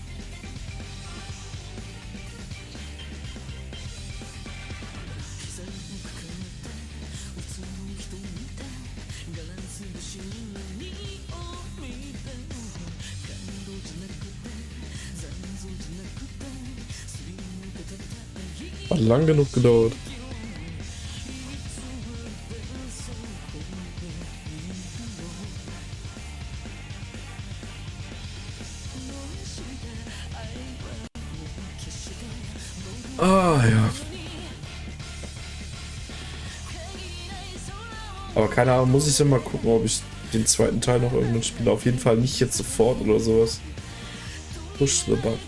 Hat lang genug gedauert. Ah, ja. Aber keine Ahnung, muss ich ja mal gucken, ob ich den zweiten Teil noch irgendwann spiele. Auf jeden Fall nicht jetzt sofort oder sowas. Push the button.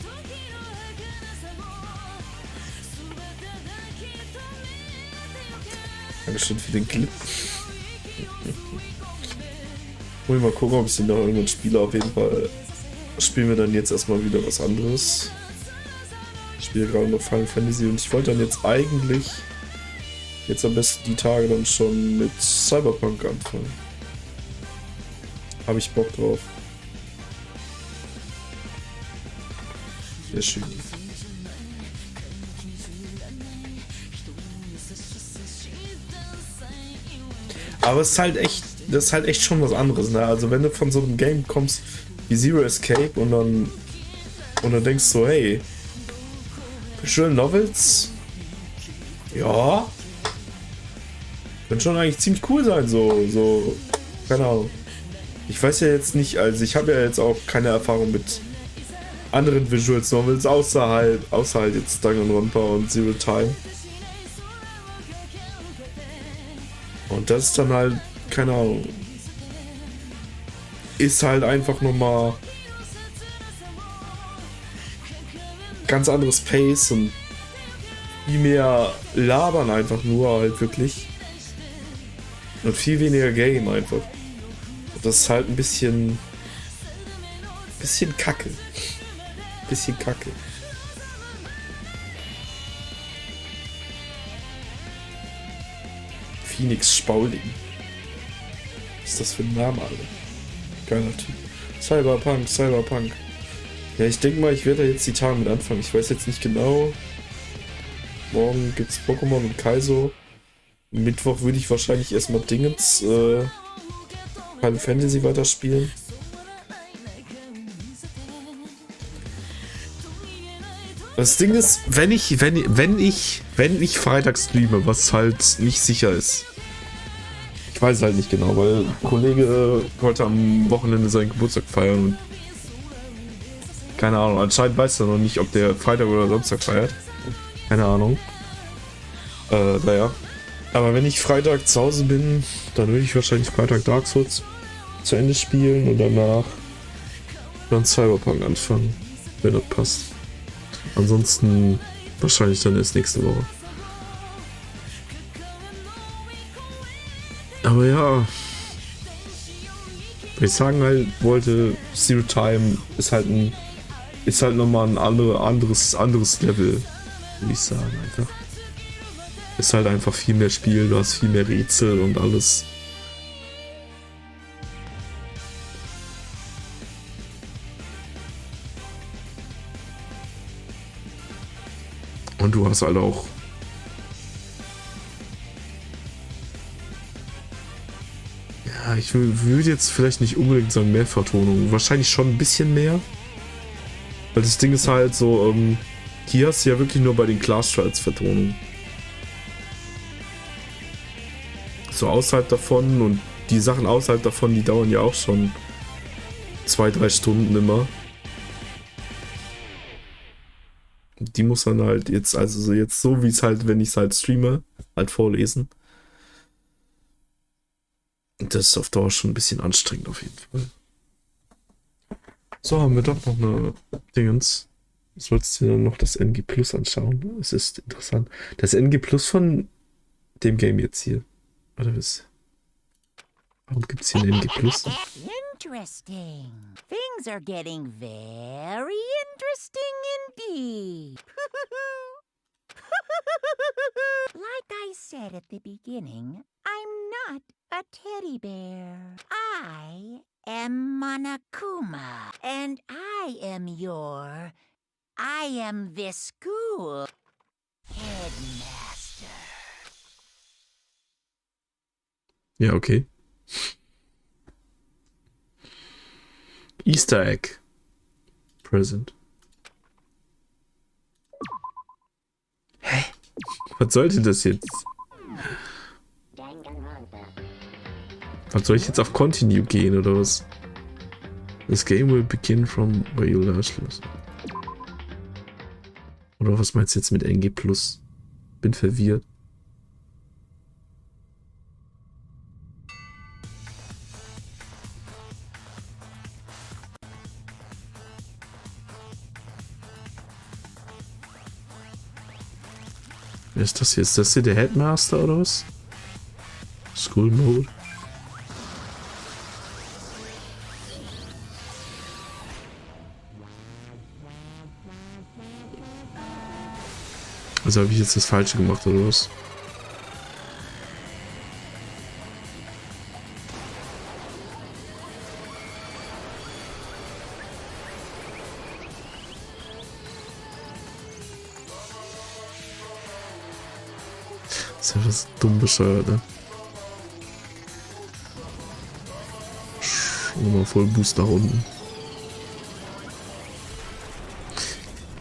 Dankeschön für den Clip. Muss ich mal gucken, ob ich den noch irgendwann spiele. Auf jeden Fall spielen wir dann jetzt erstmal wieder was anderes. Ich spiele gerade noch Final Fantasy und ich wollte dann jetzt eigentlich jetzt am besten die Tage dann schon mit Cyberpunk anfangen. Habe ich Bock drauf. Sehr schön. Aber es ist halt echt, das ist halt echt schon was anderes, ne? Also wenn du von so einem Game kommst wie Zero Escape und dann denkst du so, hey, Visual Novels? Ja. Könnte schon eigentlich ziemlich cool sein, so, keine Ahnung. Ich weiß ja jetzt nicht, also ich habe ja jetzt auch keine Erfahrung mit anderen Visual Novels außer jetzt Danganronpa und Zero Time. Und das ist dann halt, keine Ahnung, ist halt einfach nochmal ganz anderes Pace und viel mehr labern einfach nur halt wirklich. Und viel weniger Game einfach. Und das ist halt ein bisschen kacke. Bisschen kacke. Phoenix Spaulding. Was ist das für ein Name, Alter? Geiler Typ. Cyberpunk. Ja, ich denke mal, ich werde da jetzt die Tage mit anfangen. Ich weiß jetzt nicht genau. Morgen gibt's Pokémon und Kaizo. Mittwoch würde ich wahrscheinlich erstmal Dingens Final Fantasy weiterspielen. Das Ding ist, wenn ich Freitag streame, was halt nicht sicher ist. Ich weiß halt nicht genau, weil ein Kollege wollte am Wochenende seinen Geburtstag feiern und keine Ahnung, anscheinend weiß er noch nicht, ob der Freitag oder Samstag feiert. Keine Ahnung. Naja. Aber wenn ich Freitag zu Hause bin, dann würde ich wahrscheinlich Freitag Dark Souls zu Ende spielen und danach dann Cyberpunk anfangen, wenn das passt. Ansonsten wahrscheinlich dann erst nächste Woche. Aber ja, wenn ich sagen halt wollte, Zero Time ist halt nochmal ein anderes Level, würde ich sagen einfach. Ist halt einfach viel mehr Spiel, du hast viel mehr Rätsel und alles. Und du hast halt auch ja, ich würde jetzt vielleicht nicht unbedingt sagen mehr Vertonung, wahrscheinlich schon ein bisschen mehr. Weil das Ding ist halt so, hier hast du ja wirklich nur bei den Class Trials Vertonung. So außerhalb davon und die Sachen außerhalb davon, die dauern ja auch schon 2-3 Stunden immer. Die muss man halt jetzt, also so jetzt so wie es halt, wenn ich es halt streame, halt vorlesen. Und das ist auf Dauer schon ein bisschen anstrengend auf jeden Fall. So, haben wir doch noch eine Dingens. Sollst du dir dann noch das NG Plus anschauen? Es ist interessant. Das NG Plus von dem Game jetzt hier. Oder was? Warum gibt es hier ein NG Plus? Interesting. Things are getting very interesting indeed. Like I said at the beginning, I'm not a teddy bear. I am Monokuma, and I am this school headmaster. Ja, okay. Easter Egg. Present. Hä? Was sollte das jetzt? Was soll ich jetzt auf Continue gehen oder was? This game will begin from where you last lost. Oder was meinst du jetzt mit NG Plus? Bin verwirrt. Wer ist das hier? Ist das hier der Headmaster oder was? School Mode. Also habe ich jetzt das Falsche gemacht oder was? Das ist ja was dumm bescheuert, ne? Nochmal voll Boost nach unten.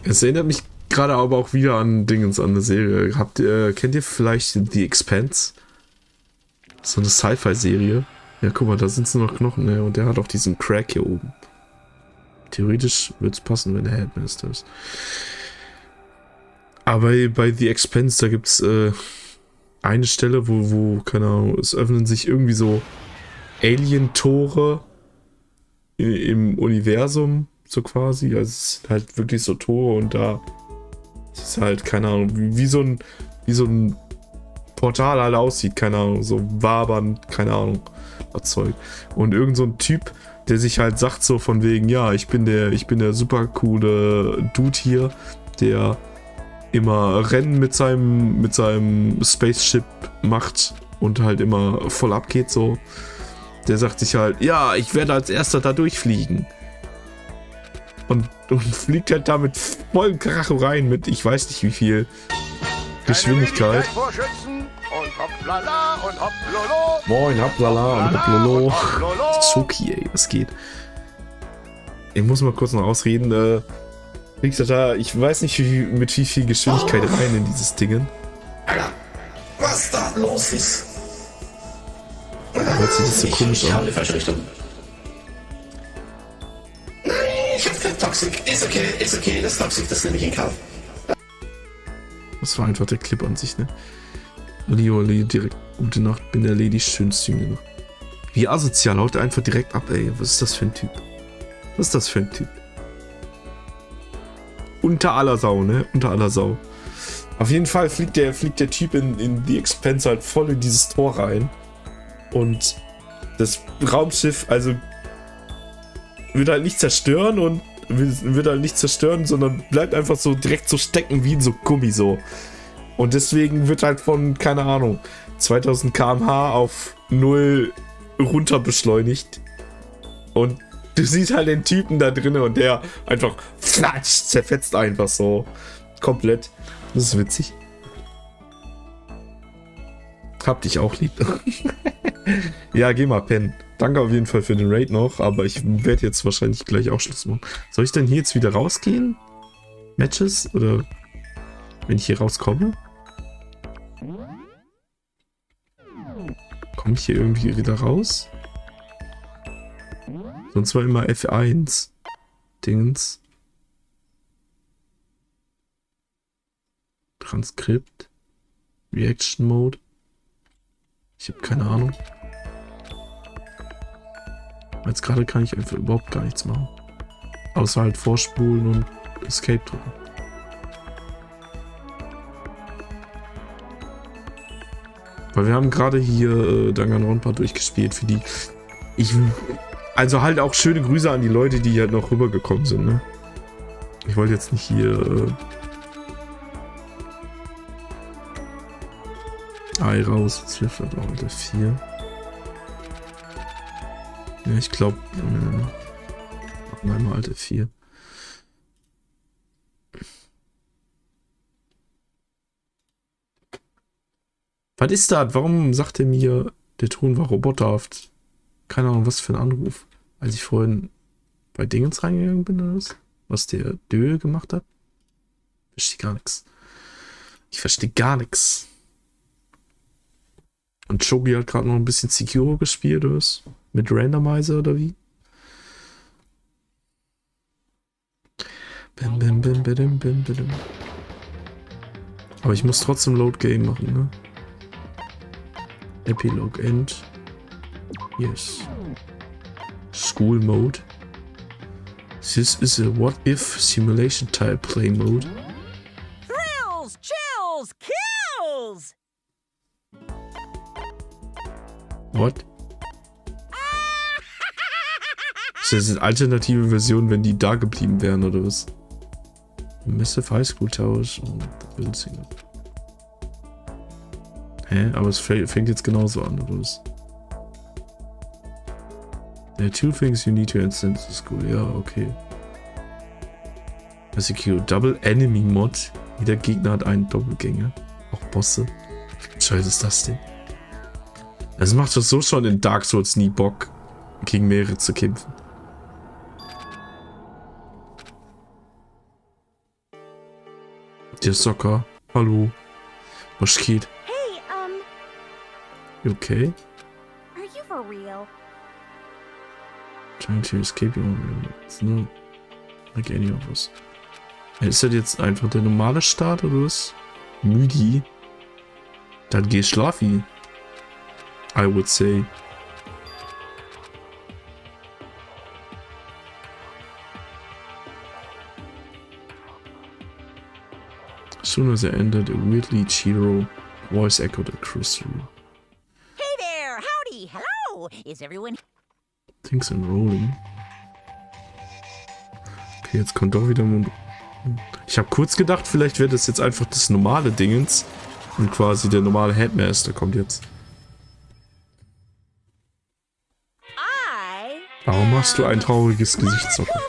Es erinnert mich gerade aber auch wieder an Dingens, an eine Serie. Kennt ihr vielleicht The Expanse? So eine Sci-Fi-Serie. Ja, guck mal, da sind nur noch Knochen, ne? Und der hat auch diesen Crack hier oben. Theoretisch würde es passen, wenn der Headmaster ist. Aber bei The Expanse, da gibt es eine Stelle, wo, keine Ahnung, es öffnen sich irgendwie so Alien-Tore im Universum, so quasi. Also es sind halt wirklich so Tore und da ist halt, keine Ahnung, wie so ein Portal halt aussieht, keine Ahnung, so wabern, keine Ahnung, was Zeug. Und irgend so ein Typ, der sich halt sagt so von wegen, ja, ich bin der super coole Dude hier, der immer Rennen mit seinem Spaceship macht und halt immer voll abgeht so. Der sagt sich halt, ja, ich werde als erster da durchfliegen. Und fliegt halt da mit vollem Kracho rein mit, ich weiß nicht wie viel Geschwindigkeit. Moin, hoplala und hoplolo. Suki, ey, was geht? Ich muss mal kurz noch ausreden. Fliegt da, ich weiß nicht mit wie viel Geschwindigkeit rein in dieses Ding. Alter, was da los ist? Hört sich das so komisch an? Ich habe die falsche Richtung. Nein, ich hab Toxic. Ist okay, das Toxic, das nehme ich in Kauf. Das war einfach der Clip an sich, ne? Oli, direkt gute Nacht, bin der Lady schönste Jüngere. Wie asozial, haut er einfach direkt ab, ey. Was ist das für ein Typ? Was ist das für ein Typ? Unter aller Sau, ne? Unter aller Sau. Auf jeden Fall fliegt der Typ in The Expanse halt voll in dieses Tor rein. Und das Raumschiff, also wird halt nicht zerstören und wird halt nicht zerstören, sondern bleibt einfach so direkt so stecken wie in so Gummi so. Und deswegen wird halt von, keine Ahnung, 2000 km/h auf 0 runter beschleunigt. Und du siehst halt den Typen da drinnen und der einfach flatsch, zerfetzt einfach so komplett. Das ist witzig. Hab dich auch lieb. Ja, geh mal pennen. Danke auf jeden Fall für den Raid noch, aber ich werde jetzt wahrscheinlich gleich auch Schluss machen. Soll ich denn hier jetzt wieder rausgehen? Matches? Oder wenn ich hier rauskomme? Komme ich hier irgendwie wieder raus? Sonst war immer F1. Dingens. Transkript. Reaction Mode. Ich habe keine Ahnung. Jetzt gerade kann ich einfach überhaupt gar nichts machen. Außer halt vorspulen und Escape drücken. Weil wir haben gerade hier Danganronpa durchgespielt für die. Also halt auch schöne Grüße an die Leute, die halt noch rübergekommen sind, ne? Ich wollte jetzt nicht hier Ei raus, jetzt hilft halt auch Alter 4. Ja, ich glaube, machen wir mal Alter 4. Was ist das? Warum sagt er mir, der Ton war roboterhaft? Keine Ahnung, was für ein Anruf. Als ich vorhin bei Dingens reingegangen bin oder was? Was der Dö gemacht hat? Ich verstehe gar nichts. Ich verstehe gar nichts. Und Shogi hat gerade noch ein bisschen Sekiro gespielt, oder was? Mit Randomizer oder wie? Bim, bim, bim, bim, bim, bim. Aber ich muss trotzdem Load Game machen, ne? Epilogue End. Yes. School Mode. This is a what if simulation type play mode. Thrills, chills, kills! What? Ist das eine alternative Version, wenn die da geblieben wären, oder was? Massive High School Towers und Building. Hä? Aber es fängt jetzt genauso an, oder was? There are two things you need to instance to school. Ja, okay. SEQ Double Enemy Mod. Jeder Gegner hat einen Doppelgänger. Auch Bosse. Wie scheiße ist das denn? Es macht doch so schon in Dark Souls nie Bock, gegen mehrere zu kämpfen. Der Socker. Hallo. Was geht? Hey, You okay? are you for real? Trying to escape your... It's no... Like any of us. Ist das jetzt einfach der normale Start oder was? Müdi? Dann geh schlafi. I would say. As soon as I ended, a weirdly Chiro voice echoed across the room. Hey there! Howdy! Hello! Is everyone... Things are rolling. Okay, jetzt kommt doch wieder... Ich habe kurz gedacht, vielleicht wäre das jetzt einfach das normale Dingens. Und quasi der normale Headmaster kommt jetzt. Warum hast du ein trauriges Gesicht, Zocker?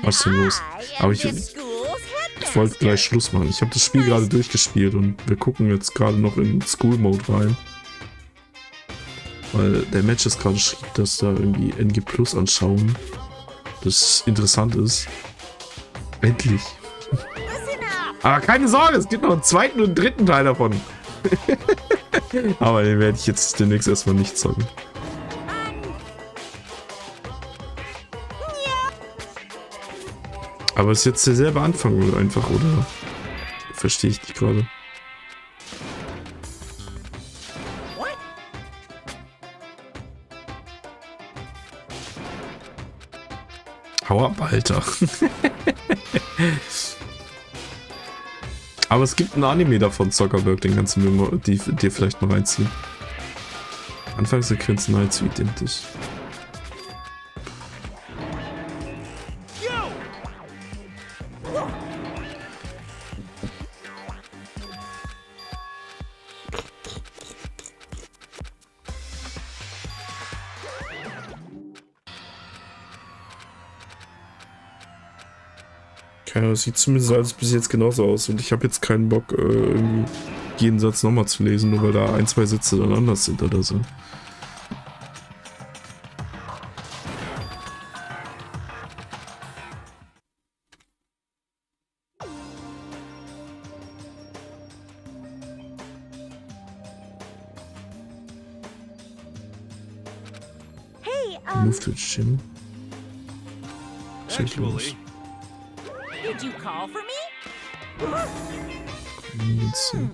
Was ist denn los? Aber ich wollte gleich Schluss machen. Ich habe das Spiel gerade durchgespielt und wir gucken jetzt gerade noch in School Mode rein. Weil der Match ist gerade schrieb, dass da irgendwie NG Plus anschauen. Das interessant ist. Endlich. Aber keine Sorge, es gibt noch einen zweiten und einen dritten Teil davon. Aber den werde ich jetzt demnächst erstmal nicht zocken. Aber ist jetzt derselbe Anfang oder einfach, oder? Verstehe ich nicht gerade. Hau ab, Alter. Aber es gibt ein Anime davon, Zuckerberg, den kannst du dir vielleicht mal reinziehen. Anfangssequenzen nahezu identisch. Ja, das sieht zumindest alles bis jetzt genauso aus und ich habe jetzt keinen Bock, irgendwie jeden Satz nochmal zu lesen, nur weil da ein, zwei Sätze dann anders sind oder so. Hey, Move to the gym. Actually, Did you call for me? Phew.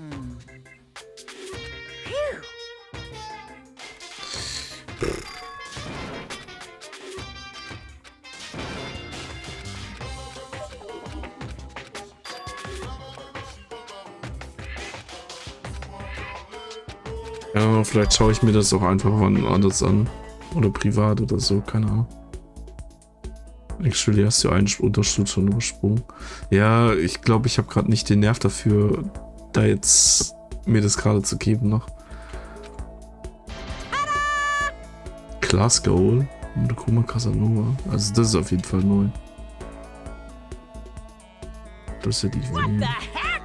Ja, vielleicht schaue ich mir das auch einfach wann anders an. Oder privat oder so, keine Ahnung. Actually hast du einen Unterschied schon übersprungen. Ja, ich glaube, ich habe gerade nicht den Nerv dafür, da jetzt mir das gerade zu geben noch. Class Goal. Kuma Casanova. Also das ist auf jeden Fall neu. Das ist ja die What the heck?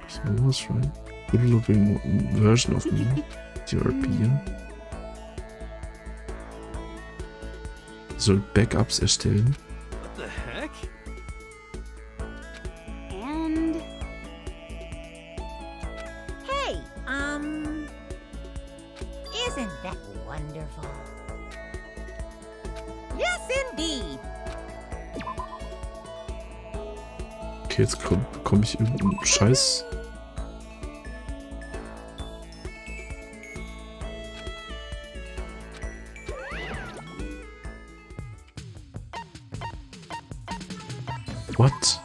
So was, right? Good looking version of me. European. Soll Backups erstellen. what the heck? And Hey, isn't that wonderful? Yes, indeed. Okay, jetzt bekomme ich irgendeinen Scheiß. What?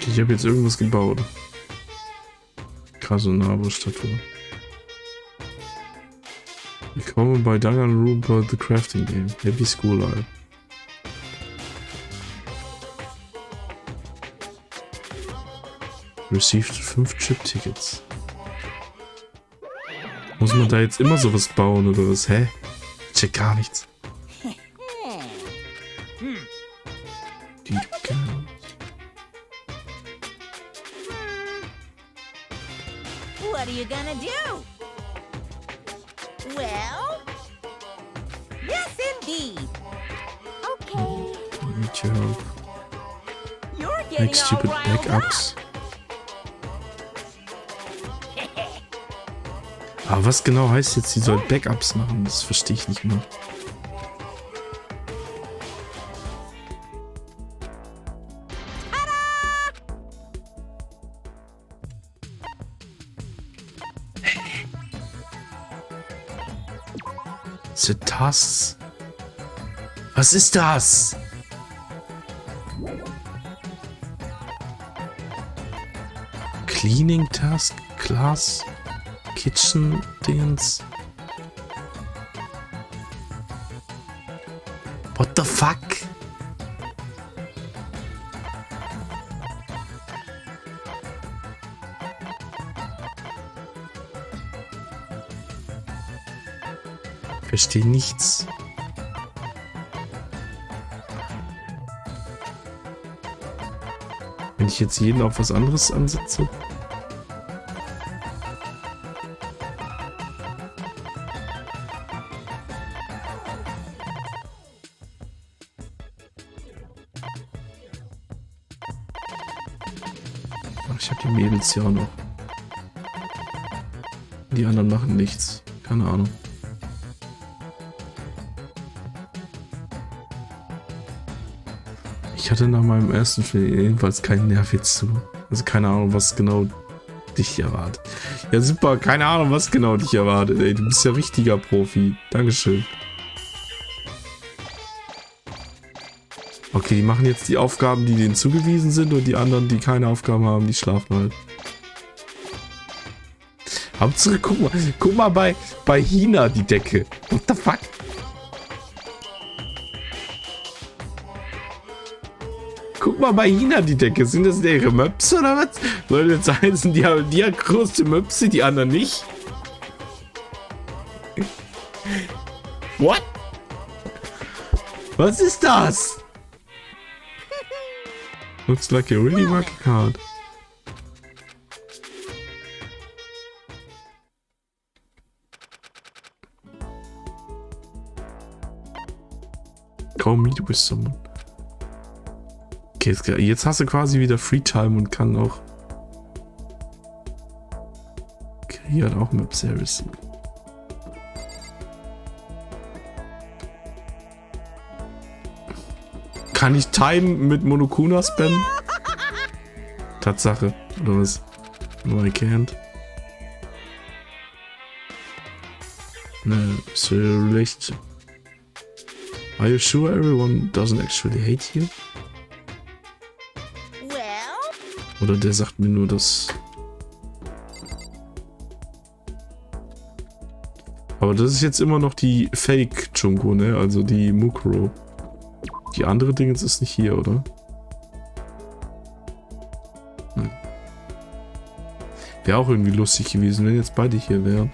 Ich habe jetzt irgendwas gebaut. Casanavo-Statue. Willkommen bei Danganronpa The Crafting Game. Happy School Life. Received 5 Chip-Tickets. Muss man da jetzt immer sowas bauen oder was? Hä? Ich check gar nichts. Die gar nicht. What are you gonna do? Well, need your help. You're getting Make all stupid riled backups. Aber was genau heißt jetzt, sie soll Backups machen? Das verstehe ich nicht mehr. The Tasks. Was ist das? Cleaning Task, Class, Kitchen Dingens. What the fuck? Verstehe nichts. Wenn ich jetzt jeden auf was anderes ansetze. Ach, ich habe die Mädels ja auch noch. Die anderen machen nichts. Keine Ahnung. Ich hatte nach meinem ersten Film jedenfalls keinen Nerv jetzt zu. Also keine Ahnung, was genau dich erwartet. Ja super, keine Ahnung, was genau dich erwartet. Ey, du bist ja richtiger Profi. Dankeschön. Okay, die machen jetzt die Aufgaben, die denen zugewiesen sind, und die anderen, die keine Aufgaben haben, die schlafen halt. Hauptsache, guck mal bei Hina die Decke. What the fuck? Guck mal bei Hina die Decke. Sind das ihre Möpse oder was? Soll jetzt heißen, die haben größte Möpse, die anderen nicht? What? Was ist das? Looks like you're really working hard. Go meet with someone. Okay, jetzt hast du quasi wieder Free Time und kann auch. Okay, hier hat auch Map Series. Kann ich Time mit Monokuna spammen? Tatsache, oder was? No, I can't. Ne, so relationship. Are you sure everyone doesn't actually hate you? Oder der sagt mir nur das. Aber das ist jetzt immer noch die Fake Junko, ne? Also die Mukuro. Die andere Dingens ist nicht hier, oder? Hm. Wäre auch irgendwie lustig gewesen, wenn jetzt beide hier wären.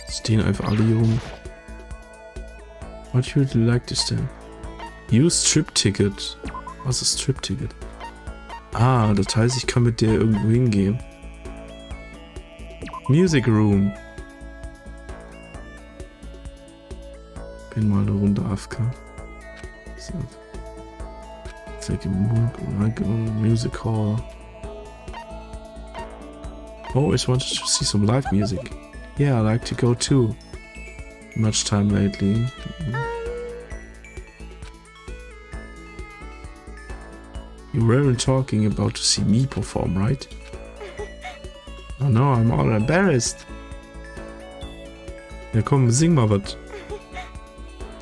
Stehen einfach alle hier rum. What would you like to stand? Use Trip Ticket. Was ist Trip Ticket? Ah, das heißt, ich kann mit der irgendwo hingehen. Music Room. Bin mal eine Runde AFK. So. Take a Music Hall. Always wanted to see some live music. Yeah, I like to go too. Much time lately. You weren't talking about to see me perform, right? Oh no, I'm all embarrassed. Ja komm, sing mal was.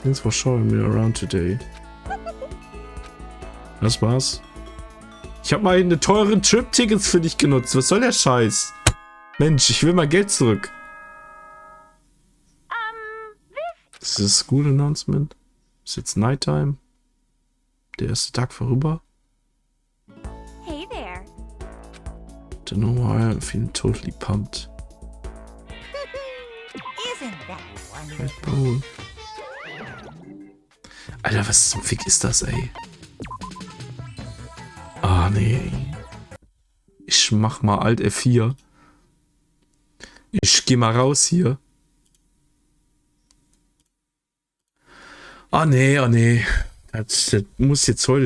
Thanks for showing me around today. Das war's. Ich habe mal eine teure Trip-Tickets für dich genutzt. Was soll der Scheiß? Mensch, ich will mal Geld zurück. Das ist das School Announcement. Ist jetzt Nighttime. Der erste Tag vorüber. Hey there. Don't know why I'm feeling totally pumped. Isn't that wonderful? Alter, was zum Fick ist das, ey? Ah, nee. Ich mach mal Alt F4. Ich geh mal raus hier. Ah nee, das muss jetzt heute